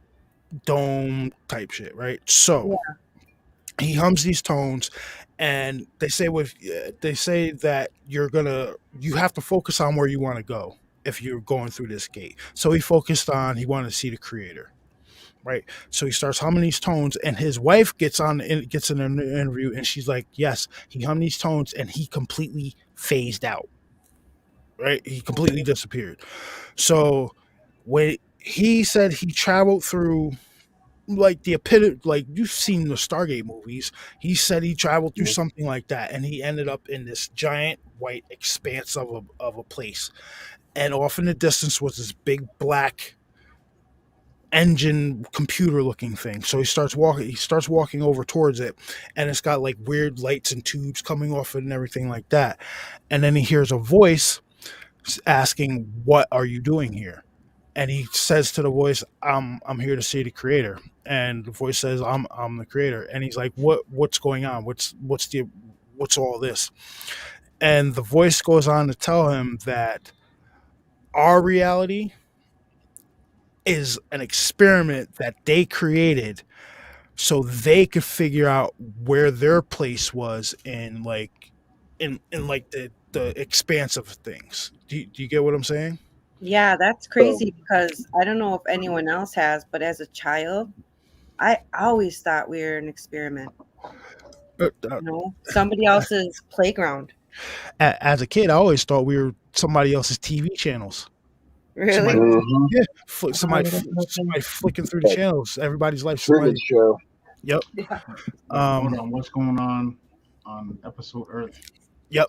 Speaker 4: dome type shit, right? So
Speaker 10: Yeah.
Speaker 4: he hums these tones, and they say that you have to focus on where you want to go if you're going through this gate. So he wanted to see the creator, right? So he starts humming these tones, and his wife gets in an interview, and she's like, "Yes, he hummed these tones, and he completely phased out, right? He completely disappeared." So when he said he traveled through like the epitome, like you've seen the Stargate movies. He said he traveled through something like that, and he ended up in this giant white expanse of a place. And off in the distance was this big black engine computer looking thing. So he starts walking over towards it, and it's got like weird lights and tubes coming off it and everything like that. And then he hears a voice asking, "What are you doing here?" And he says to the voice, I'm here to see the creator." And the voice says, I'm the creator." And he's like, what's going on? What's all this?" And the voice goes on to tell him that our reality is an experiment that they created so they could figure out where their place was in like in like the expanse of things. Do you get what I'm saying?
Speaker 10: Yeah, that's
Speaker 6: So,
Speaker 10: crazy because I don't know if anyone else has, but as a child, I always thought we were an experiment.
Speaker 4: Uh,
Speaker 10: Somebody else's playground.
Speaker 4: As a kid, I always thought we were somebody else's TV channels. Somebody,
Speaker 10: Really?
Speaker 6: mhm.
Speaker 4: yeah, somebody flicking through the
Speaker 6: Like
Speaker 4: channels. Everybody's life,
Speaker 6: Truman
Speaker 4: somebody.
Speaker 6: Show.
Speaker 4: Yep.
Speaker 5: Wait, hold
Speaker 4: Um.
Speaker 5: on. What's going on episode Earth?
Speaker 4: Yep.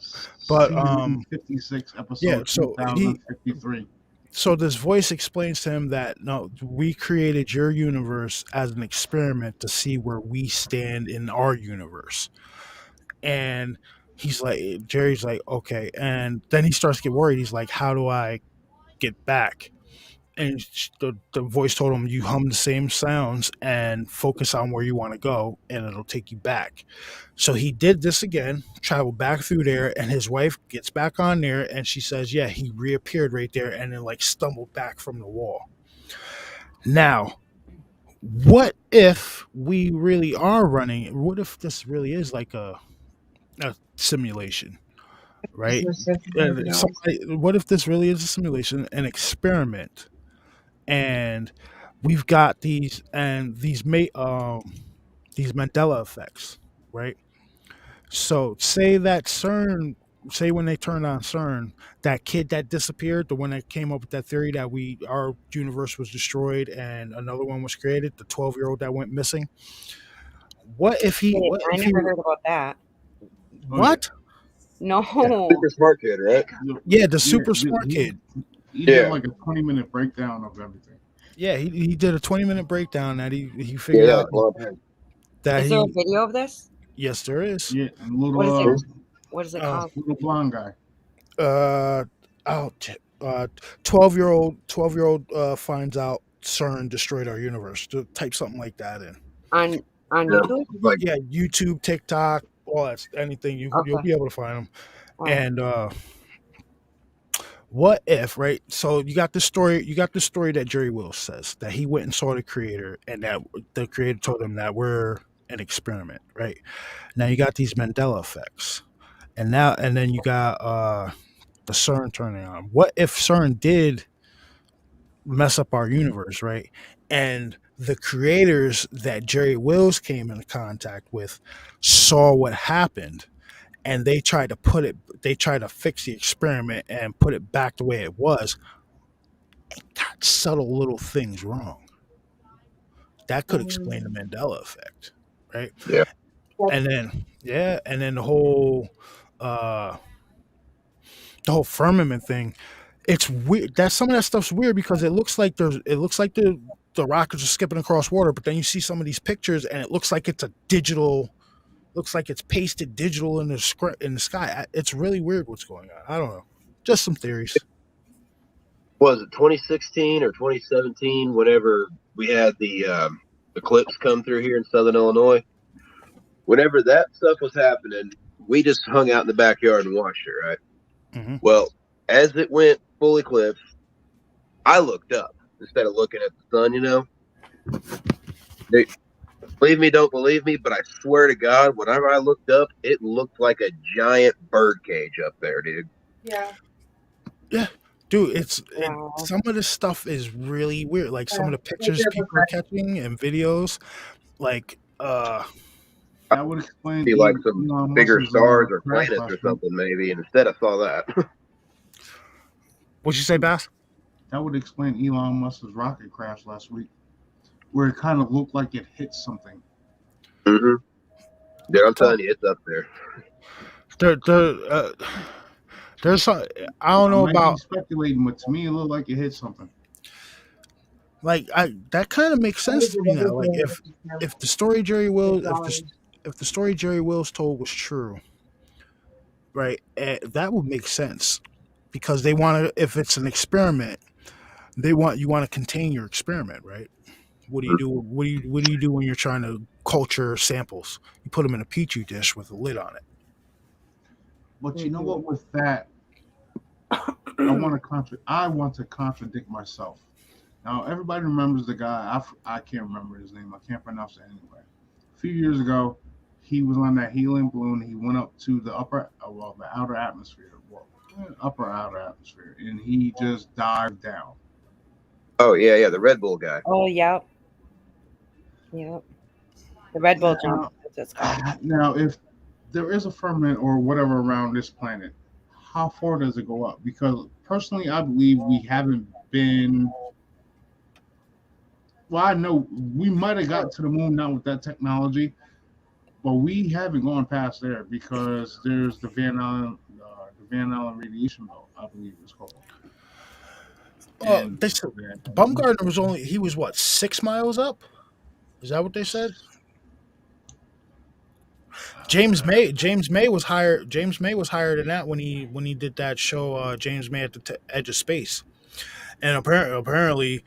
Speaker 4: But
Speaker 5: Season 56,
Speaker 4: yeah.
Speaker 5: episode 2053.
Speaker 4: So this voice explains to him that no, we created your universe as an experiment to see where we stand in our universe. And he's like, Jerry's like, okay. And then he starts to get worried. He's like, how do I get back? And the voice told him, you hum the same sounds and focus on where you want to go, and it'll take you back. So he did this again, traveled back through there, and his wife gets back on there, and she says, yeah, he reappeared right there and then like stumbled back from the wall. Now, what if we really are running? What if this really is like a simulation, right? What if this really is a simulation, an experiment? And we've got these Mandela effects, right? So say when they turned on CERN, that kid that disappeared, the one that came up with that theory that our universe was destroyed and another one was created, the 12-year-old that went missing.
Speaker 10: Wait, I never heard about that.
Speaker 5: Oh, yeah.
Speaker 4: What?
Speaker 10: No.
Speaker 6: Super smart kid, right?
Speaker 4: Yeah, the super smart kid.
Speaker 5: He
Speaker 6: Yeah.
Speaker 5: did like a 20-minute breakdown of everything.
Speaker 4: Yeah, he did a 20-minute breakdown that he
Speaker 6: Yeah,
Speaker 4: figured
Speaker 6: yeah,
Speaker 4: out
Speaker 6: like blonde hair.
Speaker 4: that
Speaker 10: Is there a
Speaker 4: he
Speaker 10: video of this?
Speaker 4: yes there is.
Speaker 5: Yeah, and
Speaker 10: What is
Speaker 5: little
Speaker 10: it? What is it
Speaker 4: Uh,
Speaker 10: called?
Speaker 5: little blonde guy.
Speaker 4: uh oh, 12-year-old finds out CERN destroyed our universe. To type something like that in.
Speaker 10: On
Speaker 6: Yeah.
Speaker 10: YouTube?
Speaker 6: Like
Speaker 4: Yeah, YouTube, TikTok, all that, anything you'll
Speaker 10: Okay.
Speaker 4: be able to find them.
Speaker 10: All right.
Speaker 4: And what if, right? So you got the story that Jerry Wills says that he went and saw the creator, and that the creator told him that we're an experiment, right? Now you got these Mandela effects, and then you got the CERN turning on. What if CERN did mess up our universe, right? And the creators that Jerry Wills came into contact with saw what happened, and they tried to fix the experiment and put it back the way it was. It got subtle little things wrong. That could explain the Mandela effect, right?
Speaker 6: Yeah.
Speaker 4: And then uh the whole firmament thing, it's weird. That some of that stuff's weird because it looks like the rockets are skipping across water, but then you see some of these pictures and it looks like it's a digital, looks like it's pasted digital in the sky. It's really weird what's going on. I don't know. Just some theories.
Speaker 6: Was it 2016 or 2017? Whenever we had the eclipse come through here in Southern Illinois, whenever that stuff was happening, we just hung out in the backyard and watched it. Right.
Speaker 4: Mm-hmm.
Speaker 6: Well, as it went full eclipse, I looked up instead of looking at the sun. You know, believe me, don't believe me, but I swear to God, whenever I looked up, it looked like a giant bird cage up there, dude.
Speaker 10: Yeah.
Speaker 4: Yeah, dude,
Speaker 10: Wow.
Speaker 4: some of this stuff is really weird. Like some of the pictures people are catching and videos, like
Speaker 5: That would explain
Speaker 6: See like some
Speaker 5: Elon
Speaker 6: bigger
Speaker 5: Musk's,
Speaker 6: stars or
Speaker 5: crash
Speaker 6: planets
Speaker 5: last
Speaker 6: or
Speaker 5: week.
Speaker 6: something, maybe. And instead, I saw that.
Speaker 4: what'd you say, Bass?
Speaker 5: That would explain Elon Musk's rocket crash last week, where it kind of looked like it hit something.
Speaker 6: Mm-hmm. Dude, I'm telling you, it's up there.
Speaker 4: There's some, I don't know
Speaker 5: I might be
Speaker 4: about
Speaker 5: speculating, but to me, it looked like it hit something.
Speaker 4: like that kind of makes sense to me now. Like if the story Jerry Wills if the story Jerry Wills told was true, right? That would make sense because they want to. If it's an experiment, you want to contain your experiment, right? What do you do? What do you do when you're trying to culture samples? You put them in a petri dish with a lid on it.
Speaker 5: But you know what? With that, I want to contradict myself. Now, everybody remembers the guy. I can't remember his name. I can't pronounce it anyway. A few years ago, he was on that helium balloon. He went up to the the outer atmosphere. Well, upper outer atmosphere, and he just dived down.
Speaker 6: Oh yeah, the Red Bull guy.
Speaker 10: Oh, yep. Yep. The Red Bull jump.
Speaker 5: Now,
Speaker 10: That's what it's called.
Speaker 5: now, if there is a firmament or whatever around this planet, how far does it go up? Because personally, I believe we haven't been. Well, I know we might have gotten to the moon now with that technology, but we haven't gone past there because there's the Van Allen radiation belt, I believe it's called. And
Speaker 4: They said Baumgartner was what, 6 miles up? Is that what they said? James May was higher. James May was higher than that when he did that show. James May at the Edge of Space, and apparently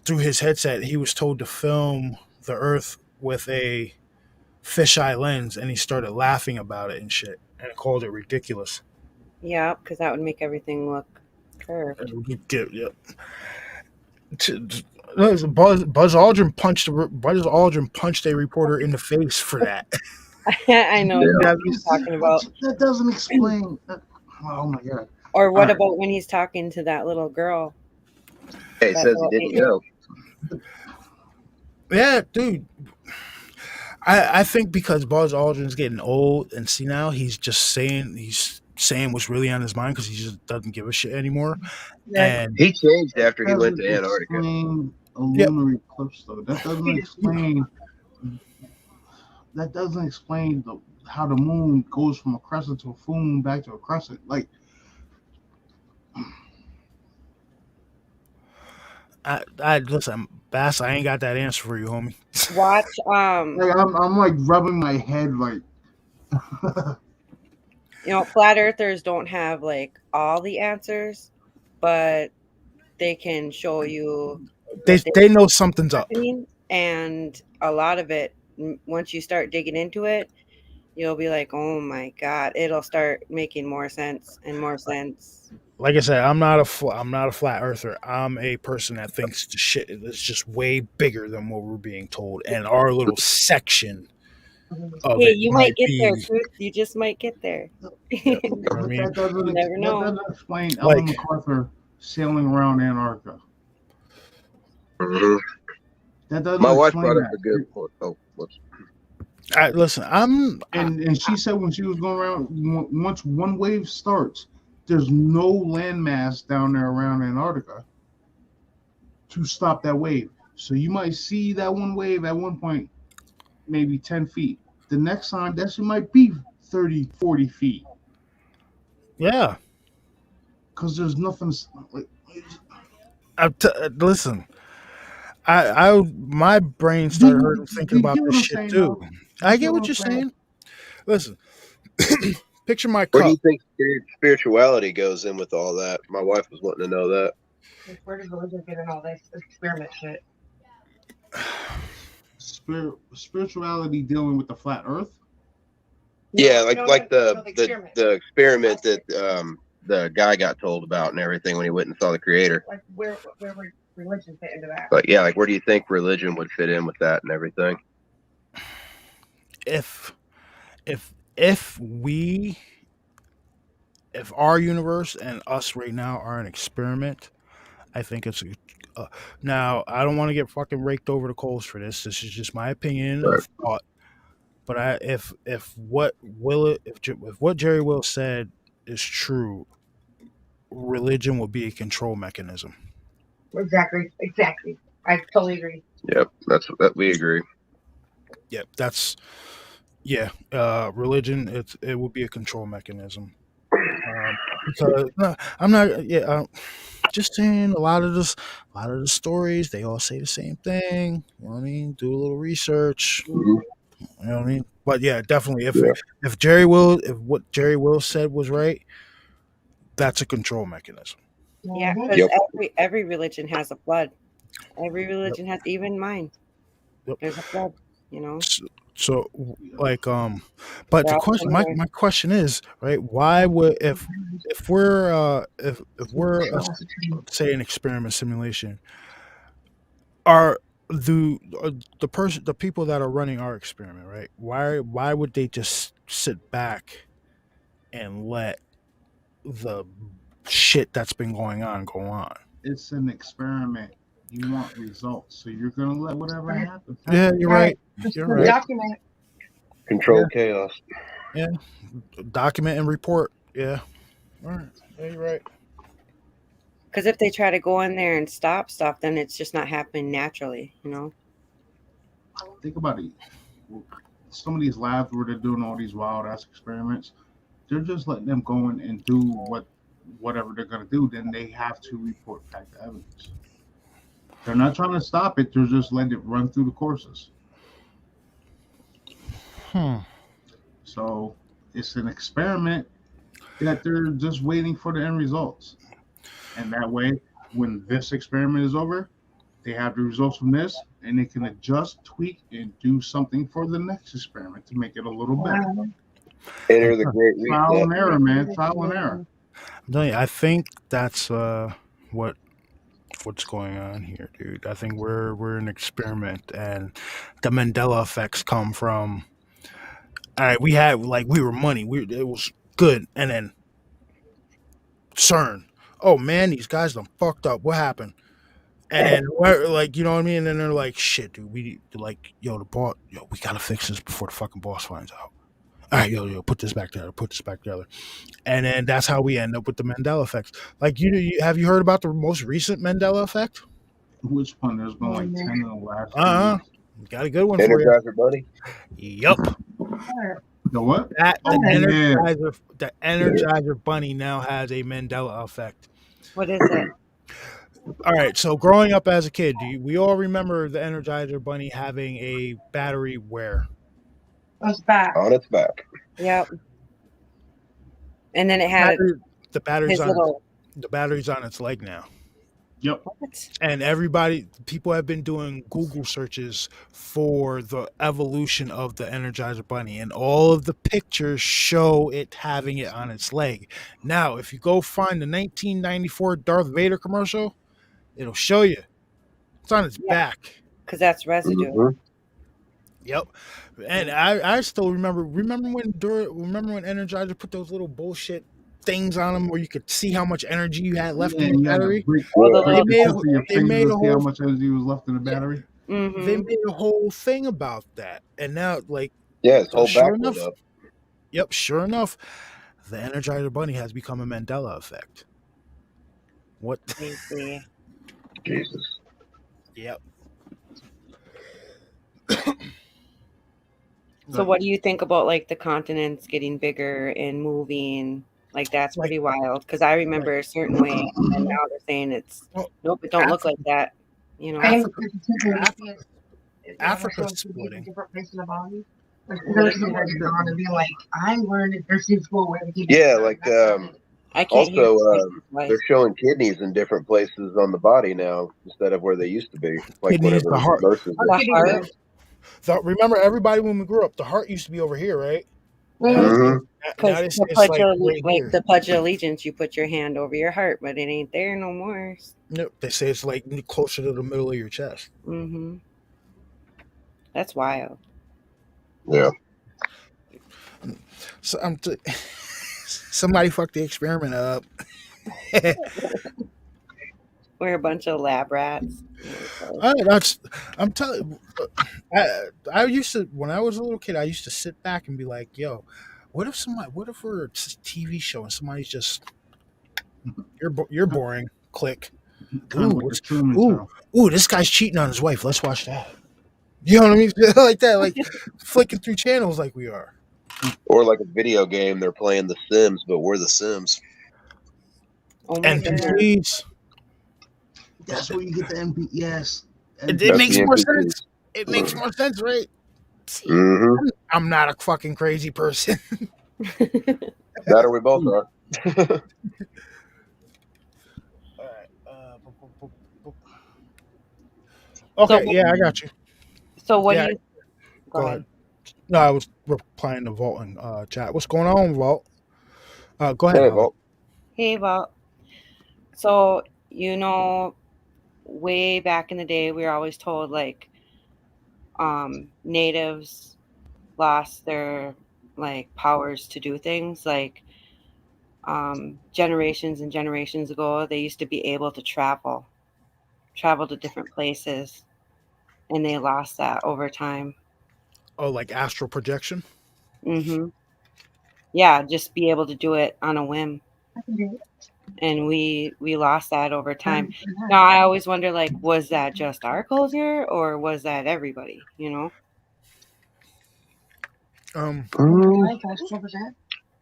Speaker 4: through his headset, he was told to film the Earth with a fisheye lens, and he started laughing about it and shit, and called it ridiculous.
Speaker 10: Yeah, because that would make everything look curved.
Speaker 4: Yeah. Buzz Aldrin punched a reporter in the face for that.
Speaker 10: I know
Speaker 5: Yeah,
Speaker 10: what he's talking about.
Speaker 5: that doesn't explain. Oh my god!
Speaker 10: Or what
Speaker 5: All right.
Speaker 10: about when he's talking to that little girl?
Speaker 6: Hey, it says he didn't go.
Speaker 4: Yeah, dude. I think because Buzz Aldrin's getting old and senile, he's saying what's really on his mind because he just doesn't give a shit anymore. And
Speaker 6: He changed after he went to Antarctica.
Speaker 5: Explain a lunar eclipse, though. That doesn't explain. That doesn't explain how the moon goes from a crescent to a full moon back to a crescent. Like,
Speaker 4: I listen, Bass. I ain't got that answer for you, homie.
Speaker 10: Watch.
Speaker 5: I'm like rubbing my head, like.
Speaker 10: Flat earthers don't have like all the answers, but they can show you
Speaker 4: They know something's up.
Speaker 10: And a lot of it, once you start digging into it, you'll be like, oh my god, it'll start making more sense and more sense.
Speaker 4: Like I said, I'm not a flat earther. I'm a person that thinks the shit is just way bigger than what we're being told, and our little section of
Speaker 10: Hey,
Speaker 4: it
Speaker 10: you might get there, Truth. You just might get there.
Speaker 5: You never know. That doesn't explain
Speaker 4: Like-
Speaker 5: Ellen MacArthur sailing around Antarctica.
Speaker 6: Mhm.
Speaker 5: That doesn't
Speaker 6: My wife
Speaker 5: explain
Speaker 6: brought up
Speaker 5: that.
Speaker 6: a good point. Oh, whoops.
Speaker 4: Listen,
Speaker 5: And she said when she was going around, once one wave starts, there's no landmass down there around Antarctica to stop that wave. So you might see that one wave at one point, maybe 10 feet. The next time, that shit might be 30, 40 feet.
Speaker 4: yeah.
Speaker 5: Because there's nothing. Like,
Speaker 4: Listen, my brain started hurting thinking about
Speaker 5: get what
Speaker 4: this
Speaker 5: I'm
Speaker 4: shit
Speaker 5: saying,
Speaker 4: too.
Speaker 5: though?
Speaker 4: I get what you're saying. Listen, picture my
Speaker 6: Where do
Speaker 4: cup.
Speaker 6: you think spirituality goes in with all that? My wife was wanting to know that.
Speaker 10: Where does religion get in all this experiment shit?
Speaker 5: Spirituality dealing with the flat Earth.
Speaker 6: Yeah, like the experiment that the guy got told about and everything when he went and saw the creator.
Speaker 10: Like where would religion fit into that?
Speaker 6: But yeah, like where do you think religion would fit in with that and everything?
Speaker 4: If our universe and us right now are an experiment, I think it's now I don't want to get fucking raked over the coals for this. This is just my opinion of thought. But if what Jerry Will said is true, religion will be a control mechanism.
Speaker 10: Exactly. I totally agree.
Speaker 6: Yep, that we agree.
Speaker 4: Yep, that's religion. It will be a control mechanism. Because I'm not. Yeah, just saying. A lot of the stories, they all say the same thing. You know what I mean? Do a little research.
Speaker 6: Mhm.
Speaker 4: You know what I mean? But yeah, definitely. If
Speaker 6: Yeah.
Speaker 4: if what Jerry Will said was right, that's a control mechanism.
Speaker 10: Yeah, because
Speaker 6: Yep.
Speaker 10: every religion has a flood. Every religion has, even mine.
Speaker 4: Yep.
Speaker 10: There's a flood.
Speaker 4: So like but the
Speaker 10: Well,
Speaker 4: question
Speaker 10: anyway.
Speaker 4: my question is, right, why would if we're say an experiment simulation, are the people that are running our experiment, right, why would they just sit back and let the shit that's been going on go on.
Speaker 5: It's an experiment. You want results, so you're gonna let whatever happens.
Speaker 4: Yeah,
Speaker 5: happen.
Speaker 4: you're right. You're right.
Speaker 11: Document.
Speaker 6: Control chaos.
Speaker 4: Yeah, document and report. Yeah, all right. Yeah, you're right.
Speaker 10: Because if they try to go in there and stop stuff, then it's just not happening naturally, you know?
Speaker 5: Think about it. Some of these labs where they're doing all these wild ass experiments, they're just letting them go in and do whatever they're gonna do. Then they have to report back the evidence. They're not trying to stop it. They're just letting it run through the courses. So it's an experiment that they're just waiting for the end results. And that way, when this experiment is over, they have the results from this, and they can adjust, tweak, and do something for the next experiment to make it a little better.
Speaker 6: Enter the great
Speaker 5: Trial
Speaker 6: reset.
Speaker 5: and error, man. Trial and error.
Speaker 4: I'm telling you, I think that's what's going on here, dude. I think we're an experiment, and the Mandela effects come from. All right, we were money. It was good, and then CERN. Oh man, these guys done fucked up. What happened? And then like, you know what I mean? And then they're like, shit, dude, we like, yo, the boss, yo, we gotta fix this before the fucking boss finds out. All right, yo, put this back together, put this back together. And then that's how we end up with the Mandela effects. Like, have you heard about the most recent Mandela effect?
Speaker 5: Which one? There's been like 10 in the last 2 weeks.
Speaker 4: Got a good one for you.
Speaker 6: Energizer Buddy.
Speaker 4: Yup.
Speaker 5: The what?
Speaker 4: The Energizer Bunny now has a Mandela effect.
Speaker 10: What is it?
Speaker 4: All right, so growing up as a kid, we all remember the Energizer Bunny having a battery where?
Speaker 11: On its back.
Speaker 6: On its back.
Speaker 10: Yep. And then it had
Speaker 4: the battery's on its leg now.
Speaker 5: Yep.
Speaker 10: What?
Speaker 4: And people have been doing Google searches for the evolution of the Energizer Bunny, and all of the pictures show it having it on its leg. Now, if you go find the 1994 Darth Vader commercial, it'll show you. It's on its back.
Speaker 10: Because that's residue.
Speaker 6: Mhm.
Speaker 4: Yep. And I still remember when Energizer put those little bullshit things on them where you could see how much energy you had left in the battery.
Speaker 5: They made a whole, how much energy was left in the battery.
Speaker 10: Mm-hmm.
Speaker 4: They made a whole thing about that, and now, like,
Speaker 6: yeah, it's whole
Speaker 4: sure
Speaker 6: back
Speaker 4: enough.
Speaker 6: up.
Speaker 4: Yep, sure enough, the Energizer Bunny has become a Mandela effect. What?
Speaker 10: Crazy.
Speaker 6: Jesus.
Speaker 4: Yep.
Speaker 10: So, what do you think about like the continents getting bigger and moving? Like that's pretty wild. Because I remember a certain way, and now they're saying nope, it don't look like that. You know,
Speaker 4: Africa's splitting.
Speaker 11: Different place in the body. And be like, I learned at nursing school where they keep.
Speaker 6: Yeah, like
Speaker 10: I can't
Speaker 6: also they're showing kidneys in different places on the body now instead of where they used to be. Like
Speaker 4: kidneys, the heart. Remember, everybody when we grew up, the heart used to be over here, right?
Speaker 6: Mm-hmm.
Speaker 10: Because the Pledge of Allegiance, you put your hand over your heart, but it ain't there no more.
Speaker 4: No, they say it's like closer to the middle of your chest.
Speaker 10: Mm-hmm. That's wild.
Speaker 6: Yeah.
Speaker 4: So somebody fucked the experiment up.
Speaker 10: We're a bunch of lab rats.
Speaker 4: I'm telling you, I used to, when I was a little kid, I used to sit back and be like, yo, what if we're a TV show and somebody's just, you're boring, click. Ooh, this guy's cheating on his wife. Let's watch that. You know what I mean? Like that, like flicking through channels like we are.
Speaker 6: Or like a video game, they're playing The Sims, but we're the Sims.
Speaker 4: NPCs.
Speaker 5: That's where you get the MP. Yes.
Speaker 4: It makes more sense. It makes more sense, right?
Speaker 6: Mm-hmm.
Speaker 4: I'm not a fucking crazy person.
Speaker 6: That or we both are.
Speaker 4: Okay, yeah, I got you.
Speaker 10: So what do you...
Speaker 4: Go ahead. No, I was replying to Vault in chat. What's going on, Vault? Go ahead.
Speaker 6: Hey, Vault.
Speaker 10: Hey, Vault. So, you know, way back in the day, we were always told, like, natives lost their, like, powers to do things. Like, generations and generations ago, they used to be able to travel to different places, and they lost that over time.
Speaker 4: Oh, like astral projection?
Speaker 10: Yeah, just be able to do it on a whim.
Speaker 11: I can do it.
Speaker 10: And we lost that over time. Now I always wonder, like, was that just our culture or was that everybody, you know?
Speaker 11: Like astral project.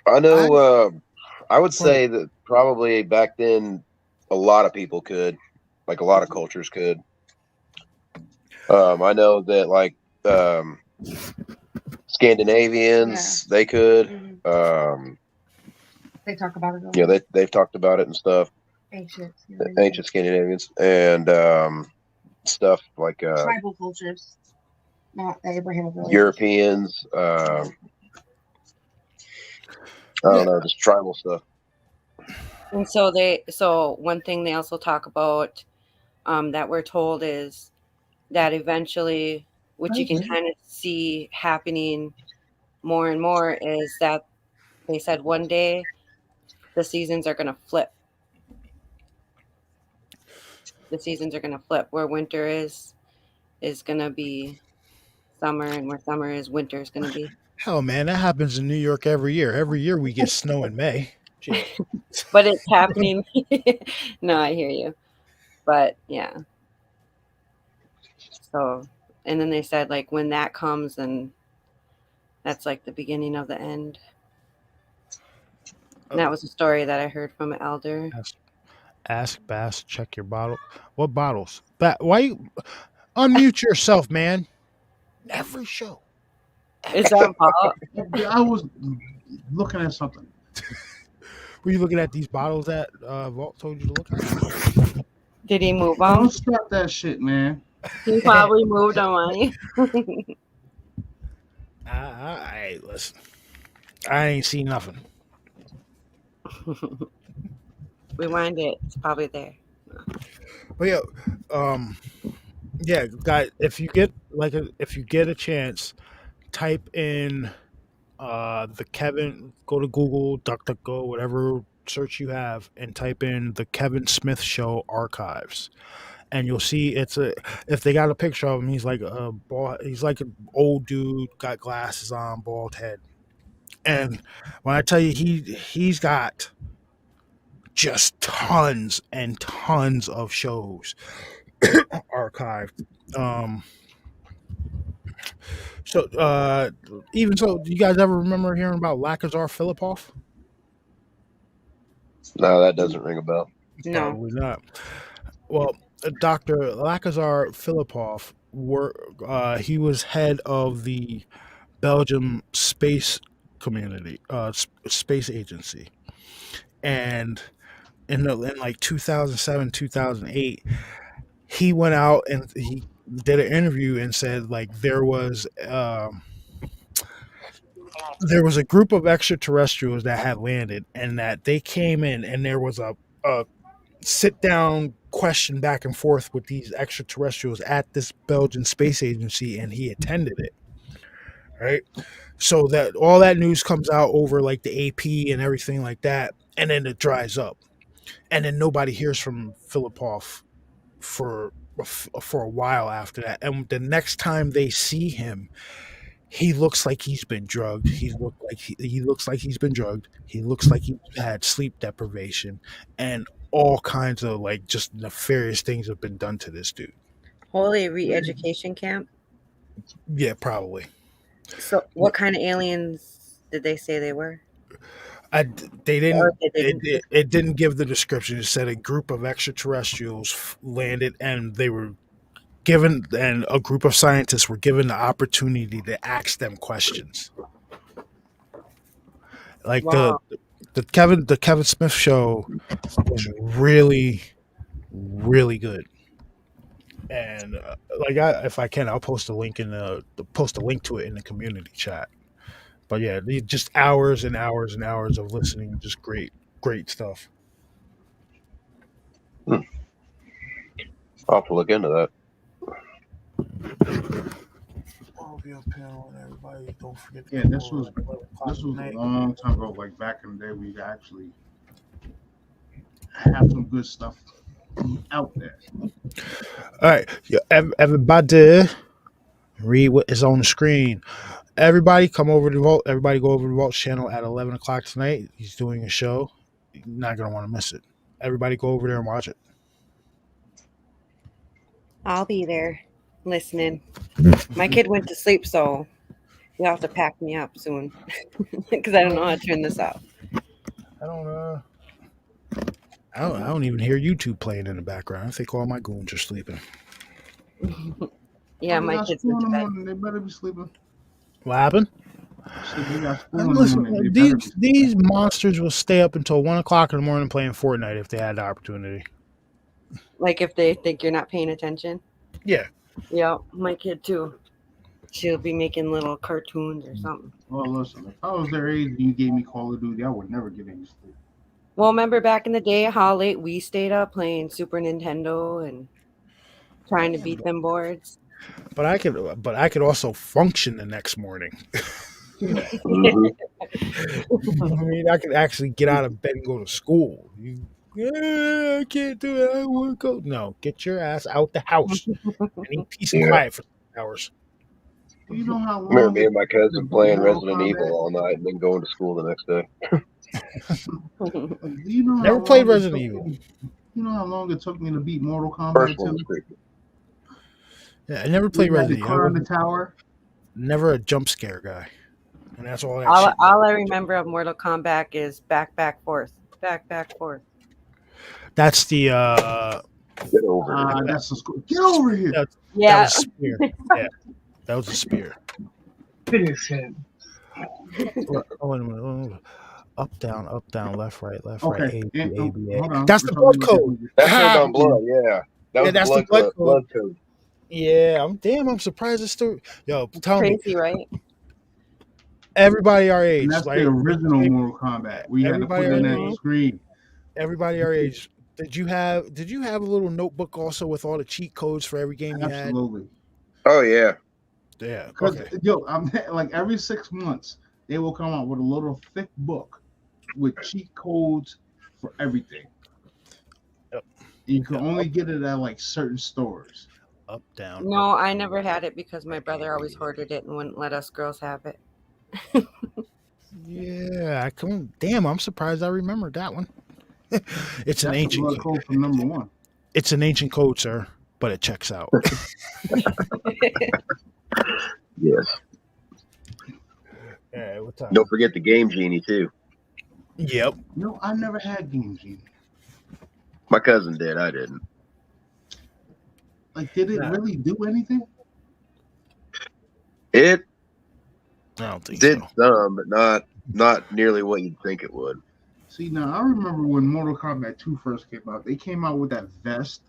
Speaker 6: I know. I would
Speaker 4: Go ahead.
Speaker 6: say that probably back then, a lot of people could, like a lot of cultures could. I know that like Scandinavians, they could.
Speaker 11: They talk about it.
Speaker 6: Yeah, they've talked about it and stuff.
Speaker 11: Ancient
Speaker 6: Scandinavians and stuff like
Speaker 11: tribal cultures, not the Abrahamic religion.
Speaker 6: Europeans. I don't know, just tribal stuff.
Speaker 10: And so one thing they also talk about that we're told is that eventually, which you can kind of see happening more and more, is that they said one day the seasons are going to flip. The seasons are going to flip. Where winter is going to be summer, and where summer is, winter is going to be.
Speaker 4: Hell, man, that happens in New York every year. Every year we get snow in May.
Speaker 10: But it's happening. No, I hear you. But yeah. So, and then they said, like, when that comes, then that's like the beginning of the end. And that was a story that I heard from an elder.
Speaker 4: Ask Bass, check your bottle. What bottles? Why you unmute yourself, man? Every show.
Speaker 10: Is that Paul?
Speaker 5: I was looking at something.
Speaker 4: Were you looking at these bottles that Vault told you to look at?
Speaker 10: Did he move on?
Speaker 5: Don't stop that shit, man.
Speaker 10: He probably moved on.
Speaker 4: Hey, listen. I ain't seen nothing.
Speaker 10: Rewind it. It's probably there.
Speaker 4: But yeah, guys, if you get a chance, type in the Kevin, go to Google, DuckDuckGo, whatever search you have, and type in the Kevin Smith Show archives, and you'll see if they got a picture of him, he's like an old dude, got glasses on, bald head, and when I tell you he's got just tons and tons of shows archived. Even so, do you guys ever remember hearing about Lakazar Filipov?
Speaker 6: No, that doesn't ring a bell.
Speaker 10: No.
Speaker 4: Probably not. Well, Dr. Lakazar Filipov he was head of the Belgium space community, space agency, and in like 2007, 2008, he went out and he did an interview and said like there was a group of extraterrestrials that had landed, and that they came in, and there was a sit down question back and forth with these extraterrestrials at this Belgian space agency, and he attended it. Right, so that all that news comes out over like the AP and everything like that, and then it dries up, and then nobody hears from Filipov for a while after that. And the next time they see him, he looks like he's been drugged. He looks like he's been drugged. He looks like he had sleep deprivation, and all kinds of like just nefarious things have been done to this dude.
Speaker 10: Holy re-education camp?
Speaker 4: Yeah, probably.
Speaker 10: So what kind of aliens did they say they were?
Speaker 4: They didn't. It didn't give the description. It said a group of extraterrestrials landed, and they were given, and a group of scientists were given the opportunity to ask them questions. Like
Speaker 10: Wow.
Speaker 4: the Kevin Smith show was really, really good. And if I can, I'll post a link to it in the community chat. But yeah, just hours and hours and hours of listening, just great stuff.
Speaker 6: I'll have to look into that.
Speaker 4: I'll be up here on everybody. Don't forget.
Speaker 5: Yeah, this was a long time ago, like back in the day, we actually have some good stuff out there.
Speaker 4: All right, yeah, everybody, read what is on the screen. Everybody, come over to Vault. Everybody, go over to Vault's channel at 11 o'clock tonight. He's doing a show. You're not gonna want to miss it. Everybody, go over there and watch it.
Speaker 10: I'll be there listening. My kid went to sleep, so you'll have to pack me up soon because I don't know how to turn this off.
Speaker 4: I don't even hear YouTube playing in the background. I think all my goons are sleeping.
Speaker 10: Yeah,
Speaker 5: They
Speaker 10: my
Speaker 5: got
Speaker 10: kids
Speaker 5: school
Speaker 10: went
Speaker 5: in
Speaker 10: to
Speaker 5: the
Speaker 10: bed.
Speaker 5: morning. They better be sleeping.
Speaker 4: What happened?
Speaker 5: They got school in the
Speaker 4: Listen,
Speaker 5: morning. They better be sleeping.
Speaker 4: these monsters will stay up until 1 o'clock in the morning playing Fortnite if they had the opportunity.
Speaker 10: Like if they think you're not paying attention.
Speaker 4: Yeah.
Speaker 10: Yeah, my kid too. She'll be making little cartoons or something.
Speaker 5: Well, listen, if I was their age and you gave me Call of Duty, I would never get any sleep.
Speaker 10: Well, remember back in the day how late we stayed up playing Super Nintendo and trying to beat them boards?
Speaker 4: But I could also function the next morning.
Speaker 6: Mhm.
Speaker 4: I mean, I could actually get out of bed and go to school. I can't do it. I want to go. No, get your ass out the house. I need peace and
Speaker 6: Yeah.
Speaker 4: quiet for 6 hours.
Speaker 5: Do you know how
Speaker 6: I remember
Speaker 5: long
Speaker 6: me and my
Speaker 5: it
Speaker 6: cousin
Speaker 5: took
Speaker 6: playing
Speaker 5: Mortal
Speaker 6: Resident Evil
Speaker 5: Kombat?
Speaker 6: all night and then going to school the next day.
Speaker 5: Do you know
Speaker 4: Never
Speaker 5: how
Speaker 4: played
Speaker 5: long it
Speaker 4: Resident
Speaker 5: took
Speaker 4: Evil.
Speaker 5: me- You know how long it took me to beat Mortal Kombat
Speaker 6: First one
Speaker 5: 2?
Speaker 6: was creepy.
Speaker 4: Yeah, I never
Speaker 5: We
Speaker 4: played
Speaker 5: had to
Speaker 4: Resident Evil. I
Speaker 5: climb the
Speaker 4: was
Speaker 5: tower.
Speaker 4: never a jump scare guy, and that's all that
Speaker 10: all,
Speaker 4: shit.
Speaker 10: all I remember of Mortal Kombat is back, forth. Back, forth.
Speaker 4: That's the
Speaker 6: Get over it.
Speaker 5: That's the school. Get over here.
Speaker 4: that
Speaker 10: Yeah.
Speaker 4: was a spear. Yeah, that was a spear.
Speaker 11: Finish him.
Speaker 4: Oh, wait a minute. Up, down, left, right,
Speaker 5: Okay.
Speaker 4: A, B, A, B, A.
Speaker 5: Hold on.
Speaker 4: That's the
Speaker 5: I'm
Speaker 4: blood
Speaker 5: trying to
Speaker 4: code.
Speaker 5: look at
Speaker 6: That turned on blood, yeah. That was
Speaker 4: that's the
Speaker 6: blood,
Speaker 4: blood
Speaker 6: blood
Speaker 4: code.
Speaker 6: code.
Speaker 4: Yeah, I'm surprised it's still. Yo, tell me,
Speaker 10: Crazy, right?
Speaker 4: everybody our
Speaker 5: And
Speaker 4: age,
Speaker 5: that's
Speaker 4: like
Speaker 5: the original Mortal Kombat. We had to
Speaker 4: everybody
Speaker 5: put in
Speaker 4: our
Speaker 5: that
Speaker 4: age,
Speaker 5: screen.
Speaker 4: everybody our age. Did you have a little notebook also with all the cheat codes for every game you had?
Speaker 5: Absolutely.
Speaker 6: Oh, yeah.
Speaker 4: Yeah.
Speaker 5: Because
Speaker 4: Okay.
Speaker 5: yo, I'm like every 6 months they will come out with a little thick book with cheat codes for everything.
Speaker 4: Yep.
Speaker 5: You can only get it at like certain stores.
Speaker 4: Up, down.
Speaker 10: No, I never had it because my brother always hoarded it and wouldn't let us girls have it.
Speaker 4: Yeah, I come. Damn, I'm surprised I remembered that one. It's an
Speaker 5: That's the
Speaker 4: ancient.
Speaker 5: blood code for number 1.
Speaker 4: It's an ancient code, sir, but it checks out.
Speaker 6: Yes.
Speaker 4: Yeah, what time?
Speaker 6: Don't forget the Game Genie, too.
Speaker 4: Yep.
Speaker 5: No, I never had Game Genie.
Speaker 6: My cousin did. I didn't.
Speaker 5: Like, did it
Speaker 4: Nah.
Speaker 5: really do anything?
Speaker 6: It
Speaker 4: I don't think
Speaker 6: did
Speaker 4: so.
Speaker 6: some, but not nearly what you'd think it would.
Speaker 5: See, now I remember when Mortal Kombat 2 first came out, they came out with that vest.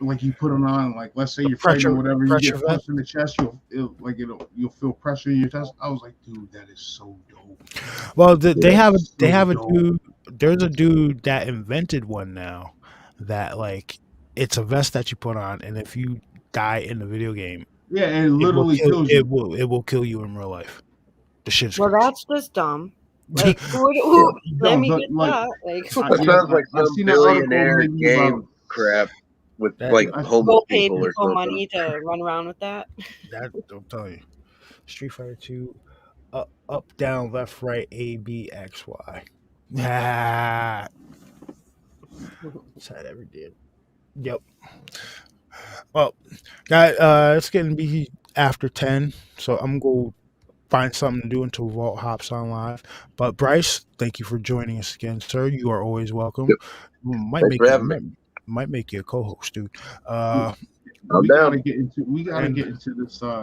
Speaker 5: Like you put it on, like let's say you're fighting or whatever, you get punched in the chest, you'll feel pressure in your chest. I was like, dude, that is so dope.
Speaker 4: Well, they have a
Speaker 5: dope.
Speaker 4: dude. There's a dude that invented one now, that like it's a vest that you put on, and if you die in the video game,
Speaker 5: Yeah, and it literally kills you.
Speaker 4: It will kill you in real life. The shit's
Speaker 10: Well,
Speaker 4: crazy.
Speaker 10: that's just dumb. Like, who let me get that? Like,
Speaker 6: That sounds like some billionaire game crap with like homeless
Speaker 10: go pay
Speaker 6: people or
Speaker 10: people
Speaker 6: something.
Speaker 10: money to run around with that.
Speaker 4: That I'm telling you, Street Fighter 2, up, down, left, right, A, B, X, Y. Ah. That's how every did. Yep. Well, guys, it's getting to be after 10, so I'm going to find something to do until Vault hops on live. But Bryce, thank you for joining us again, sir. You are always welcome.
Speaker 6: Yep.
Speaker 4: Might make you a co-host, dude.
Speaker 5: We gotta get into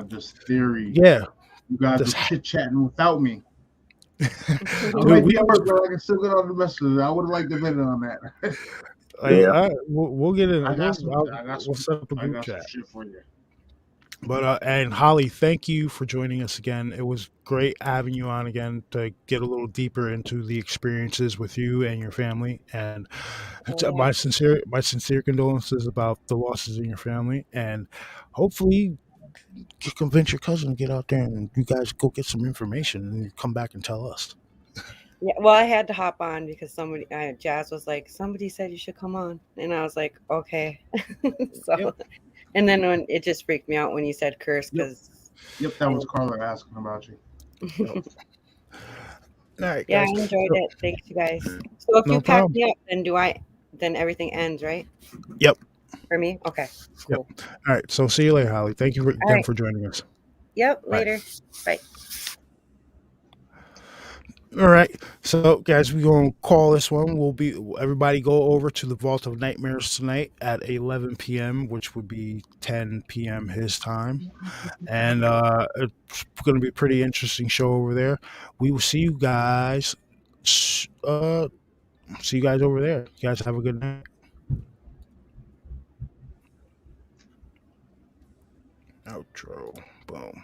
Speaker 5: this theory.
Speaker 4: Yeah.
Speaker 5: You guys are chit chatting without me.
Speaker 4: Dude,
Speaker 5: I can still get on the messages. I would have liked a minute on that.
Speaker 4: We'll get in.
Speaker 5: I got
Speaker 4: We'll set up a group
Speaker 5: some
Speaker 4: chat.
Speaker 5: shit for you.
Speaker 4: But and Holly, thank you for joining us again. It was great having you on again to get a little deeper into the experiences with you and your family. And my sincere condolences about the losses in your family. And hopefully, you convince your cousin to get out there and you guys go get some information and come back and tell us.
Speaker 10: Yeah, well, I had to hop on because Jazz was like, somebody said you should come on, and I was like, okay. So,
Speaker 4: Yep.
Speaker 10: and then when it just freaked me out when you said curse because,
Speaker 5: Yep, that was Carla asking about you.
Speaker 4: Yep. All right,
Speaker 10: yeah, I
Speaker 4: guys.
Speaker 10: enjoyed
Speaker 4: So,
Speaker 10: it. Thanks, you guys. So if
Speaker 4: no
Speaker 10: you pack
Speaker 4: problem.
Speaker 10: me up, then everything ends, right?
Speaker 4: Yep.
Speaker 10: For me, okay,
Speaker 4: Yep.
Speaker 10: cool.
Speaker 4: All right. So see you later, Holly. Thank you
Speaker 10: All
Speaker 4: again
Speaker 10: right.
Speaker 4: for joining us.
Speaker 10: Yep.
Speaker 4: Bye.
Speaker 10: Later. Bye.
Speaker 4: All right. So, guys, we're going to call this one. Everybody go over to the Vault of Nightmares tonight at 11 p.m., which would be 10 p.m. his time. And it's going to be a pretty interesting show over there. We will see you guys. See you guys over there. You guys have a good night. Outro. Boom.